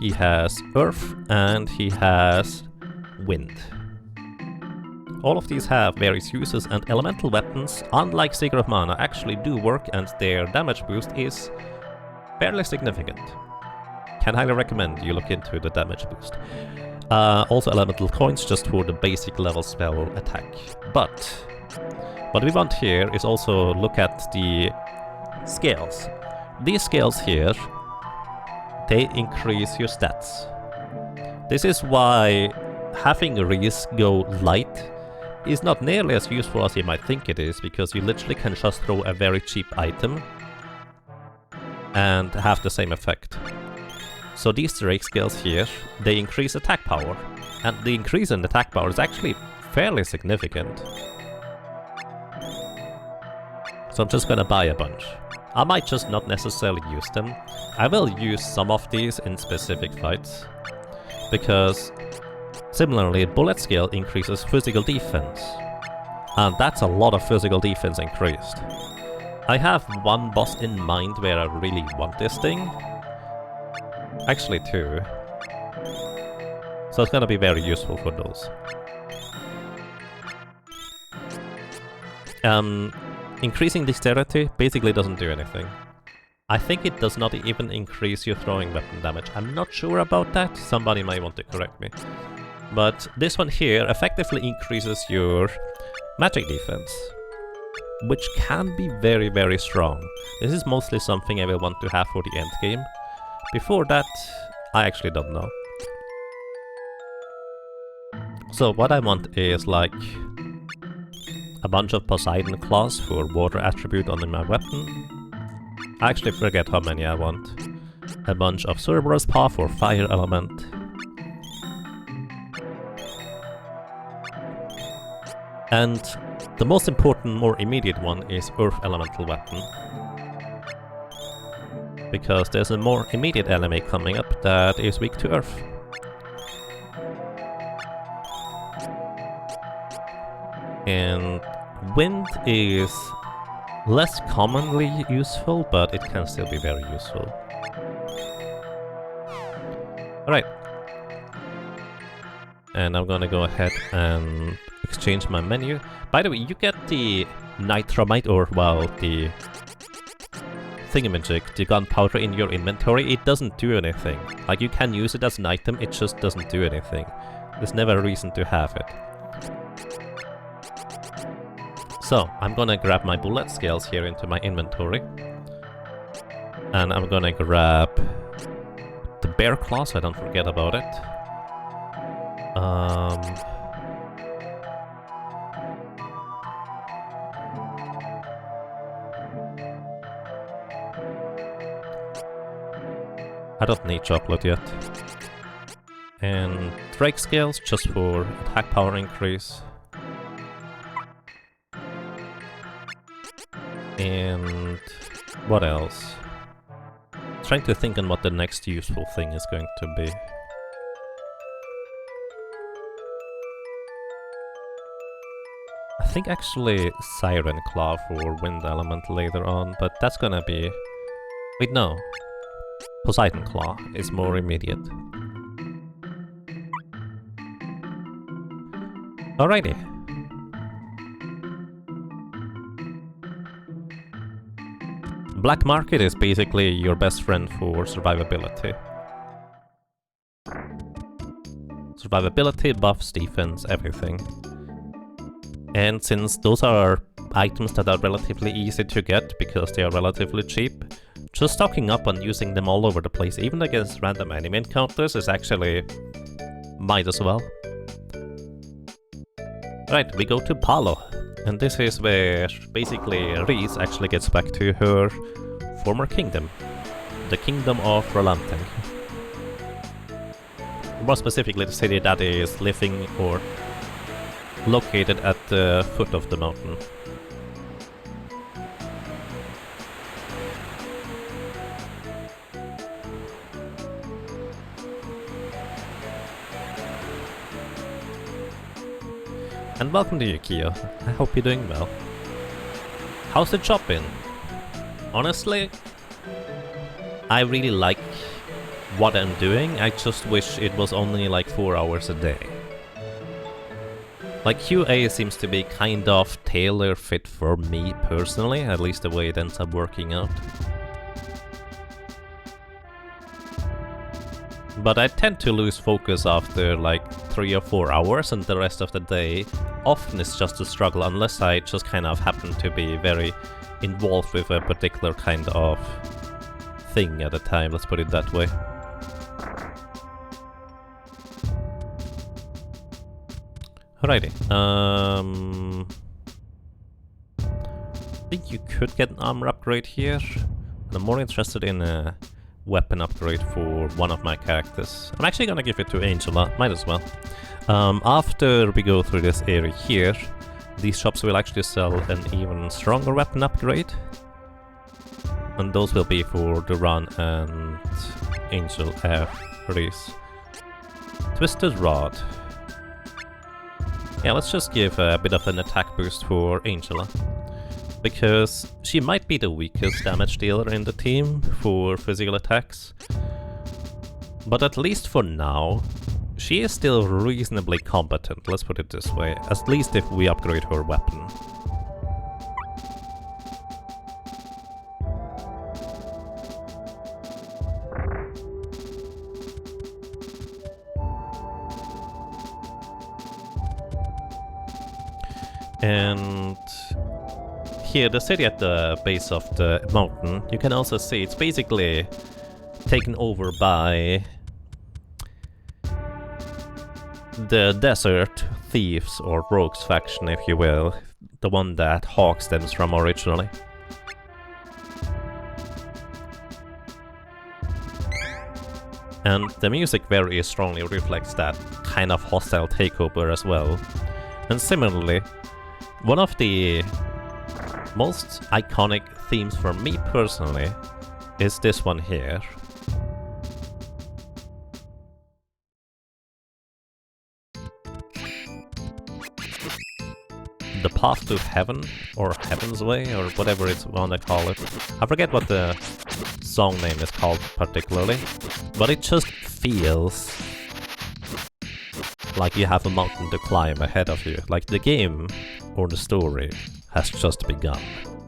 he has earth, and he has wind. All of these have various uses, and elemental weapons, unlike Seeker of Mana, actually do work, and their damage boost is fairly significant. Can highly recommend you look into the damage boost. Also elemental coins just for the basic level spell attack. But what we want here is also look at the scales. These scales here, they increase your stats. This is why having Reese go light is not nearly as useful as you might think it is, because you literally can just throw a very cheap item and have the same effect. So these Drake scales here, they increase attack power, and the increase in attack power is actually fairly significant. So I'm just gonna buy a bunch. I might just not necessarily use them. I will use some of these in specific fights, because similarly, bullet scale increases physical defense, and that's a lot of physical defense increased. I have one boss in mind where I really want this thing. Actually two. So it's gonna be very useful for those. Increasing dexterity basically doesn't do anything. I think it does not even increase your throwing weapon damage. I'm not sure about that, somebody might want to correct me. But this one here effectively increases your magic defense, which can be very, very strong. This is mostly something I will want to have for the end game. Before that, I actually don't know. So what I want is like a bunch of Poseidon claws for water attribute on my weapon. I actually forget how many I want. A bunch of Cerberus Paw for fire element. And the most important, more immediate one is Earth Elemental Weapon. Because there's a more immediate enemy coming up that is weak to Earth. And Wind is less commonly useful, but it can still be very useful. Alright. And I'm gonna go ahead and exchange my menu. By the way, you get the Nitramite, or well, the thingamajig, the gunpowder in your inventory. It doesn't do anything. Like, you can use it as an item, it just doesn't do anything. There's never a reason to have it. So, I'm gonna grab my bullet scales here into my inventory. And I'm gonna grab the bear claw so I don't forget about it. I don't need chocolate yet. And Drake scales just for attack power increase. And what else? Trying to think on what the next useful thing is going to be. I think actually Siren Claw for Wind Element later on, but that's gonna be... Wait, no. Poseidon Claw is more immediate. Alrighty. Black Market is basically your best friend for survivability. Survivability, buffs, defense, everything. And since those are items that are relatively easy to get because they are relatively cheap, just stocking up on using them all over the place, even against random enemy encounters, is actually... might as well. Right, we go to Palo. And this is where basically Reese actually gets back to her former kingdom. The Kingdom of Volante. More specifically the city that is living or located at the foot of the mountain. And welcome to Yukio. I hope you're doing well. How's the job been? Honestly, I really like what I'm doing. I just wish it was only like 4 hours a day. Like QA seems to be kind of tailor fit for me personally, at least the way it ends up working out. But I tend to lose focus after like 3 or 4 hours, and the rest of the day often is just a struggle unless I just kind of happen to be very involved with a particular kind of thing at a time, let's put it that way. Alrighty, I think you could get an armor upgrade here, and I'm more interested in a weapon upgrade for one of my characters. I'm actually gonna give it to Angela, might as well. After we go through this area here, these shops will actually sell an even stronger weapon upgrade. And those will be for Duran and Angel Reese. Twisted Rod. Yeah, let's just give a bit of an attack boost for Angela. Because she might be the weakest damage dealer in the team for physical attacks. But at least for now, she is still reasonably competent, let's put it this way. At least if we upgrade her weapon. And here, the city at the base of the mountain, you can also see it's basically taken over by the desert thieves or rogues faction, if you will, the one that Hawk stems from originally. And the music very strongly reflects that kind of hostile takeover as well. And similarly, one of the most iconic themes for me personally is this one here. The Path to Heaven, or Heaven's Way, or whatever it's wanna call it. I forget what the song name is called particularly, but it just feels like you have a mountain to climb ahead of you, like the game or the story has just begun.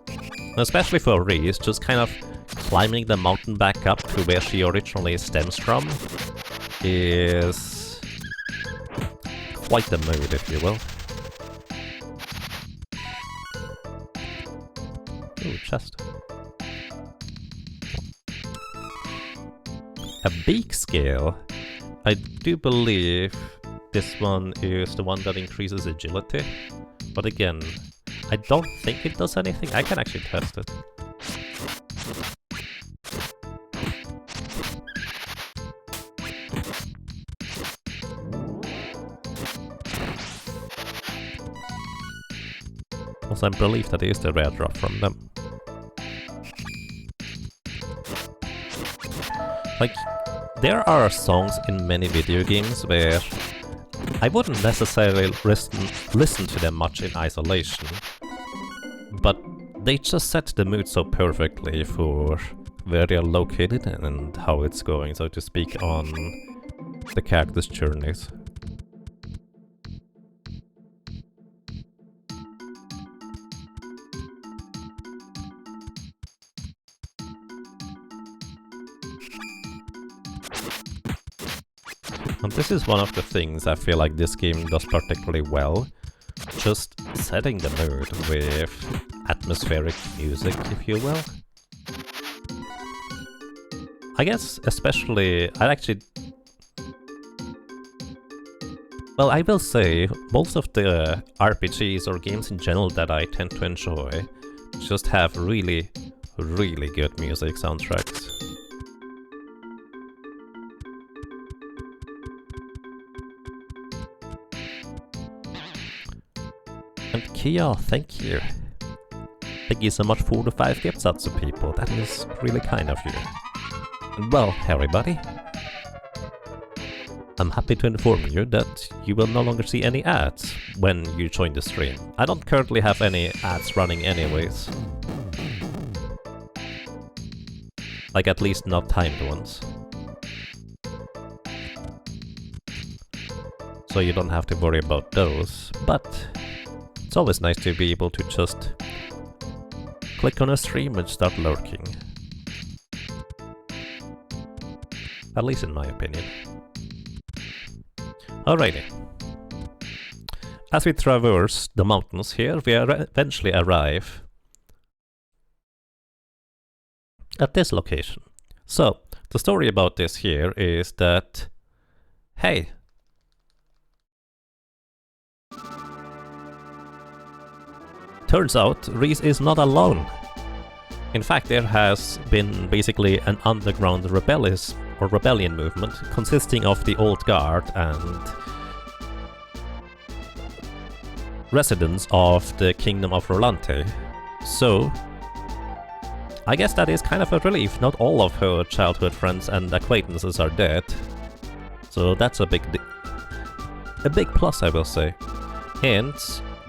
And especially for Reese, just kind of climbing the mountain back up to where she originally stems from is quite the mood, if you will. Ooh, chest. a beak scale. I do believe this one is the one that increases agility. But again, I don't think it does anything. I can actually test it. Also, I believe that is the rare drop from them. Like, there are songs in many video games where I wouldn't necessarily listen to them much in isolation, but they just set the mood so perfectly for where they are located and how it's going, so to speak, on the character's journeys. And this is one of the things I feel like this game does particularly well, just setting the mood with atmospheric music, if you will. I guess especially, well, I will say, most of the RPGs or games in general that I tend to enjoy just have really, really good music soundtracks. And Kia, thank you. Thank you so much for the 5 gifts out to people, that is really kind of you. And well, everybody, I'm happy to inform you that you will no longer see any ads when you join the stream. I don't currently have any ads running anyways. Like, at least not timed ones. So you don't have to worry about those, but it's always nice to be able to just click on a stream and start lurking. At least in my opinion. Alrighty. As we traverse the mountains here, we eventually arrive at this location. So, the story about this here is that, hey, turns out Reese is not alone. In fact, there has been basically an underground rebellion movement consisting of the old guard and residents of the Kingdom of Volante. So, I guess that is kind of a relief. Not all of her childhood friends and acquaintances are dead. So that's a big plus, I will say. And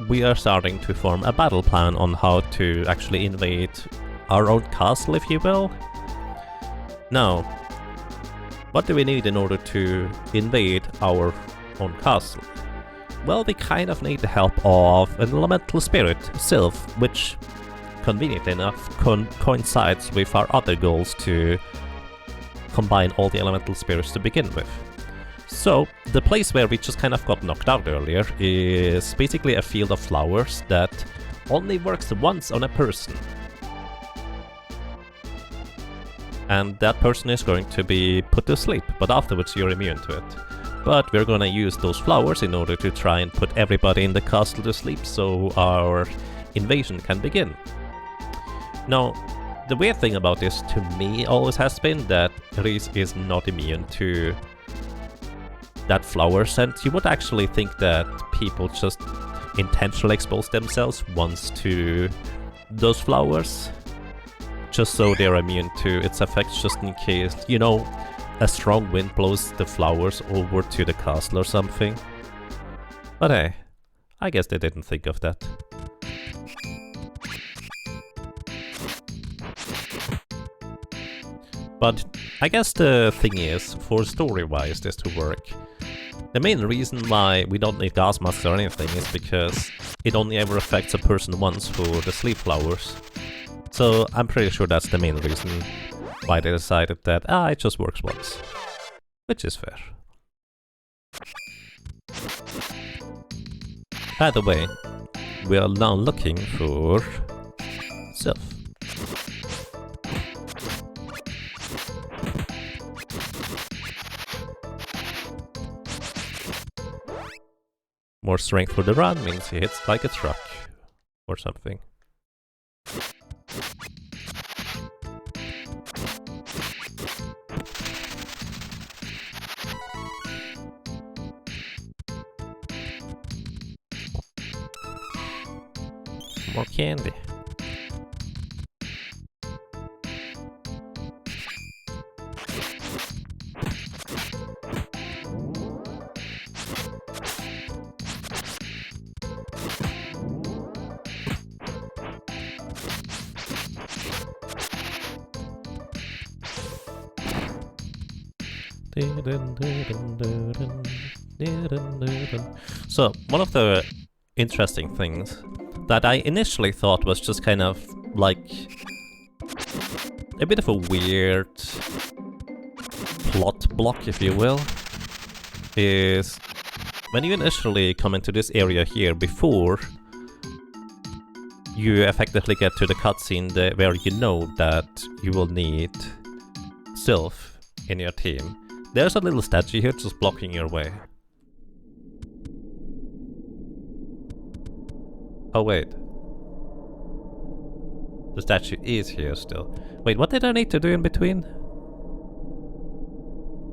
we are starting to form a battle plan on how to actually invade our own castle, if you will. Now, what do we need in order to invade our own castle? Well, we kind of need the help of an elemental spirit, Sylph, which, conveniently enough, coincides with our other goals to combine all the elemental spirits to begin with. So, the place where we just kind of got knocked out earlier is basically a field of flowers that only works once on a person. And that person is going to be put to sleep, but afterwards you're immune to it. But we're gonna use those flowers in order to try and put everybody in the castle to sleep so our invasion can begin. Now, the weird thing about this to me always has been that Reese is not immune to that flower scent. You would actually think that people just intentionally expose themselves once to those flowers, just so they're immune to its effects, just in case, you know, a strong wind blows the flowers over to the castle or something. But hey, I guess they didn't think of that. But I guess the thing is, for story-wise this to work, the main reason why we don't need gas masks or anything is because it only ever affects a person once for the sleep flowers. So I'm pretty sure that's the main reason why they decided that, it just works once. Which is fair. By the way, we are now looking for Sylph. More strength for Duran means he hits like a truck. Or something. More candy. So, one of the interesting things that I initially thought was just kind of like a bit of a weird plot block, if you will, is when you initially come into this area here before you effectively get to the cutscene where you know that you will need Sylph in your team. There's a little statue here just blocking your way. Oh wait. The statue is here still. Wait, what did I need to do in between?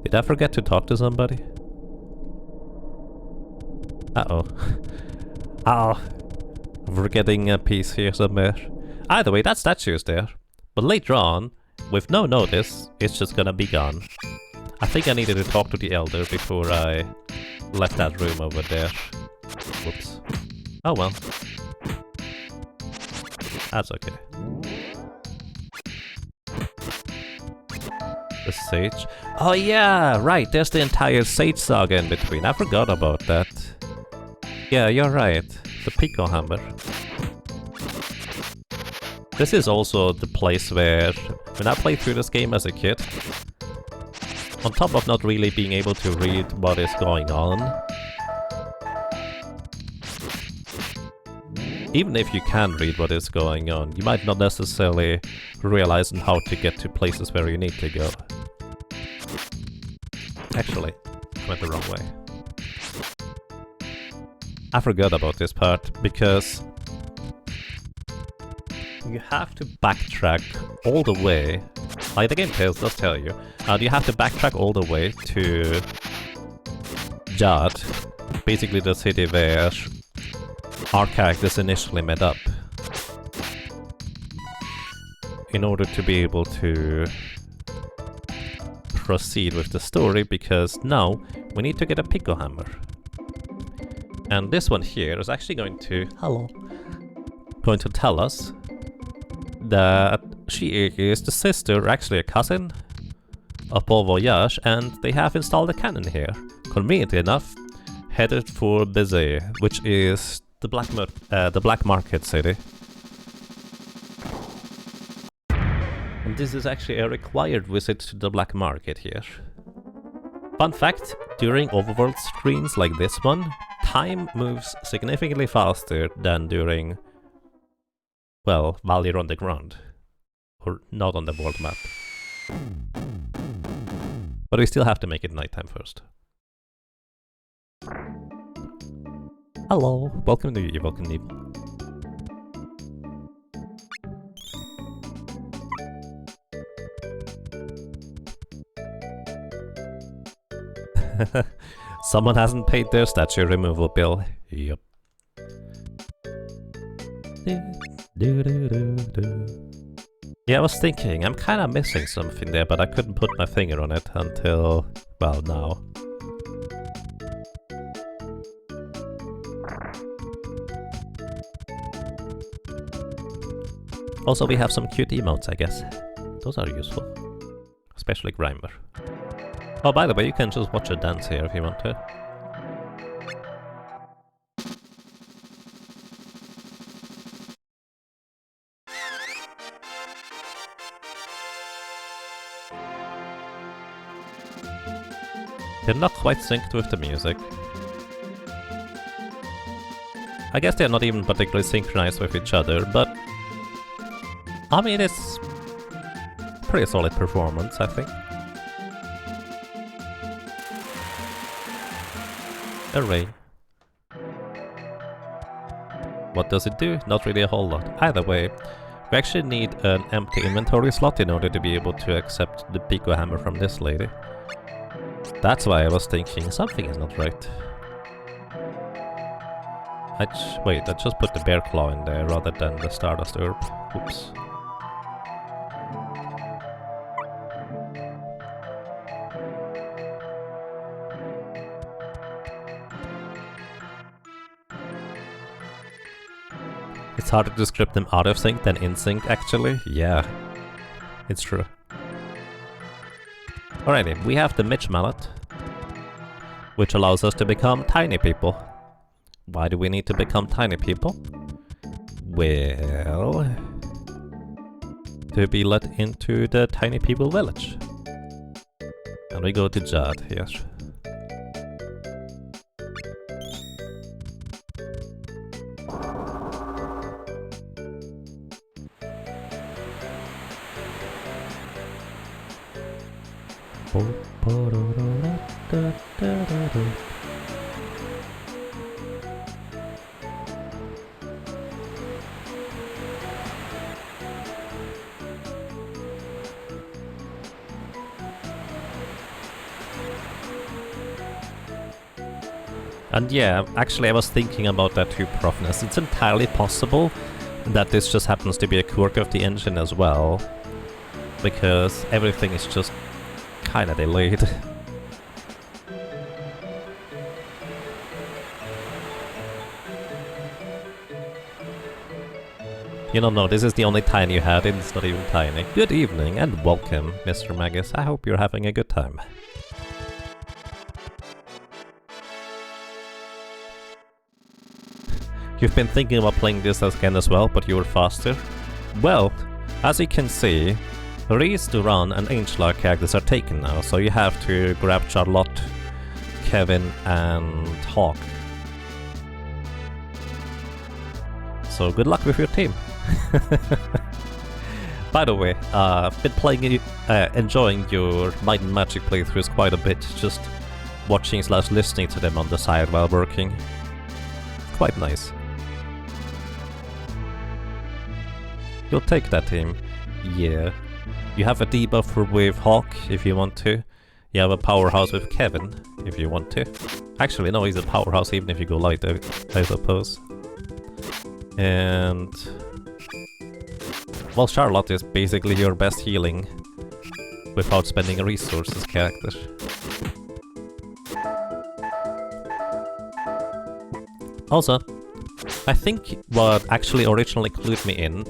Did I forget to talk to somebody? Uh-oh. Oh, I'm forgetting a piece here somewhere. Either way, that statue is there. But later on, with no notice, it's just gonna be gone. I think I needed to talk to the elder before I left that room over there. Whoops. Oh well. That's okay. The sage. Oh yeah, right, there's the entire sage saga in between. I forgot about that. Yeah, you're right. The Pico Hammer. This is also the place where, when I played through this game as a kid, on top of not really being able to read what is going on, even if you can read what is going on, you might not necessarily realize how to get to places where you need to go. Actually, I went the wrong way. I forgot about this part, because you have to backtrack all the way, like the game does tell you, you have to backtrack all the way to Jadd, basically the city where our characters initially met up, in order to be able to proceed with the story, because now we need to get a Pico Hammer. And this one here is actually going to tell us that she is the sister, actually a cousin, of Bon Voyage, and they have installed a cannon here. Conveniently enough, headed for Bizet, which is the black market city. And this is actually a required visit to the black market here. Fun fact, during overworld screens like this one, time moves significantly faster than during, well, while you're on the ground. Or not on the world map. But we still have to make it nighttime first. Hello, welcome to you, welcome to you. Someone hasn't paid their statue removal bill. Yep. Yeah, I was thinking, I'm kinda missing something there, but I couldn't put my finger on it until, well, now. Also, we have some cute emotes, I guess. Those are useful. Especially Grimer. Oh, by the way, you can just watch a dance here if you want to. They're not quite synced with the music. I guess they're not even particularly synchronized with each other, but I mean, it's a pretty solid performance, I think. Hooray. what does it do? Not really a whole lot. Either way, we actually need an empty inventory slot in order to be able to accept the Pico Hammer from this lady. That's why I was thinking something is not right. Wait, I just put the bear claw in there rather than the Stardust herb. Oops. It's harder to script them out of sync than in sync, actually. Yeah, it's true. Alrighty, we have the Mitch Mallet, which allows us to become tiny people. Why do we need to become tiny people? Well, to be let into the tiny people village. And we go to Jadd here. And yeah, actually I was thinking about that too, Profness. It's entirely possible that this just happens to be a quirk of the engine as well, because everything is just kinda delayed. You don't know, this is the only tiny you had, and it's not even tiny. Good evening and welcome, Mr. Magus. I hope you're having a good time. You've been thinking about playing this again as well, but you were faster? Well, as you can see, Reese, Duran and Angela characters are taken now, so you have to grab Charlotte, Kevin and Hawk. So good luck with your team. By the way, I've been playing, enjoying your Might and Magic playthroughs quite a bit, just watching / listening to them on the side while working. Quite nice. You'll take that team. Yeah. You have a debuffer with Hawk if you want to. You have a powerhouse with Kevin if you want to. Actually, no, he's a powerhouse even if you go light, I suppose. And... well, Charlotte is basically your best healing without spending resources character. Also, I think what actually originally clued me in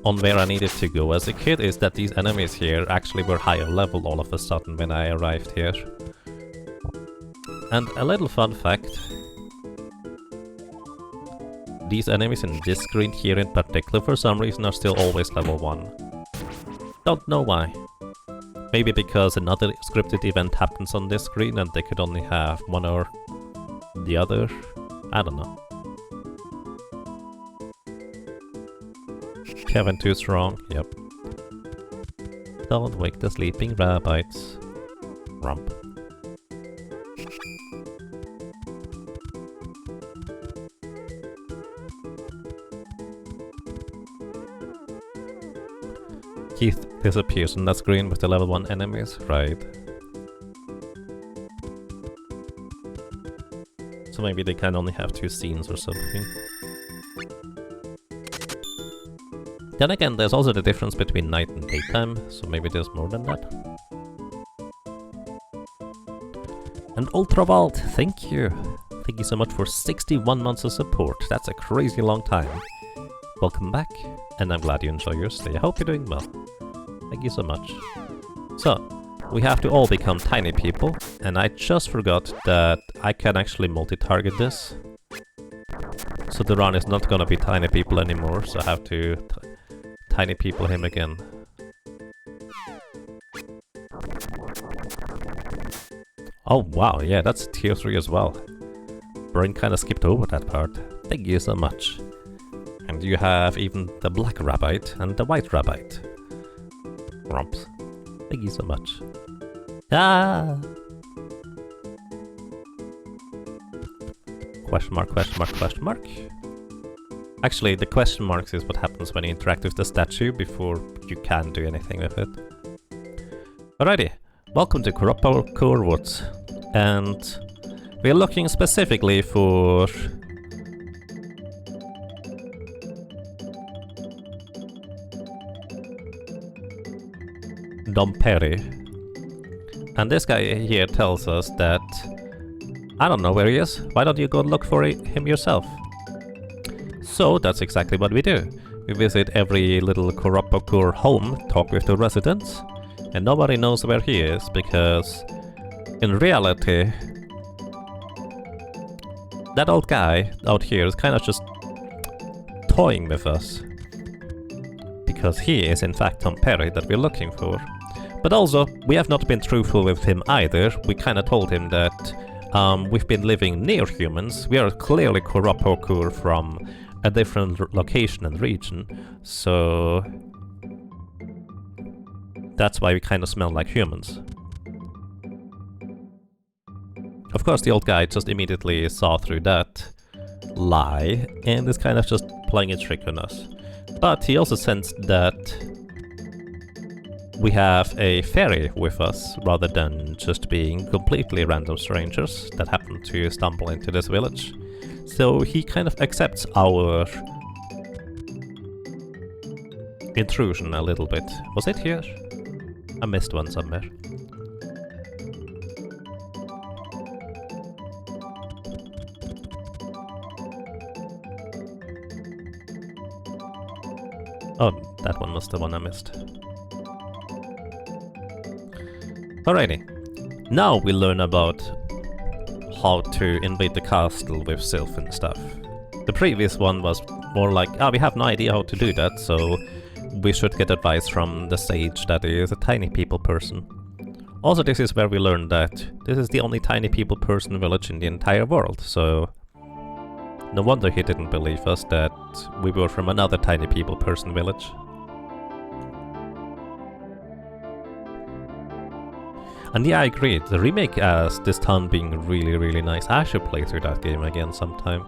on where I needed to go as a kid is that these enemies here actually were higher level all of a sudden when I arrived here. And a little fun fact, these enemies in this screen here in particular for some reason are still always level 1. Don't know why. Maybe because another scripted event happens on this screen and they could only have one or the other. I don't know. Kevin too strong, yep. Don't wake the sleeping rabbits. Rump. Keith disappears on that screen with the level 1 enemies, right? So maybe they can only have 2 scenes or something. Then again, there's also the difference between night and daytime, so maybe there's more than that. And Ultravald, thank you! Thank you so much for 61 months of support, that's a crazy long time. Welcome back, and I'm glad you enjoy your stay. I hope you're doing well. Thank you so much. So, we have to all become tiny people, and I just forgot that I can actually multi-target this. So Duran is not gonna be tiny people anymore, so I have to tiny people him again. Oh wow, yeah, that's tier 3 as well. Brain kinda skipped over that part. Thank you so much. And you have even the black rabbit and the white rabbit. Romps. Thank you so much. Ah! Question mark, question mark, question mark. Actually, the question marks is what happens when you interact with the statue before you can do anything with it. Alrighty, welcome to Kurappa Woods, and we're looking specifically for Dom Perry. And this guy here tells us that I don't know where he is. Why don't you go look for him yourself? So that's exactly what we do. We visit every little Kurappa home, talk with the residents, and nobody knows where he is because in reality that old guy out here is kind of just toying with us. Because he is in fact Tom Perry that we're looking for. But also, we have not been truthful with him either. We kinda told him that we've been living near humans. We are clearly Kurappa from a different location and region, so that's why we kinda smell like humans. Of course, the old guy just immediately saw through that lie and is kind of just playing a trick on us. But he also sensed that we have a fairy with us, rather than just being completely random strangers that happen to stumble into this village. So he kind of accepts our intrusion a little bit. Was it here? I missed one somewhere. Oh, that one was the one I missed. Alrighty, now we learn about how to invade the castle with Sylph and stuff. The previous one was more like, we have no idea how to do that, so we should get advice from the sage that is a tiny people person. Also, this is where we learned that this is the only tiny people person village in the entire world, so no wonder he didn't believe us that we were from another tiny people person village. And yeah, I agree, the remake as this town being really nice. I should play through that game again sometime.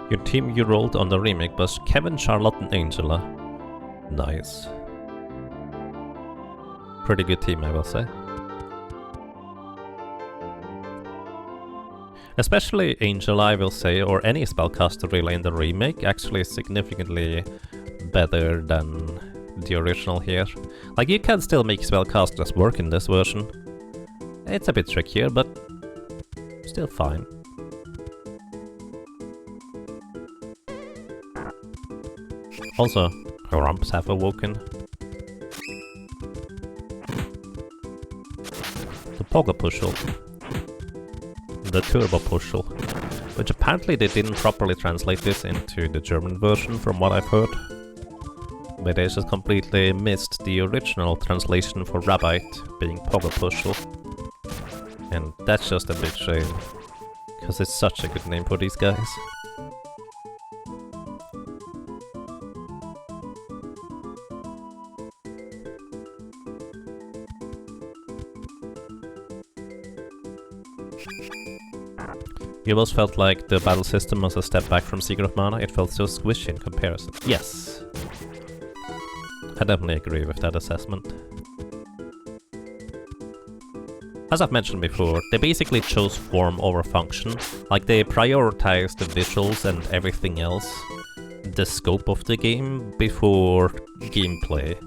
Your team you rolled on the remake was Kevin, Charlotte and Angela. Nice. Pretty good team, I will say. Especially Angela, I will say, or any spellcaster really in the remake, actually is significantly better than the original here. Like, you can still make spellcasters work in this version. It's a bit trickier, but still fine. Also, Grumps have awoken. The Pogo Pushel. The Turbo Pushel. Which apparently they didn't properly translate this into the German version from what I've heard. But they just completely missed the original translation for Rabbite being Pogo Pushel. And that's just a big shame. Because it's such a good name for these guys. You almost felt like the battle system was a step back from Secret of Mana. It felt so squishy in comparison. Yes. I definitely agree with that assessment. As I've mentioned before, they basically chose form over function. Like, they prioritized the visuals and everything else, the scope of the game, before gameplay.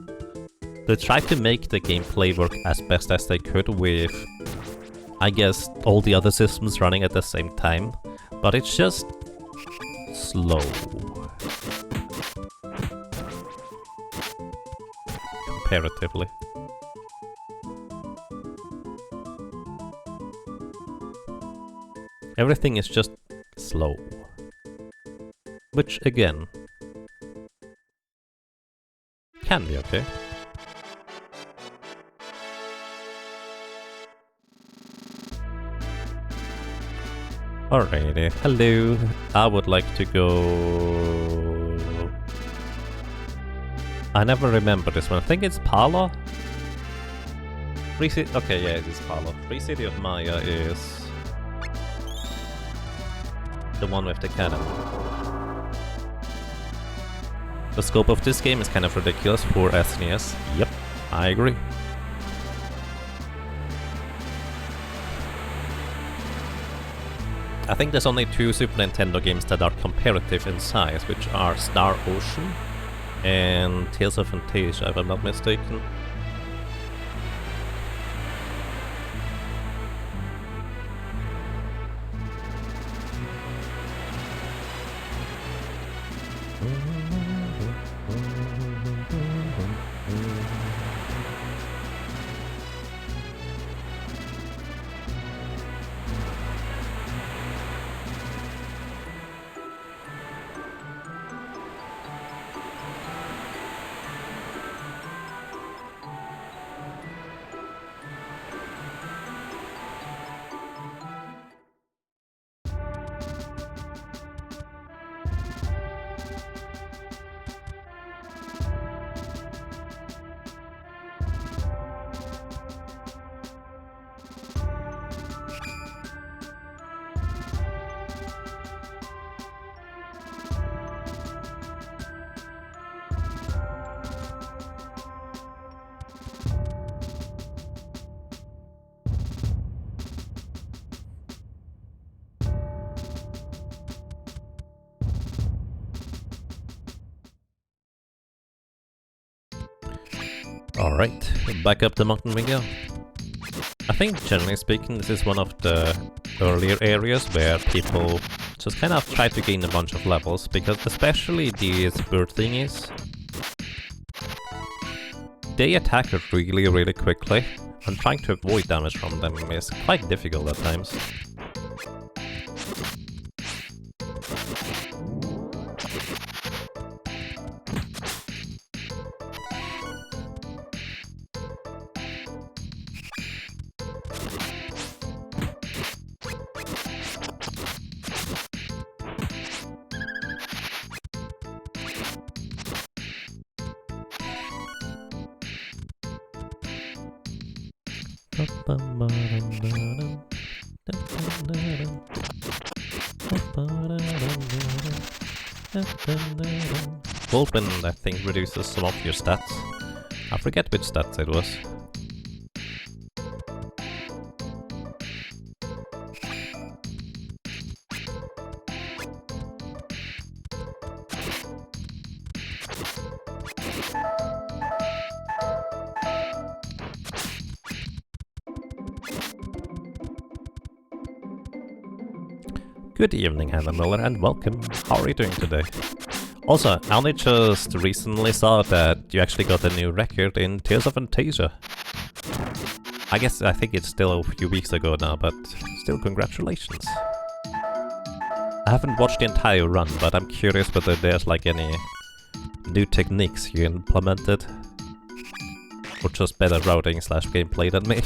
They tried to make the gameplay work as best as they could with, I guess, all the other systems running at the same time, but it's just slow. Comparatively. Everything is just slow. Which, again, can be okay. Alrighty, hello. I would like to go... I never remember this one. I think it's Pala? Okay, yeah, it is Pala. Free City of Maya is... the one with the cannon. The scope of this game is kind of ridiculous for SNES. Yep, I agree. I think there's only 2 Super Nintendo games that are comparative in size, which are Star Ocean and Tales of Fantasia, if I'm not mistaken. Alright, back up the mountain we go. I think, generally speaking, this is one of the earlier areas where people just kind of try to gain a bunch of levels, because especially these bird thingies, they attack really, really quickly, and trying to avoid damage from them is quite difficult at times. Whirlwind, I think, reduces some of your stats. I forget which stats it was. Good evening, Hannah Miller, and welcome. How are you doing today? Also, I only just recently saw that you actually got a new record in Tales of Fantasia. I think it's still a few weeks ago now, but still congratulations. I haven't watched the entire run, but I'm curious whether there's like any new techniques you implemented. Or just better routing slash gameplay than me.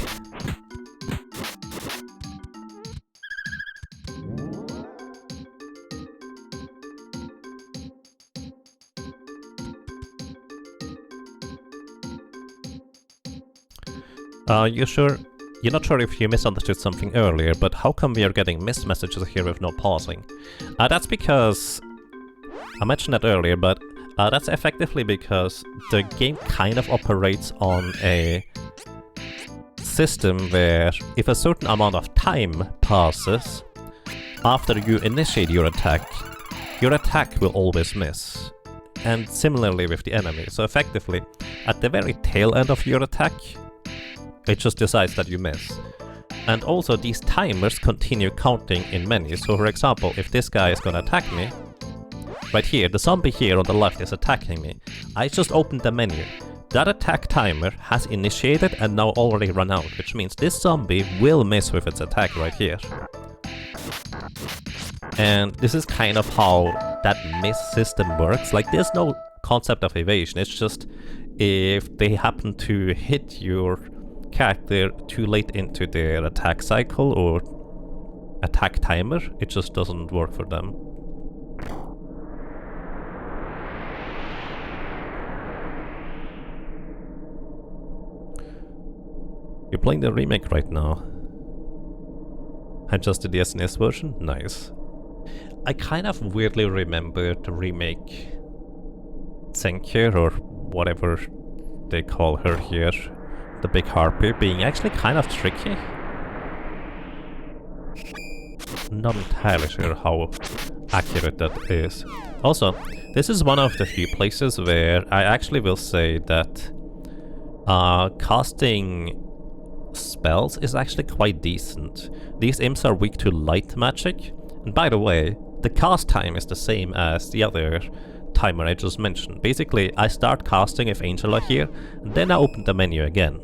You're not sure if you misunderstood something earlier, but how come we are getting missed messages here with no pausing? That's because... I mentioned that earlier, but that's effectively because the game kind of operates on a system where if a certain amount of time passes after you initiate your attack will always miss. And similarly with the enemy. So effectively, at the very tail end of your attack, it just decides that you miss. And also these timers continue counting in menus. So for example, if this guy is gonna attack me, right here, the zombie here on the left is attacking me. I just opened the menu. That attack timer has initiated and now already run out, which means this zombie will miss with its attack right here. And this is kind of how that miss system works. Like, there's no concept of evasion, it's just if they happen to hit your character too late into their attack cycle or attack timer, it just doesn't work for them. You're playing the remake right now. I just did the SNES version? Nice. I kind of weirdly remember the remake Senker, or whatever they call her here, the big harpy, being actually kind of tricky. Not entirely sure how accurate that is. Also, this is one of the few places where I actually will say that casting spells is actually quite decent. These imps are weak to light magic, and by the way, the cast time is the same as the other timer I just mentioned. Basically, I start casting if Angela here, and then I open the menu again.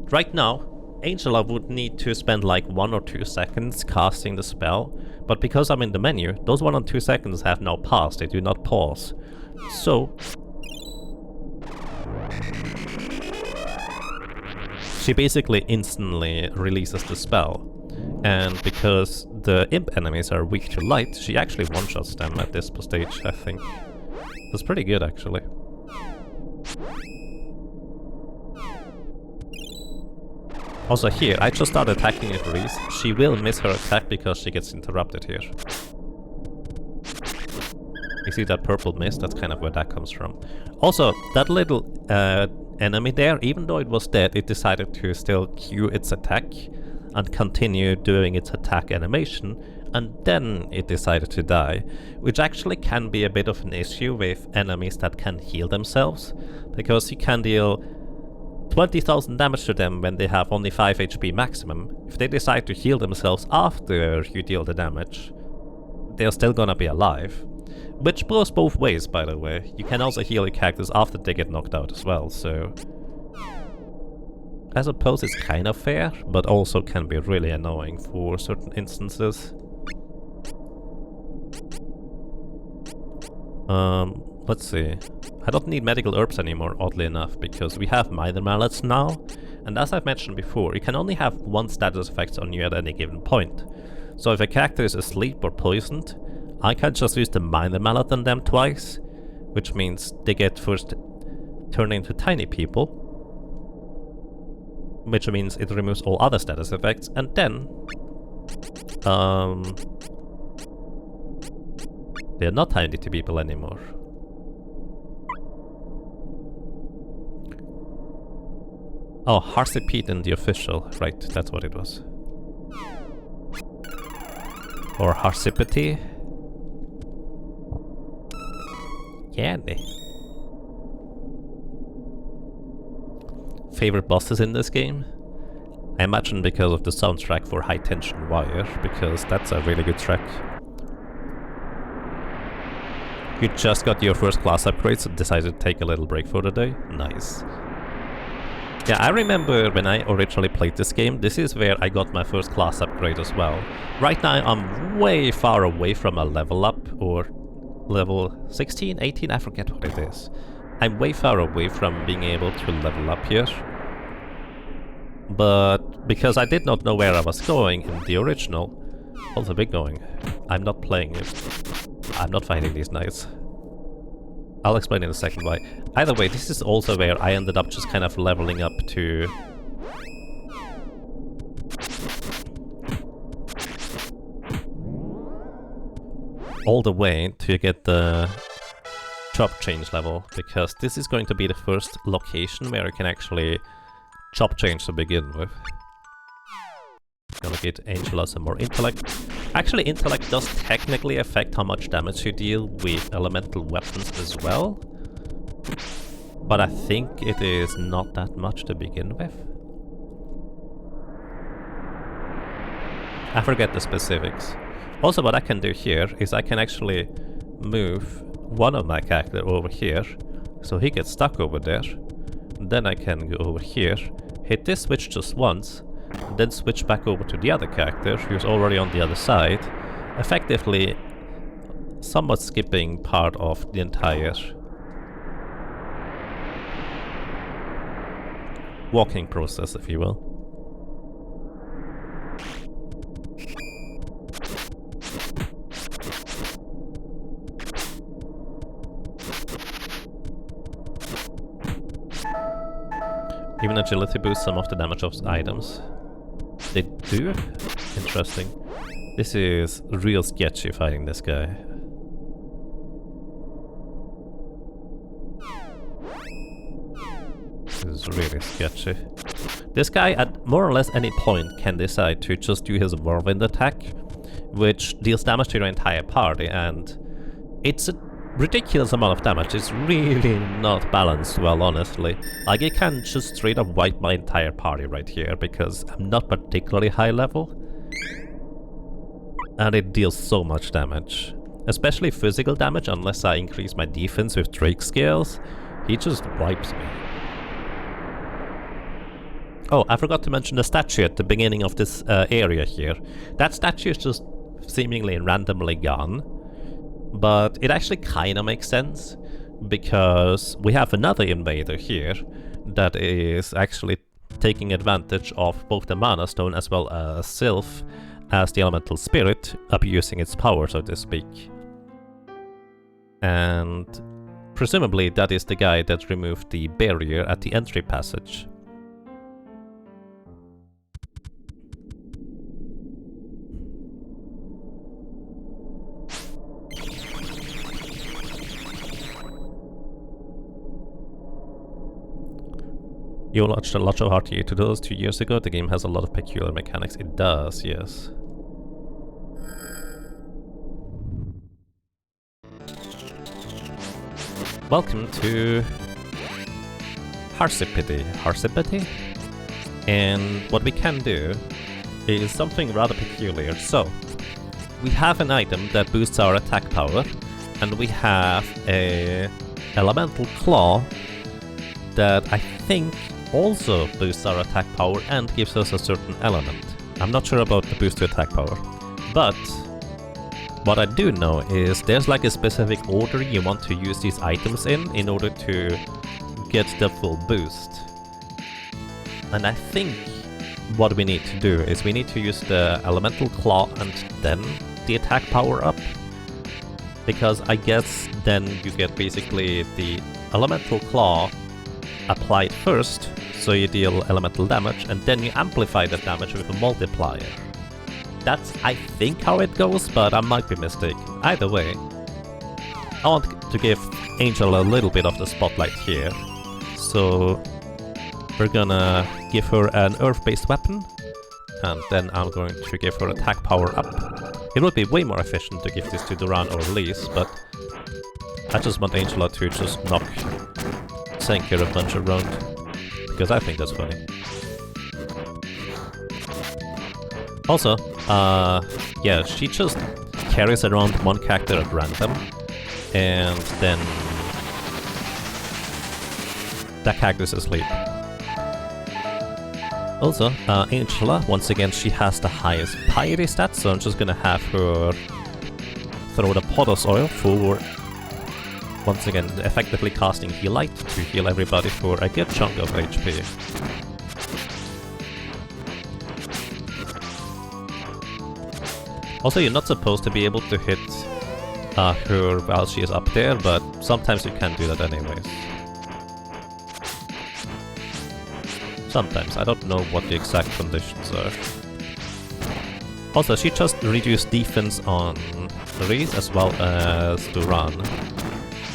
Right now, Angela would need to spend like 1 or 2 seconds casting the spell, but because I'm in the menu, those 1 or 2 seconds have now passed, they do not pause. So she basically instantly releases the spell, and because the imp enemies are weak to light, she actually one-shots them at this stage, I think. That's pretty good, actually. Also here, I just started attacking at Reese. She will miss her attack because she gets interrupted here. You see that purple mist? That's kind of where that comes from. Also, that little enemy there, even though it was dead, it decided to still queue its attack and continue doing its attack animation, and then it decided to die, which actually can be a bit of an issue with enemies that can heal themselves, because you can deal 20,000 damage to them when they have only 5 HP maximum. If they decide to heal themselves after you deal the damage, they're still gonna be alive. Which goes both ways, by the way. You can also heal your characters after they get knocked out as well, so I suppose it's kind of fair, but also can be really annoying for certain instances. Let's see. I don't need medical herbs anymore, oddly enough, because we have minor mallets now, and as I've mentioned before, you can only have 1 status effect on you at any given point. So if a character is asleep or poisoned, I can just use the minor mallet on them twice, which means they get first turned into tiny people, which means it removes all other status effects, and then they're not tiny to people anymore. Oh, Harsipete in the official, right, that's what it was. Or Harsipete. Yanni. Favorite bosses in this game? I imagine because of the soundtrack for High Tension Wire, because that's a really good track. You just got your first class upgrades and decided to take a little break for the day? Nice. Yeah, I remember when I originally played this game, this is where I got my first class upgrade as well. Right now I'm way far away from a level up, or level 16, 18, I forget what it is. I'm way far away from being able to level up here. But because I did not know where I was going in the original, what's the big going? I'm not playing it. I'm not fighting these knights. I'll explain in a second why. Either way, this is also where I ended up just kind of leveling up to all the way to get the chop change level, because this is going to be the first location where I can actually chop change to begin with. Gonna get Angela some more intellect. Actually, intellect does technically affect how much damage you deal with elemental weapons as well, but I think it is not that much to begin with. I forget the specifics. Also, what I can do here is I can actually move one of my character over here, so he gets stuck over there. Then I can go over here, hit this switch just once, and then switch back over to the other character who's already on the other side, effectively somewhat skipping part of the entire walking process, if you will. Even agility boosts some of the damage of items. They do? Interesting. This is real sketchy fighting this guy. This is really sketchy. This guy at more or less any point can decide to just do his whirlwind attack, which deals damage to your entire party, and it's a ridiculous amount of damage. It's really not balanced well, honestly. Like, I can just straight up wipe my entire party right here, because I'm not particularly high level. And it deals so much damage. Especially physical damage, unless I increase my defense with Drake scales. He just wipes me. Oh, I forgot to mention the statue at the beginning of this area here. That statue is just seemingly randomly gone. But it actually kinda makes sense, because we have another invader here that is actually taking advantage of both the Mana Stone as well as Sylph as the elemental spirit, abusing its power, so to speak. And presumably that is the guy that removed the barrier at the entry passage. You watched a lot of RTA tutorials 2 years ago. The game has a lot of peculiar mechanics. It does, yes. Welcome to Harsipity. And what we can do is something rather peculiar. So, we have an item that boosts our attack power, and we have a elemental claw that I think also boosts our attack power and gives us a certain element. I'm not sure about the boost to attack power, but what I do know is there's like a specific order you want to use these items in order to get the full boost. And I think what we need to do is we need to use the elemental claw and then the attack power up, because I guess then you get basically the elemental claw applied first, so you deal elemental damage, and then you amplify that damage with a multiplier. That's, I think, how it goes, but I might be mistaken. Either way, I want to give Angel a little bit of the spotlight here. So we're gonna give her an earth-based weapon, and then I'm going to give her attack power up. It would be way more efficient to give this to Duran or Lise, but I just want Angela to just knock Seiken a bunch around, because I think that's funny. Also, yeah, she just carries around one character at random, and then that character is asleep. Also, Angela, once again, she has the highest piety stats, so I'm just gonna have her throw the Potos oil for, once again, effectively casting Heal Light to heal everybody for a good chunk of HP. Also, you're not supposed to be able to hit her while she is up there, but sometimes you can do that anyways. Sometimes, I don't know what the exact conditions are. Also, she just reduced defense on Reese as well as Duran.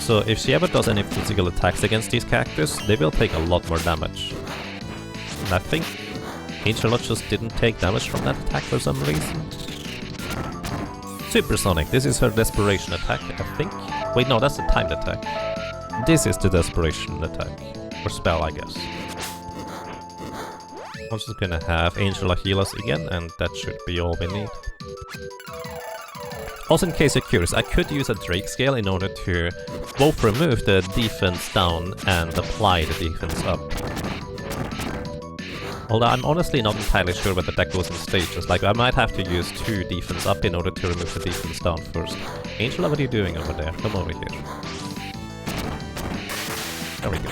So if she ever does any physical attacks against these characters, they will take a lot more damage. And I think Angela just didn't take damage from that attack for some reason. Supersonic, this is her desperation attack, I think. Wait, no, that's the timed attack. This is the desperation attack. Or spell, I guess. I'm just gonna have Angela heal us again, and that should be all we need. Also, in case you're curious, I could use a Drake scale in order to both remove the defense down and apply the defense up. Although I'm honestly not entirely sure whether that goes in stages. Like, I might have to use 2 defense up in order to remove the defense down first. Angela, what are you doing over there? Come over here. There we go.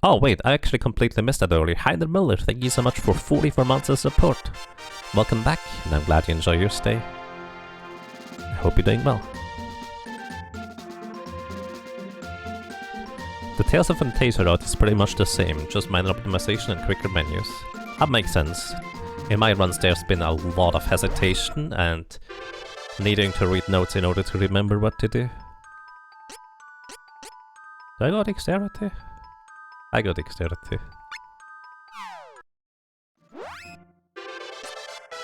Oh wait, I actually completely missed that earlier. Heider Miller, thank you so much for 44 months of support. Welcome back, and I'm glad you enjoy your stay. hope you're doing well. The Tales of Fantasia route is pretty much the same, just minor optimization and quicker menus. That makes sense. In my runs there's been a lot of hesitation and needing to read notes in order to remember what to do. Do I got dexterity? I got dexterity.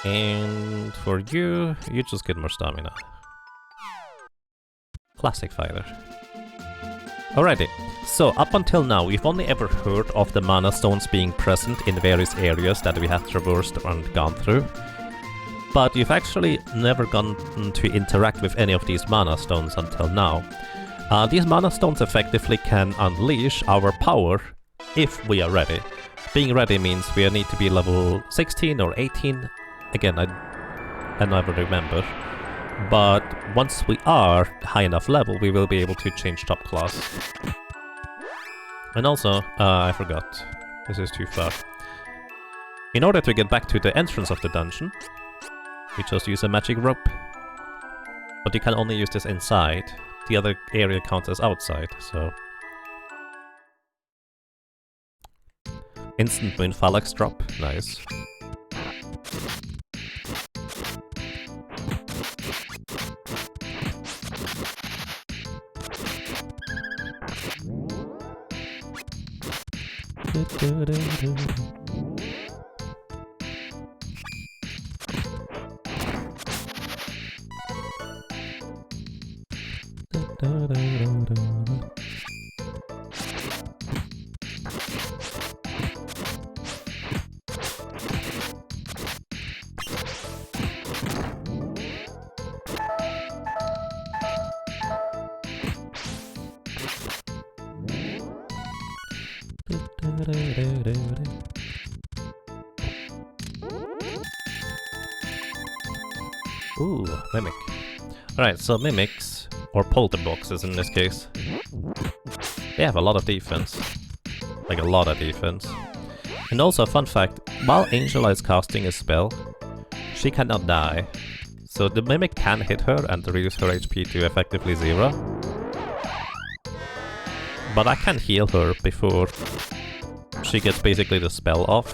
And for you, you just get more stamina. Classic fighter. Alrighty, so up until now we've only ever heard of the mana stones being present in various areas that we have traversed and gone through. But you've actually never gotten to interact with any of these mana stones until now. These mana stones effectively can unleash our power if we are ready. Being ready means we need to be level 16 or 18. Again, I never remember. But once we are high enough level, we will be able to change top class. And also, I forgot. This is too far. In order to get back to the entrance of the dungeon, we just use a magic rope. But you can only use this inside. The other area counts as outside, so... Instant Wind Phalanx drop, nice. Ooh, Mimic. Alright, so Mimics, or Polterboxes in this case, they have a lot of defense. Like a lot of defense. And also, fun fact, while Angela is casting a spell, she cannot die. So the Mimic can hit her and reduce her HP to effectively 0. But I can heal her before she gets basically the spell off,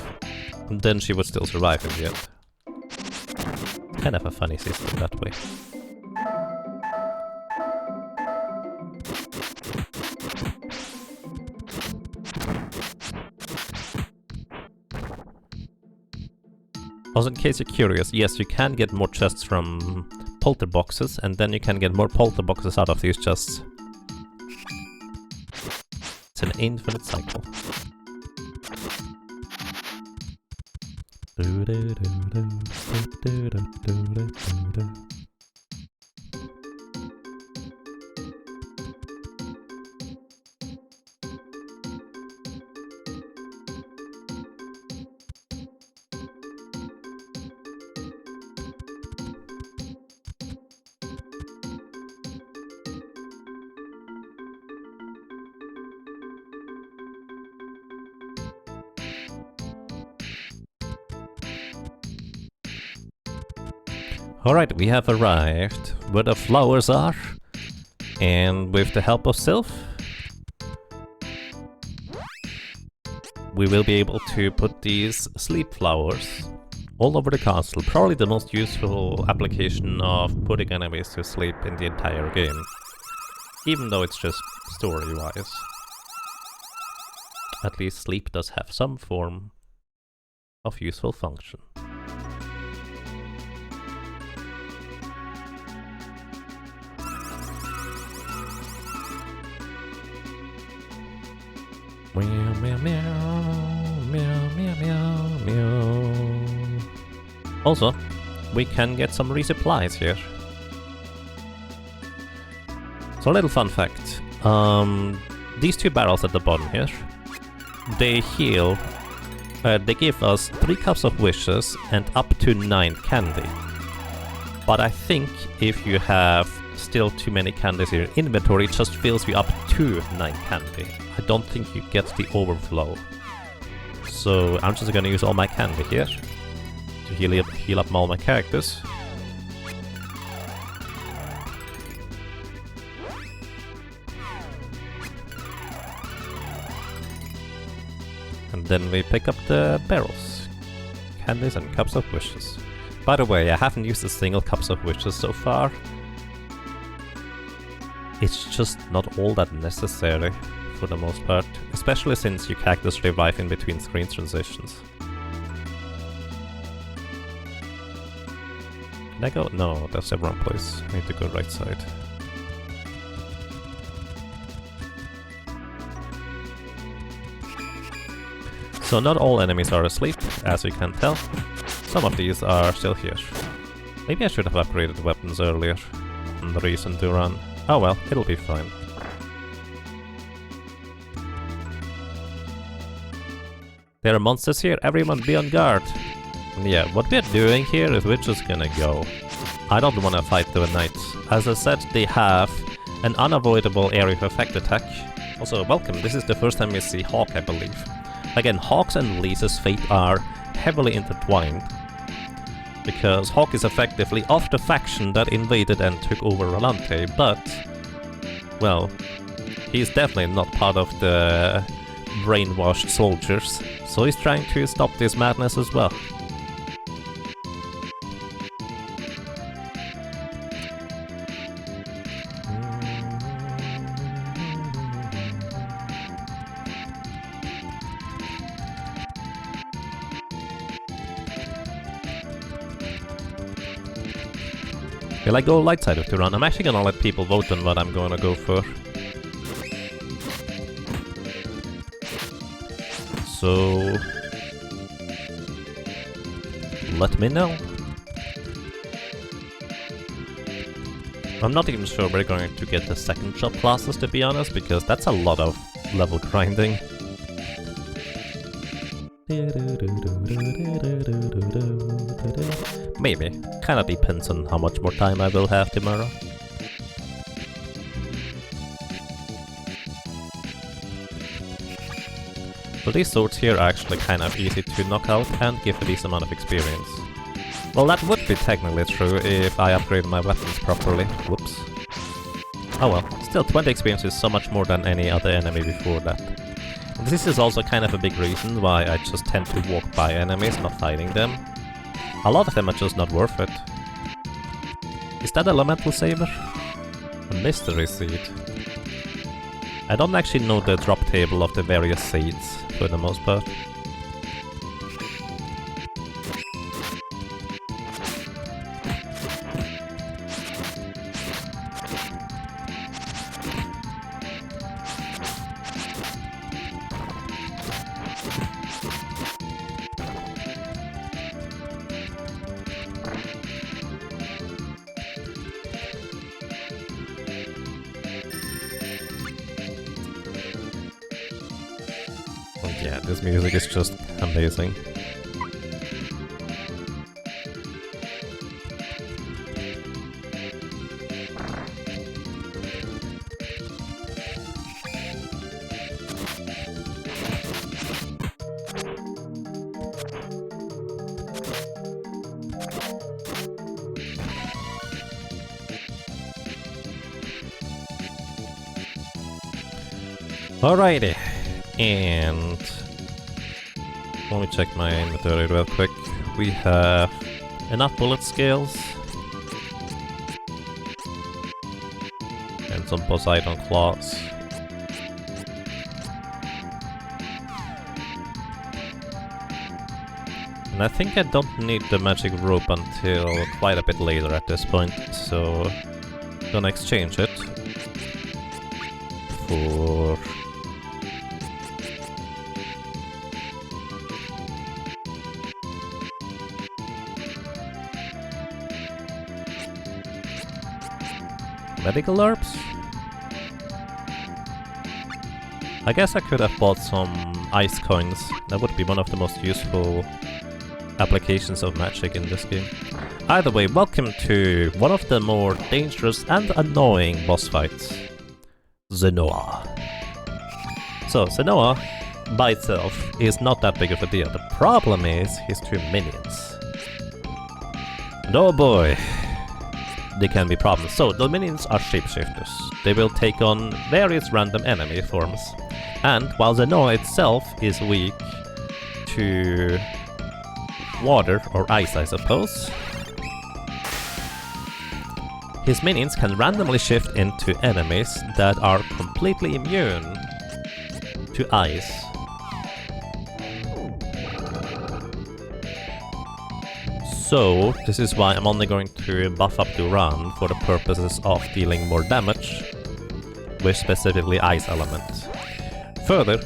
and then she would still survive in the end. Kind of a funny system that way. Also, in case you're curious, yes, you can get more chests from polter boxes, and then you can get more polter boxes out of these chests. It's an infinite cycle. Alright, we have arrived where the flowers are, and with the help of Sylph, we will be able to put these sleep flowers all over the castle. Probably the most useful application of putting enemies to sleep in the entire game, even though it's just story-wise. At least sleep does have some form of useful function. Meow, meow, meow, meow, meow, meow, meow. Also, we can get some resupplies here. So a little fun fact. These two barrels at the bottom here, they heal, they give us 3 cups of wishes and up to 9 candy. But I think if you have still too many candies in your inventory, it just fills you up to 9 candy. I don't think you get the overflow. So I'm just gonna use all my candy here to heal up all my characters. then we pick up the barrels. Candies and cups of wishes. By the way, I haven't used a single cups of wishes so far. It's just not all that necessary for the most part, especially since you cactus revive in between screen transitions. Can I go? No, that's the wrong place. I need to go right side. So not all enemies are asleep, as you can tell. Some of these are still here. Maybe I should have upgraded the weapons earlier. And the reason Duran. Oh well, it'll be fine. There are monsters here, everyone be on guard! And yeah, what we're doing here is we're just gonna go. I don't wanna fight the knights. As I said, they have an unavoidable area of effect attack. Also, welcome, this is the first time we see Hawk, I believe. Again, Hawk's and Lisa's fate are heavily intertwined. Because Hawk is effectively of the faction that invaded and took over Volante, but... well, he's definitely not part of the brainwashed soldiers, so he's trying to stop this madness as well. Will I go light side of Duran? I'm actually gonna let people vote on what I'm gonna go for. So... let me know. I'm not even sure we're going to get the second job classes, to be honest, because that's a lot of level grinding. Maybe. Kinda depends on how much more time I will have tomorrow. So these swords here are actually kind of easy to knock out and give a decent amount of experience. Well, that would be technically true if I upgraded my weapons properly. Whoops. Oh well, still 20 experience is so much more than any other enemy before that. And this is also kind of a big reason why I just tend to walk by enemies, not fighting them. A lot of them are just not worth it. Is that elemental saber? A mystery seed. I don't actually know the drop table of the various seeds, for the most part. Yeah, this music is just amazing. Alrighty, and let me check my inventory real quick. We have enough bullet scales and some Poseidon claws. And I think I don't need the magic rope until quite a bit later at this point, so I'm gonna exchange it for medical herbs? I guess I could have bought some ice coins. That would be one of the most useful applications of magic in this game. Either way, welcome to one of the more dangerous and annoying boss fights. Zenoa. So, Zenoa, by itself, is not that big of a deal. The problem is his two minions. And oh boy, they can be problems. So, the minions are shapeshifters. They will take on various random enemy forms. And while Zenoa itself is weak to water or ice, I suppose, his minions can randomly shift into enemies that are completely immune to ice. So, this is why I'm only going to buff up Duran for the purposes of dealing more damage with specifically ice elements. Further,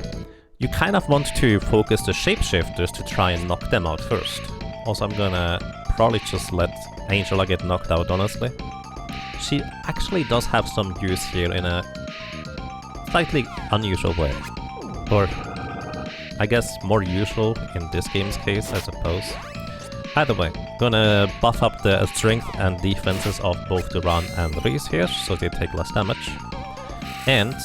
you kind of want to focus the shapeshifters to try and knock them out first. Also, I'm gonna probably just let Angela get knocked out, honestly. She actually does have some use here in a slightly unusual way. Or, I guess, more usual in this game's case, I suppose. Either way, gonna buff up the strength and defenses of both Duran and Reese here, so they take less damage. And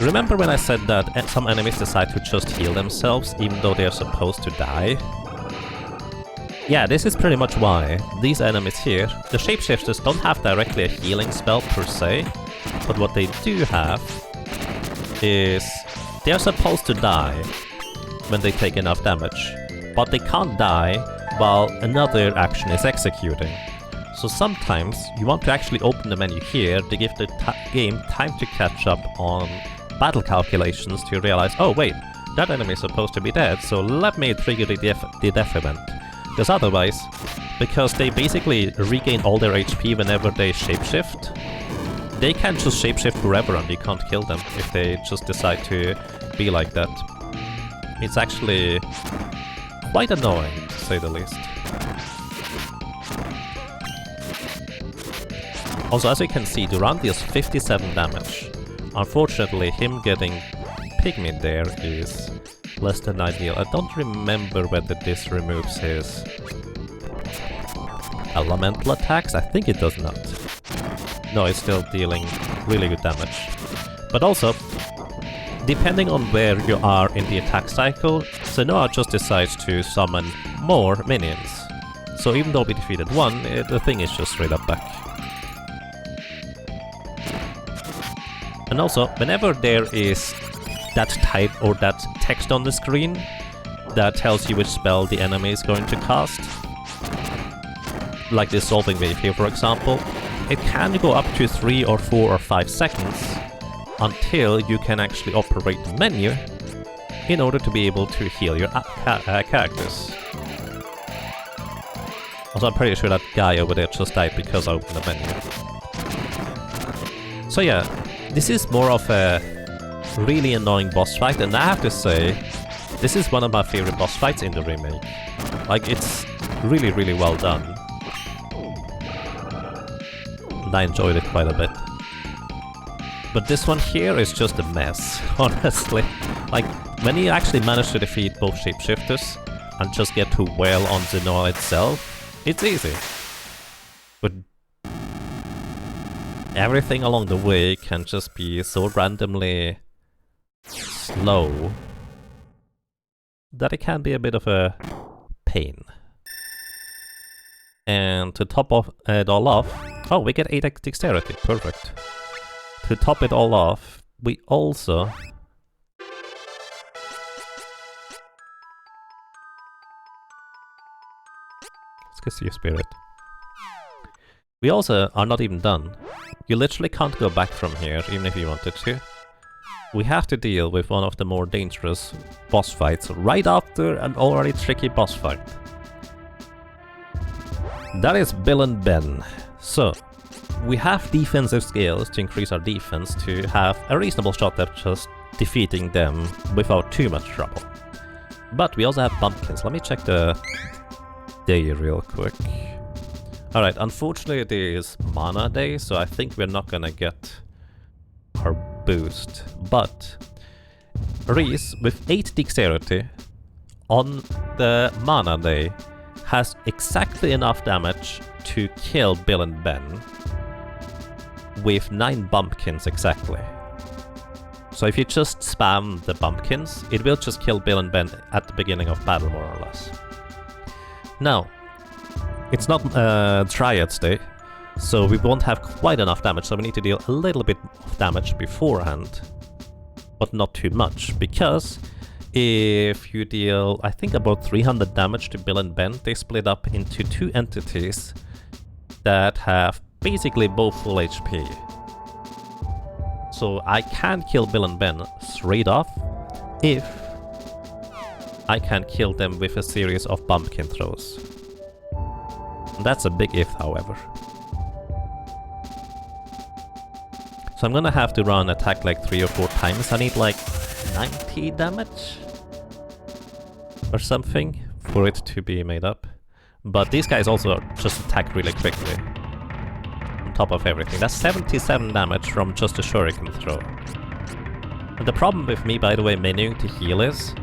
remember when I said that some enemies decide to just heal themselves even though they're supposed to die? Yeah, this is pretty much why. These enemies here, the shapeshifters don't have directly a healing spell per se, but what they do have is they're supposed to die when they take enough damage. But they can't die while another action is executing. So sometimes you want to actually open the menu here to give the game time to catch up on battle calculations to realize, oh wait, that enemy is supposed to be dead, so let me trigger the death event. Because otherwise, because they basically regain all their HP whenever they shapeshift, they can just shapeshift forever and you can't kill them if they just decide to be like that. It's actually quite annoying, to say the least. Also, as you can see, Duran deals 57 damage. Unfortunately, him getting Pygmy there is less than ideal. I don't remember whether this removes his elemental attacks. I think it does not. No, it's still dealing really good damage. But also, depending on where you are in the attack cycle, Senua just decides to summon more minions. So even though we defeated one, the thing is just straight up back. And also, whenever there is that type or that text on the screen that tells you which spell the enemy is going to cast, like this Solving Wave here for example, it can go up to 3 or 4 or 5 seconds until you can actually operate the menu in order to be able to heal your characters. Also, I'm pretty sure that guy over there just died because I opened the menu. So yeah, this is more of a really annoying boss fight, and I have to say, this is one of my favorite boss fights in the remake. Like, it's really, really well done. And I enjoyed it quite a bit. But this one here is just a mess, honestly. Like, when you actually manage to defeat both shapeshifters and just get to wail on Senua itself, it's easy. But everything along the way can just be so randomly slow that it can be a bit of a pain. And to top it all off... Oh, we get 8 dexterity, perfect. To top it all off, we also... Let's go see your spirit. We also are not even done. You literally can't go back from here, even if you wanted to. We have to deal with one of the more dangerous boss fights right after an already tricky boss fight. That is Bill and Ben. So, we have defensive skills to increase our defense to have a reasonable shot at just defeating them without too much trouble. But we also have bumpkins. Let me check the day real quick. Alright, unfortunately it is mana day, so I think we're not gonna get our boost. But Reese, with 8 dexterity on the mana day, has exactly enough damage to kill Bill and Ben with 9 bumpkins exactly. So if you just spam the bumpkins, it will just kill Bill and Ben at the beginning of battle, more or less. Now, it's not Triad's day, so we won't have quite enough damage, so we need to deal a little bit of damage beforehand, but not too much, because if you deal, I think, about 300 damage to Bill and Ben, they split up into two entities that have basically both full HP. So I can kill Bill and Ben straight off if I can kill them with a series of bumpkin throws. And that's a big if, however. So I'm gonna have to run attack like 3 or 4 times. I need like 90 damage or something for it to be made up. But these guys also just attack really quickly. On top of everything. That's 77 damage from just a shuriken throw. And the problem with me, by the way, menuing to heal is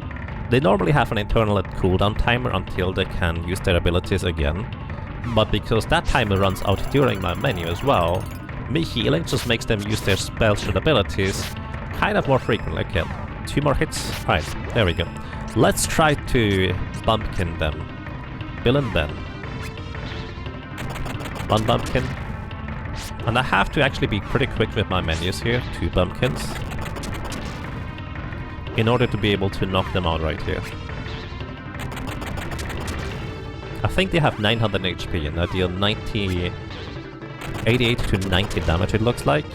they normally have an internal cooldown timer until they can use their abilities again. But because that timer runs out during my menu as well, me healing just makes them use their spells and abilities kind of more frequently. Okay, 2 more hits. Right, there we go. Let's try to bumpkin them. Bill and Ben. 1 bumpkin. And I have to actually be pretty quick with my menus here. 2 bumpkins. In order to be able to knock them out right here. I think they have 900 HP and I deal 88 to 90 damage, it looks like.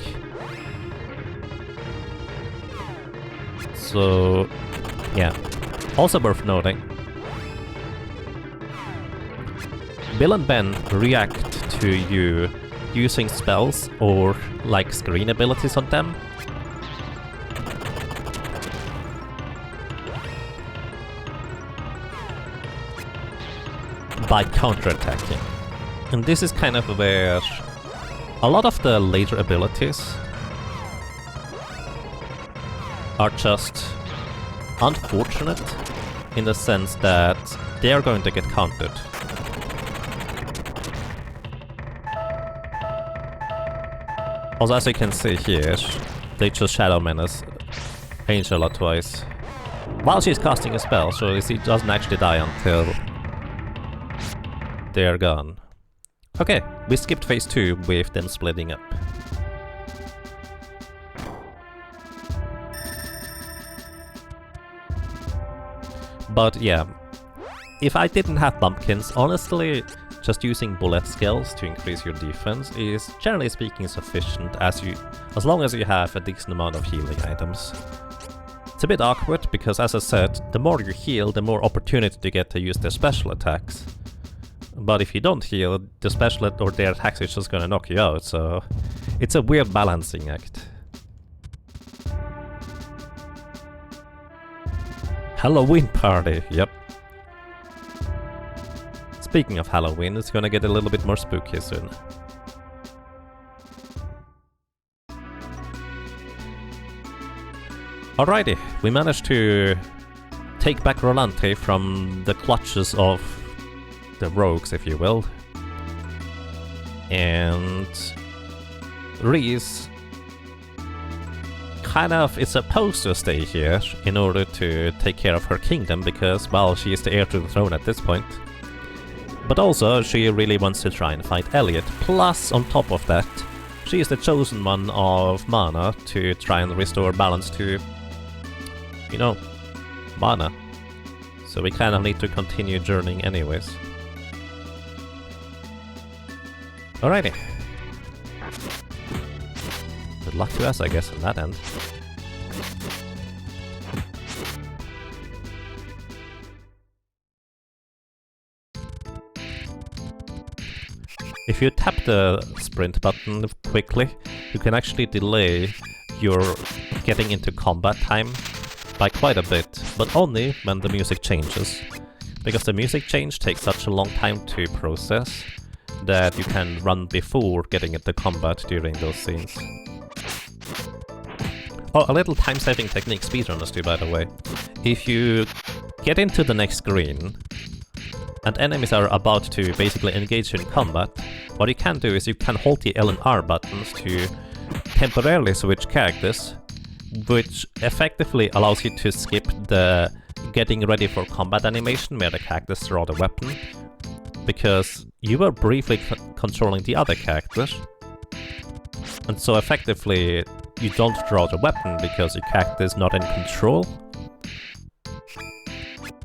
So, yeah. Also worth noting, Bill and Ben react to you using spells or like screen abilities on them. By counterattacking. And this is kind of where a lot of the later abilities are just unfortunate in the sense that they are going to get countered. Also, as you can see here, they just Shadow Menace Angela twice while she's casting a spell, so she doesn't actually die until they're gone. Okay, we skipped phase 2 with them splitting up. But yeah, if I didn't have bumpkins, honestly, just using bullet skills to increase your defense is generally speaking sufficient as long as you have a decent amount of healing items. It's a bit awkward because, as I said, the more you heal, the more opportunity you get to use their special attacks. But if you don't heal, the special or their attacks is just gonna knock you out, so it's a weird balancing act. Halloween party, yep. Speaking of Halloween, it's gonna get a little bit more spooky soon. Alrighty, we managed to take back Volante from the clutches of the rogues, if you will. And Reese kind of is supposed to stay here in order to take care of her kingdom because, well, she is the heir to the throne at this point. But also, she really wants to try and fight Elliot. Plus, on top of that, she is the chosen one of Mana to try and restore balance to, you know, Mana. So we kind of need to continue journeying anyways. Alrighty. Good luck to us, I guess, on that end. If you tap the sprint button quickly, you can actually delay your getting into combat time by quite a bit, but only when the music changes. Because the music change takes such a long time to process that you can run before getting into combat during those scenes. Oh, a little time-saving technique speedrunners do, by the way. If you get into the next screen, and enemies are about to basically engage in combat, what you can do is you can hold the L and R buttons to temporarily switch characters, which effectively allows you to skip the getting ready for combat animation where the characters draw the weapon, because you were briefly controlling the other characters, and so effectively you don't draw the weapon because your character is not in control.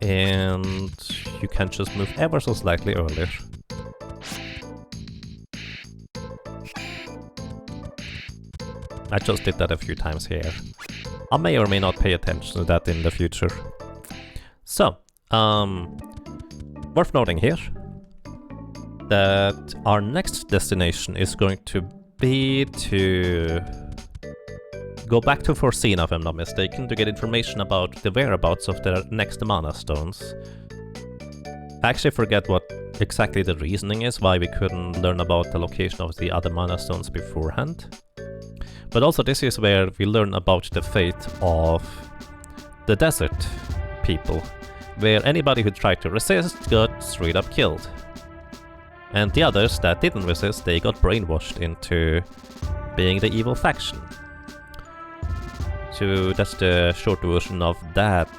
And you can just move ever so slightly earlier. I just did that a few times here. I may or may not pay attention to that in the future. So, worth noting here that our next destination is going to be to go back to Forcena, if I'm not mistaken, to get information about the whereabouts of the next mana stones. I actually forget what exactly the reasoning is why we couldn't learn about the location of the other mana stones beforehand. But also this is where we learn about the fate of the desert people, where anybody who tried to resist got straight up killed. And the others that didn't resist, they got brainwashed into being the evil faction. So that's the short version of that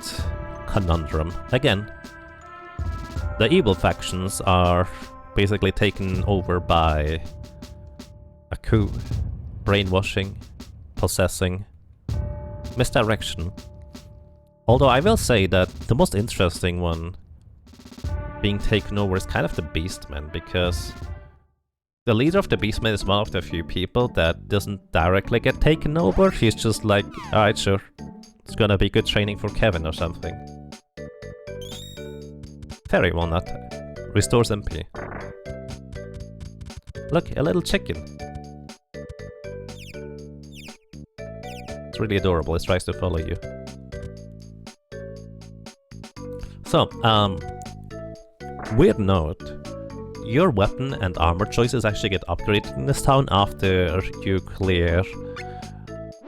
conundrum. Again, the evil factions are basically taken over by a coup, brainwashing, possessing, misdirection. Although I will say that the most interesting one being taken over is kind of the Beastman, because the leader of the Beastmen is one of the few people that doesn't directly get taken over. He's just like, alright, sure, it's gonna be good training for Kevin or something. Fairy Walnut restores MP. Look, a little chicken. It's really adorable, it tries to follow you. So, weird note. Your weapon and armor choices actually get upgraded in this town after you clear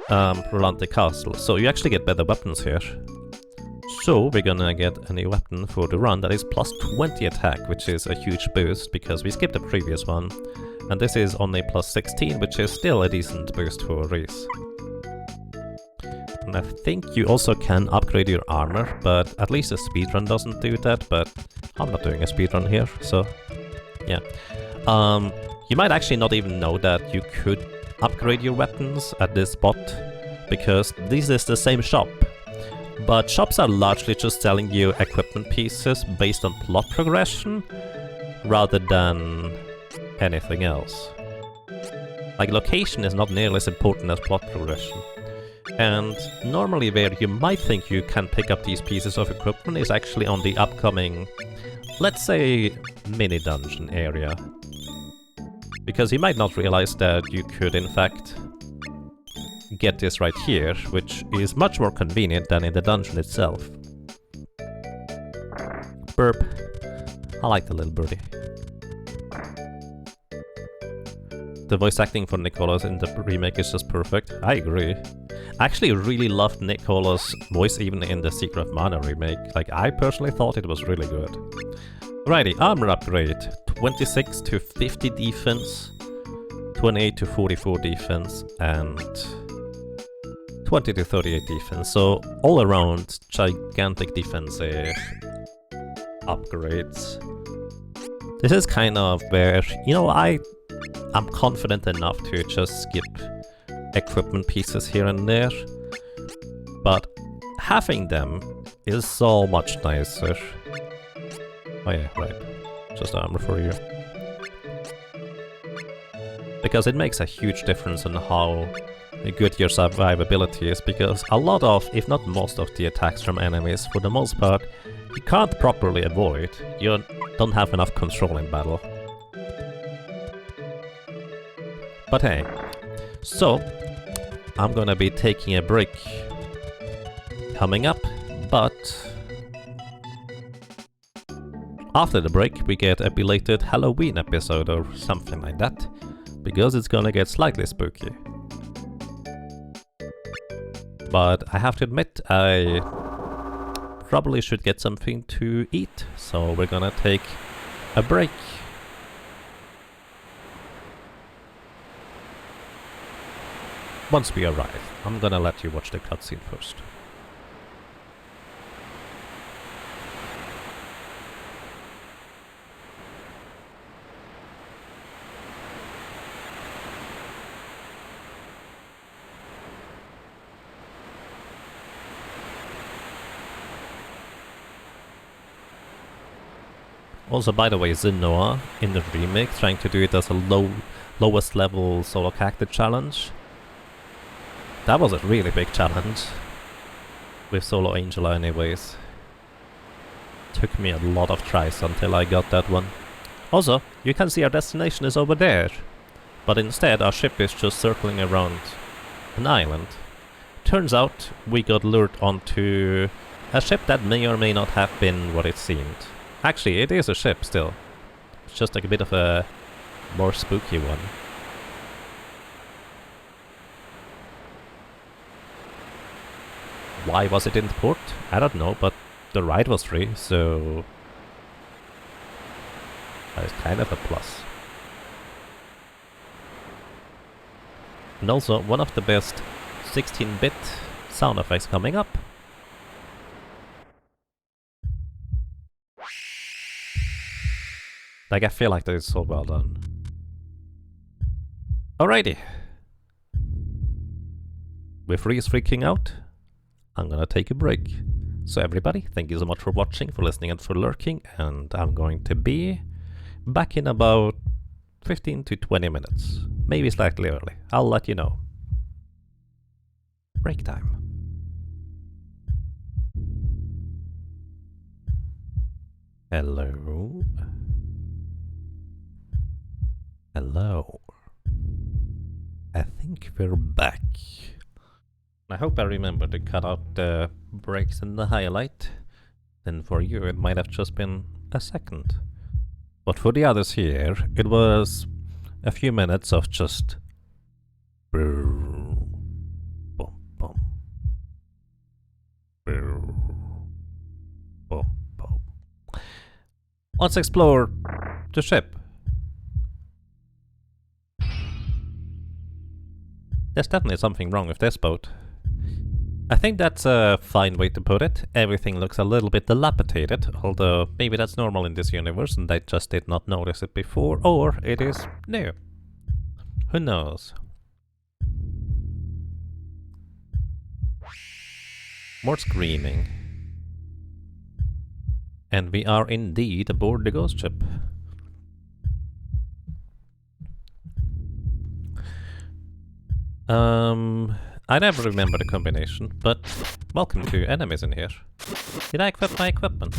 Volante Castle, so you actually get better weapons here. So we're gonna get a new weapon for Duran that is plus 20 attack, which is a huge boost because we skipped the previous one. And this is only plus 16, which is still a decent boost for Reese. And I think you also can upgrade your armor, but at least a speedrun doesn't do that, but I'm not doing a speedrun here, so yeah. You might actually not even know that you could upgrade your weapons at this spot, because this is the same shop. But shops are largely just selling you equipment pieces based on plot progression, rather than anything else. Like, location is not nearly as important as plot progression. And normally where you might think you can pick up these pieces of equipment is actually on the upcoming, let's say, mini-dungeon area. Because you might not realize that you could in fact get this right here, which is much more convenient than in the dungeon itself. Burp. I like the little birdie. The voice acting for Nicholas in the remake is just perfect. I agree. I actually really loved Nicholas' voice even in the Secret of Mana remake. Like, I personally thought it was really good. Righty, armor upgrade. 26 to 50 defense, 28 to 44 defense, and 20 to 38 defense. So all around gigantic defensive upgrades. This is kind of where, you know, I'm confident enough to just skip equipment pieces here and there, but having them is so much nicer. Oh yeah, right. Just armor for you. Because it makes a huge difference in how good your survivability is, because a lot of, if not most of the attacks from enemies, for the most part, you can't properly avoid. You don't have enough control in battle. But hey, so I'm gonna be taking a break coming up, but after the break we get a belated Halloween episode or something like that, because it's gonna get slightly spooky. But I have to admit, I probably should get something to eat, so we're gonna take a break. Once we arrive, I'm gonna let you watch the cutscene first. Also, by the way, Zenoa in the remake trying to do it as a lowest level solo character challenge. That was a really big challenge. With Solo Angela anyways. Took me a lot of tries until I got that one. Also, you can see our destination is over there. But instead our ship is just circling around an island. Turns out we got lured onto a ship that may or may not have been what it seemed. Actually, it is a ship still. It's just like a bit of a more spooky one. Why was it in the port? I don't know, but the ride was free, so that is kind of a plus. And also, one of the best 16-bit sound effects coming up. Like, I feel like that is so well done. Alrighty. With Reese freaking out, I'm gonna take a break. So everybody, thank you so much for watching, for listening and for lurking, and I'm going to be back in about 15 to 20 minutes. Maybe slightly early. I'll let you know. Break time. Hello? Hello. I think we're back. I hope I remember to cut out the breaks and the highlight. Then for you it might have just been a second. But for the others here, it was a few minutes of just boom, boom, boom, boom, boom. Let's explore the ship. There's definitely something wrong with this boat. I think that's a fine way to put it. Everything looks a little bit dilapidated, although maybe that's normal in this universe and I just did not notice it before, or it is new. Who knows? More screaming. And we are indeed aboard the ghost ship. I never remember the combination, but welcome to enemies in here. Did I equip my equipment?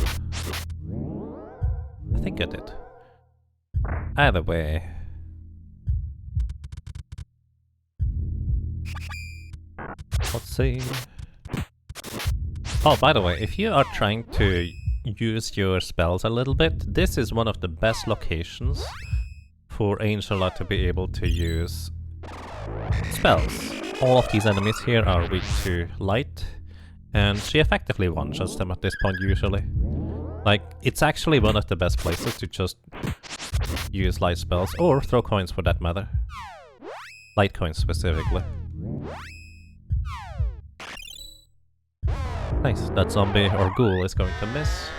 I think I did. Either way. Let's see. Oh, by the way, if you are trying to use your spells a little bit, this is one of the best locations for Angela to be able to use spells. All of these enemies here are weak to light, and she effectively one-shots them at this point usually. Like, it's actually one of the best places to just use light spells, or throw coins for that matter. Light coins specifically. Nice, that zombie or ghoul is going to miss.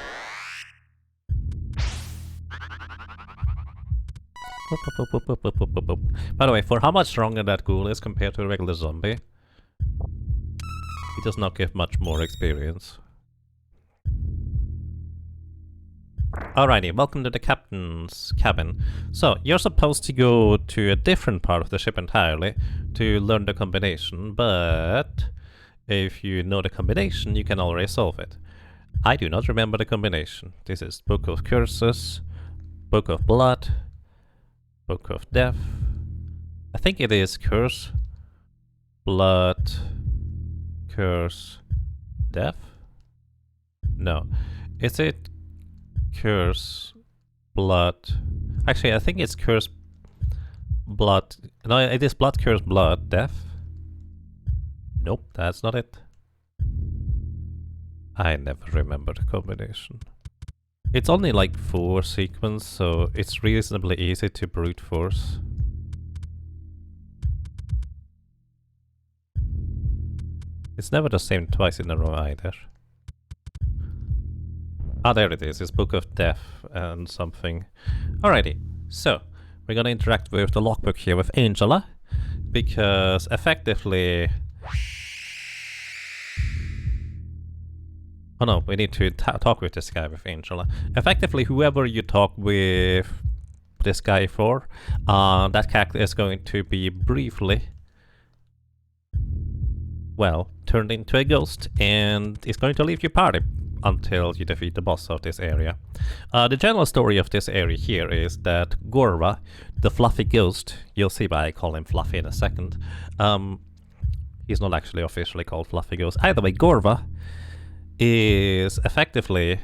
By the way, for how much stronger that ghoul is compared to a regular zombie, he does not give much more experience. Alrighty, welcome to the captain's cabin. So, you're supposed to go to a different part of the ship entirely to learn the combination, but if you know the combination, you can already solve it. I do not remember the combination. This is Book of Curses, Book of Blood, Book of Death. I think it is Curse, Blood, Curse, Death? No. Is it Curse, Blood? Actually, I think it's Curse, Blood. No, it is Blood, Curse, Blood, Death. Nope, that's not it. I never remember the combination. It's only like 4 sequences, so it's reasonably easy to brute force. It's never the same twice in a row either. Ah, there it is. It's Book of Death and something. Alrighty, so we're gonna interact with the logbook here with Angela, because effectively... Oh no, we need to talk with this guy with Angela. Effectively, whoever you talk with this guy for, that character is going to be briefly, well, turned into a ghost and is going to leave your party until you defeat the boss of this area. The general story of this area here is that Gorva, the fluffy ghost, you'll see why I call him Fluffy in a second. He's not actually officially called Fluffy Ghost. Either way, Gorva is effectively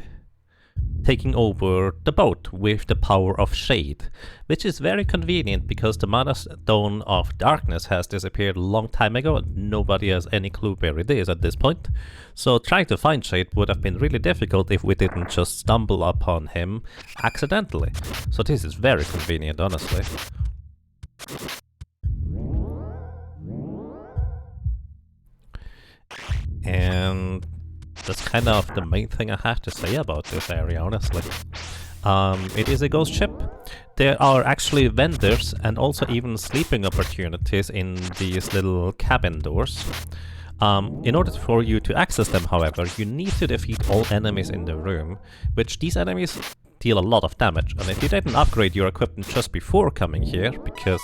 taking over the boat with the power of shade, which is very convenient because the Mana Stone of Darkness has disappeared a long time ago and nobody has any clue where it is at this point. So trying to find shade would have been really difficult if we didn't just stumble upon him accidentally. So this is very convenient, honestly. And that's kind of the main thing I have to say about this area, honestly. It is a ghost ship. There are actually vendors and also even sleeping opportunities in these little cabin doors. In order for you to access them, however, you need to defeat all enemies in the room, which these enemies deal a lot of damage. And if you didn't upgrade your equipment just before coming here, because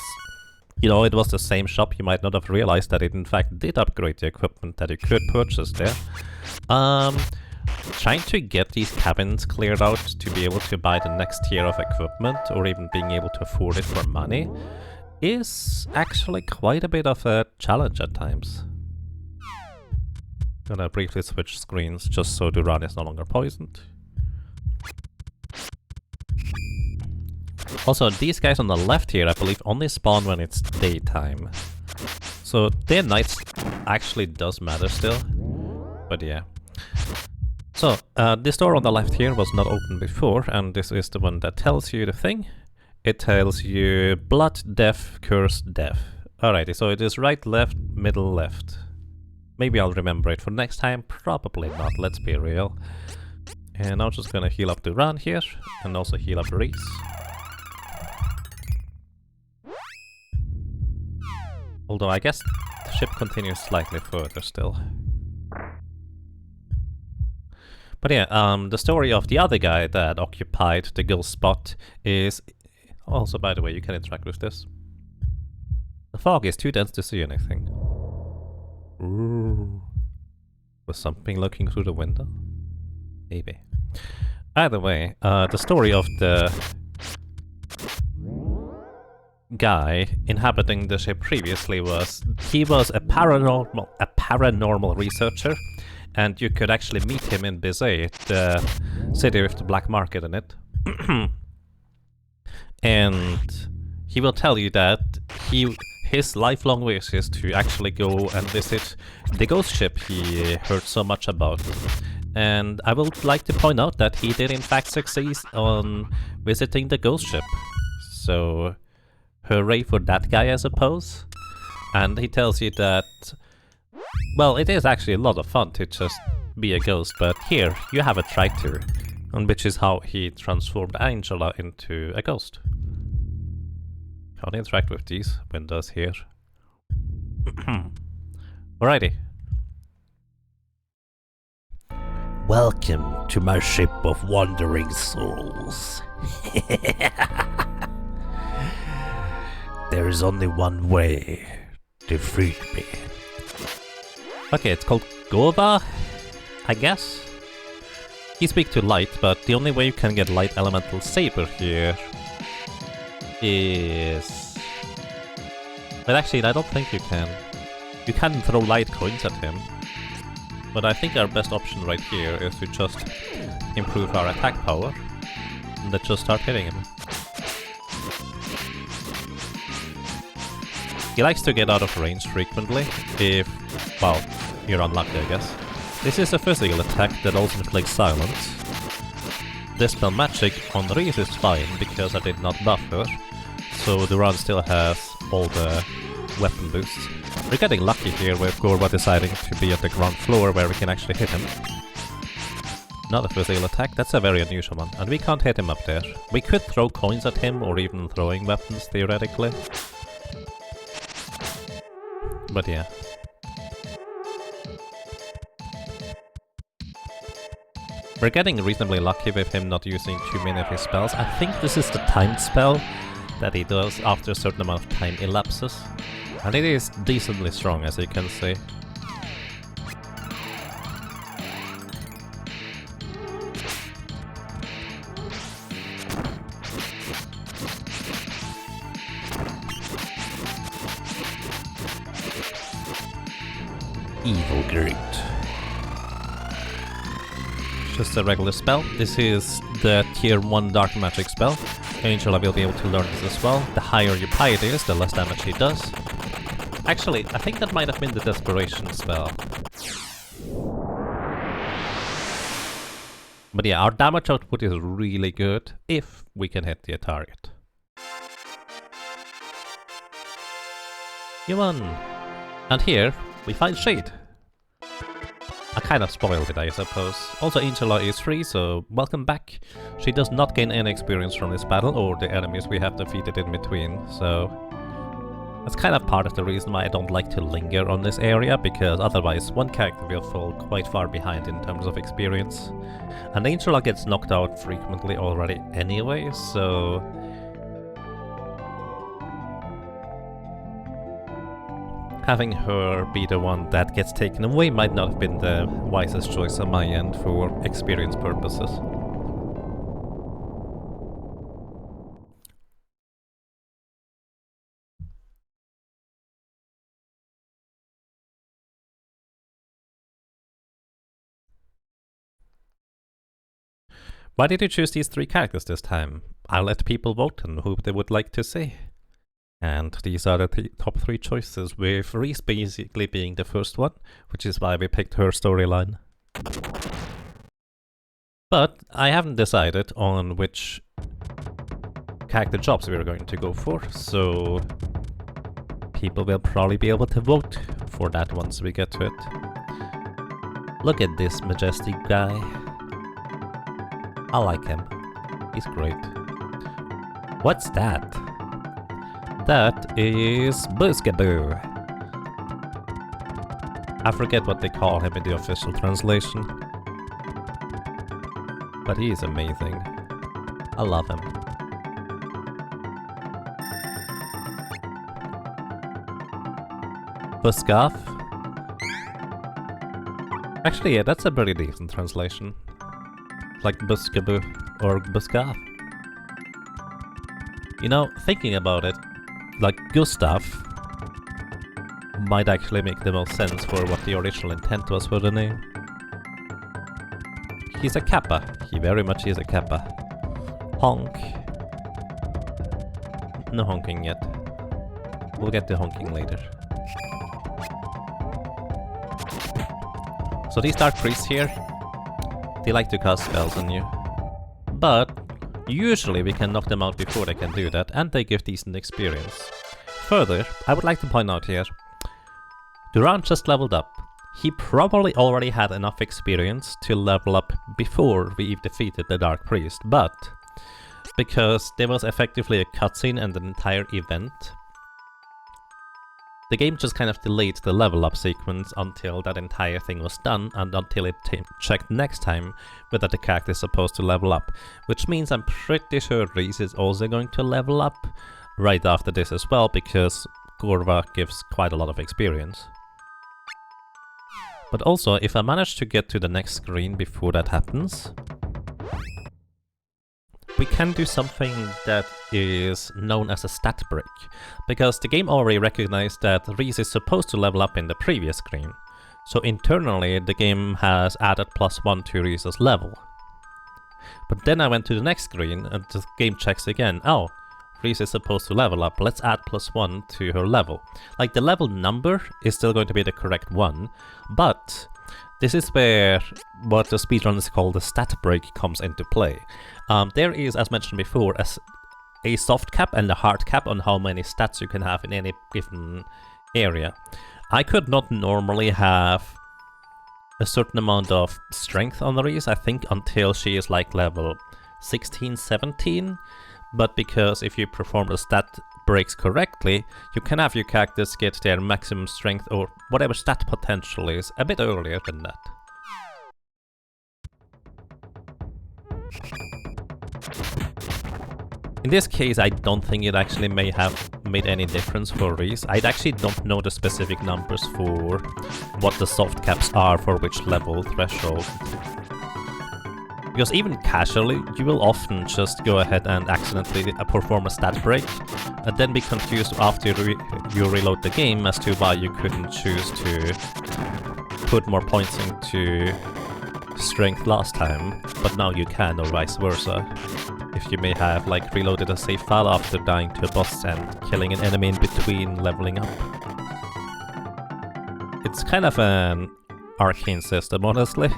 you know, it was the same shop, you might not have realized that it in fact did upgrade the equipment that you could purchase there. Trying to get these cabins cleared out to be able to buy the next tier of equipment, or even being able to afford it for money, is actually quite a bit of a challenge at times. Gonna briefly switch screens just so Duran is no longer poisoned. Also, these guys on the left here, I believe, only spawn when it's daytime. So day and nights actually does matter still. But yeah. So, this door on the left here was not open before, and this is the one that tells you the thing. It tells you blood, death, curse, death. Alrighty, so it is right, left, middle, left. Maybe I'll remember it for next time, probably not, let's be real. And I'm just gonna heal up Duran here, and also heal up Reese. Although I guess the ship continues slightly further still. But yeah, the story of the other guy that occupied the ghost spot is... Also, by the way, you can interact with this. The fog is too dense to see anything. Ooh. Was something looking through the window? Maybe. Either way, the story of the guy inhabiting the ship previously was... He was a paranormal researcher, and you could actually meet him in Bizet, the city with the black market in it. And he will tell you that his lifelong wish is to actually go and visit the ghost ship he heard so much about. And I would like to point out that he did in fact succeed on visiting the ghost ship. So, hooray for that guy, I suppose. And he tells you that, well, it is actually a lot of fun to just be a ghost, but here, you have a tractor, and which is how he transformed Angela into a ghost. Can't interact with these windows here. Alrighty. Welcome to my ship of wandering souls. There is only one way to free me. Okay, it's called Gorva, I guess? You speak to light, but the only way you can get light elemental saber here is... But actually, I don't think you can. You can throw light coins at him. But I think our best option right here is to just improve our attack power and then just start hitting him. He likes to get out of range frequently if, well, you're unlucky, I guess. This is a physical attack that also inflicts silence. Dispel magic on Reese is fine because I did not buff her, so Duran still has all the weapon boosts. We're getting lucky here with Gorva deciding to be at the ground floor where we can actually hit him. Not a physical attack, that's a very unusual one, and we can't hit him up there. We could throw coins at him or even throwing weapons theoretically. But yeah. We're getting reasonably lucky with him not using too many of his spells. I think this is the timed spell that he does after a certain amount of time elapses. And it is decently strong, as you can see. Evil Groot. Just a regular spell. This is the tier 1 dark magic spell. Angela will be able to learn this as well. The higher your piety is, the less damage he does. Actually, I think that might have been the desperation spell. But yeah, our damage output is really good if we can hit the target. You won! And here we find Shade. I kind of spoiled it, I suppose. Also, Angela is free, so welcome back. She does not gain any experience from this battle or the enemies we have defeated in between, so that's kind of part of the reason why I don't like to linger on this area, because otherwise one character will fall quite far behind in terms of experience. And Angela gets knocked out frequently already anyway, so having her be the one that gets taken away might not have been the wisest choice on my end for experience purposes. Why did you choose these 3 characters this time? I'll let people vote on who they would like to see. And these are the top 3 choices, with Reese basically being the first one, which is why we picked her storyline. But I haven't decided on which character jobs we're going to go for, so people will probably be able to vote for that once we get to it. Look at this majestic guy. I like him. He's great. What's that? That is Buskaboo. I forget what they call him in the official translation. But he is amazing. I love him. Buskav. Actually, yeah, that's a pretty decent translation. Like Buskaboo or Buskav. You know, thinking about it, like Gustav might actually make the most sense for what the original intent was for the name. He's a Kappa. He very much is a Kappa. Honk. No honking yet. We'll get to honking later. So these dark priests here, they like to cast spells on you. But usually we can knock them out before they can do that, and they give decent experience. Further, I would like to point out here, Duran just leveled up. He probably already had enough experience to level up before we defeated the Dark Priest, but because there was effectively a cutscene and an entire event, the game just kind of delayed the level up sequence until that entire thing was done and until it checked next time whether the character is supposed to level up. Which means I'm pretty sure Reese is also going to level up right after this as well, because Gorva gives quite a lot of experience. But also, if I manage to get to the next screen before that happens, we can do something that is known as a stat break, because the game already recognized that Reese is supposed to level up in the previous screen, so internally the game has added +1 to Reese's level. But then I went to the next screen and the game checks again, oh, Reese is supposed to level up, let's add +1 to her level. Like, the level number is still going to be the correct one, but this is where what the speedrunners call the stat break comes into play. There is, as mentioned before, a soft cap and a hard cap on how many stats you can have in any given area. I could not normally have a certain amount of strength on Reese, I think, until she is like level 16, 17. But because if you perform the stat breaks correctly, you can have your characters get their maximum strength or whatever stat potential is a bit earlier than that. In this case, I don't think it actually may have made any difference for Reese. I actually don't know the specific numbers for what the soft caps are for which level threshold. Because even casually, you will often just go ahead and accidentally perform a stat break, and then be confused after you reload the game as to why you couldn't choose to put more points into strength last time, but now you can, or vice versa. If you may have like reloaded a save file after dying to a boss and killing an enemy in between leveling up. It's kind of an arcane system, honestly.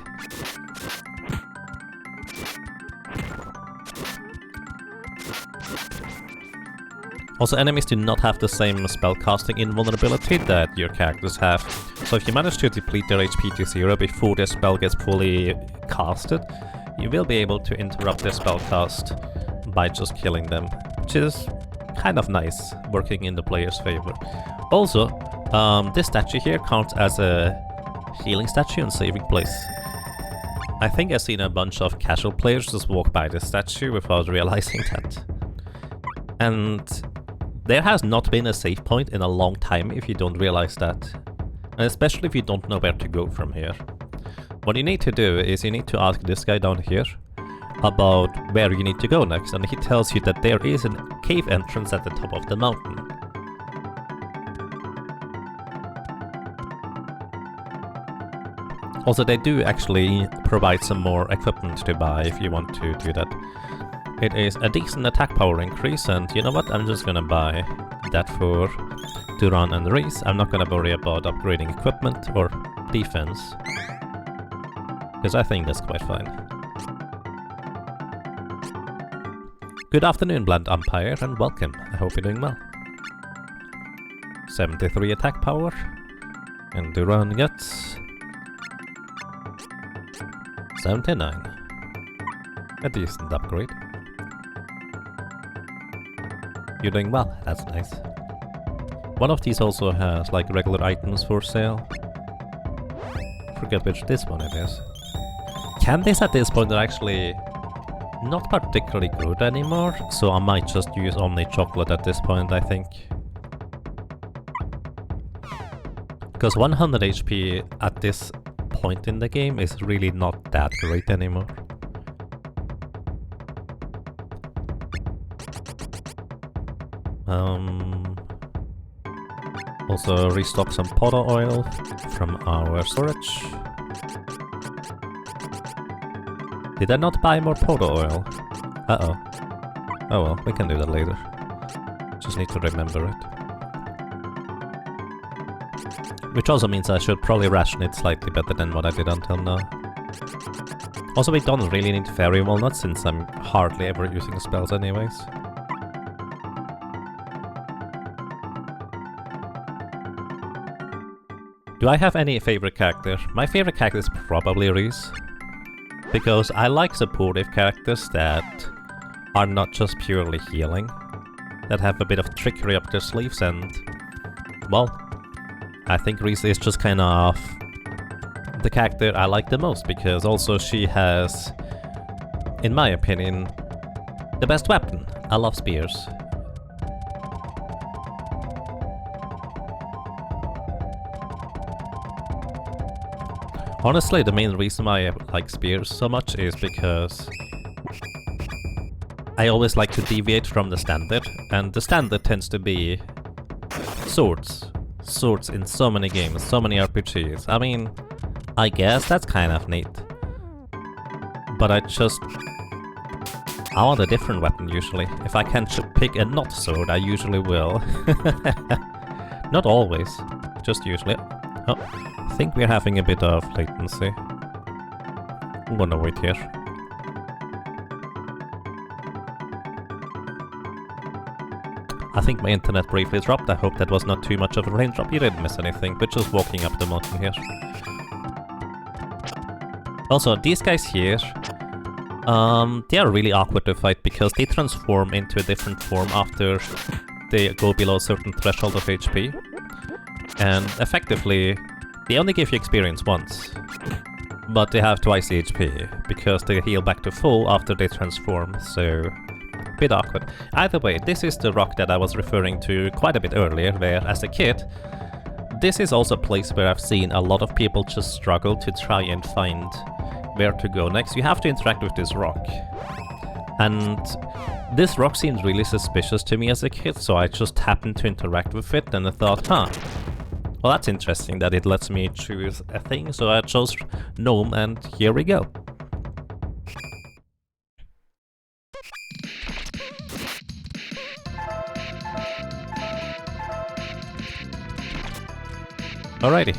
Also, enemies do not have the same spellcasting invulnerability that your characters have. So if you manage to deplete their HP to 0 before their spell gets fully casted, you will be able to interrupt their spellcast by just killing them, which is kind of nice, working in the player's favor. Also, this statue here counts as a healing statue and saving place. I think I've seen a bunch of casual players just walk by this statue without realizing that. And there has not been a save point in a long time if you don't realize that. And especially if you don't know where to go from here. What you need to do is you need to ask this guy down here about where you need to go next, and he tells you that there is a cave entrance at the top of the mountain. Also, they do actually provide some more equipment to buy if you want to do that. It is a decent attack power increase, and you know what, I'm just gonna buy that for Duran and Reese. I'm not gonna worry about upgrading equipment or defense, because I think that's quite fine. Good afternoon, Bland Umpire, and welcome. I hope you're doing well. 73 attack power, and Duran gets 79. A decent upgrade. You're doing well, that's nice. One of these also has like regular items for sale. Forget which this one it is. Candies at this point are actually not particularly good anymore, so I might just use only chocolate at this point, I think. Because 100 HP at this point in the game is really not that great anymore. Also restock some powder oil from our storage. Did I not buy more powder oil? Uh-oh. Oh well, we can do that later. Just need to remember it. Which also means I should probably ration it slightly better than what I did until now. Also, we don't really need fairy walnuts since I'm hardly ever using spells anyways. Do I have any favorite character? My favorite character is probably Reese. Because I like supportive characters that are not just purely healing. That have a bit of trickery up their sleeves, and well, I think Reese is just kind of the character I like the most, because also she has, in my opinion, the best weapon. I love spears. Honestly, the main reason why I like spears so much is because I always like to deviate from the standard, and the standard tends to be swords. Swords in so many games, so many RPGs. I mean, I guess that's kind of neat. But I want a different weapon usually. If I can pick a not sword, I usually will. Not always, just usually. Oh, I think we're having a bit of latency. I'm gonna wait here. I think my internet briefly dropped. I hope that was not too much of a raindrop. You didn't miss anything, but just walking up the mountain here. Also, these guys here, they are really awkward to fight because they transform into a different form after they go below a certain threshold of HP. And effectively, they only give you experience once, but they have twice the HP, because they heal back to full after they transform, so Bit awkward. Either way, this is the rock that I was referring to quite a bit earlier, where as a kid, this is also a place where I've seen a lot of people just struggle to try and find where to go next. You have to interact with this rock. And this rock seemed really suspicious to me as a kid, so I just happened to interact with it and I thought, huh, well that's interesting that it lets me choose a thing, so I chose Gnome and here we go. Alrighty,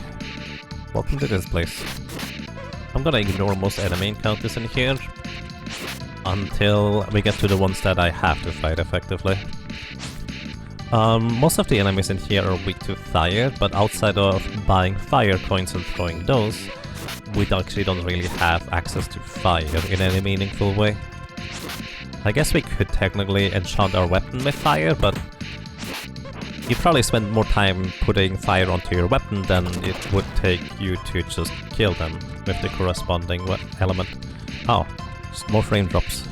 welcome to this place. I'm gonna ignore most enemy encounters in here until we get to the ones that I have to fight effectively. Most of the enemies in here are weak to fire, but outside of buying fire coins and throwing those, we actually don't really have access to fire in any meaningful way. I guess we could technically enchant our weapon with fire, but you probably spend more time putting fire onto your weapon than it would take you to just kill them with the corresponding element. Oh, more frame drops.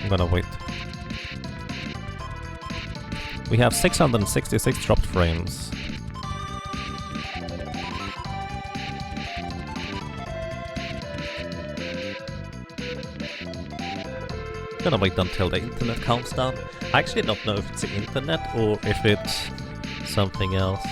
I'm gonna wait. We have 666 dropped frames. Gonna wait until the internet calms down. I actually don't know if it's the internet or if it's something else.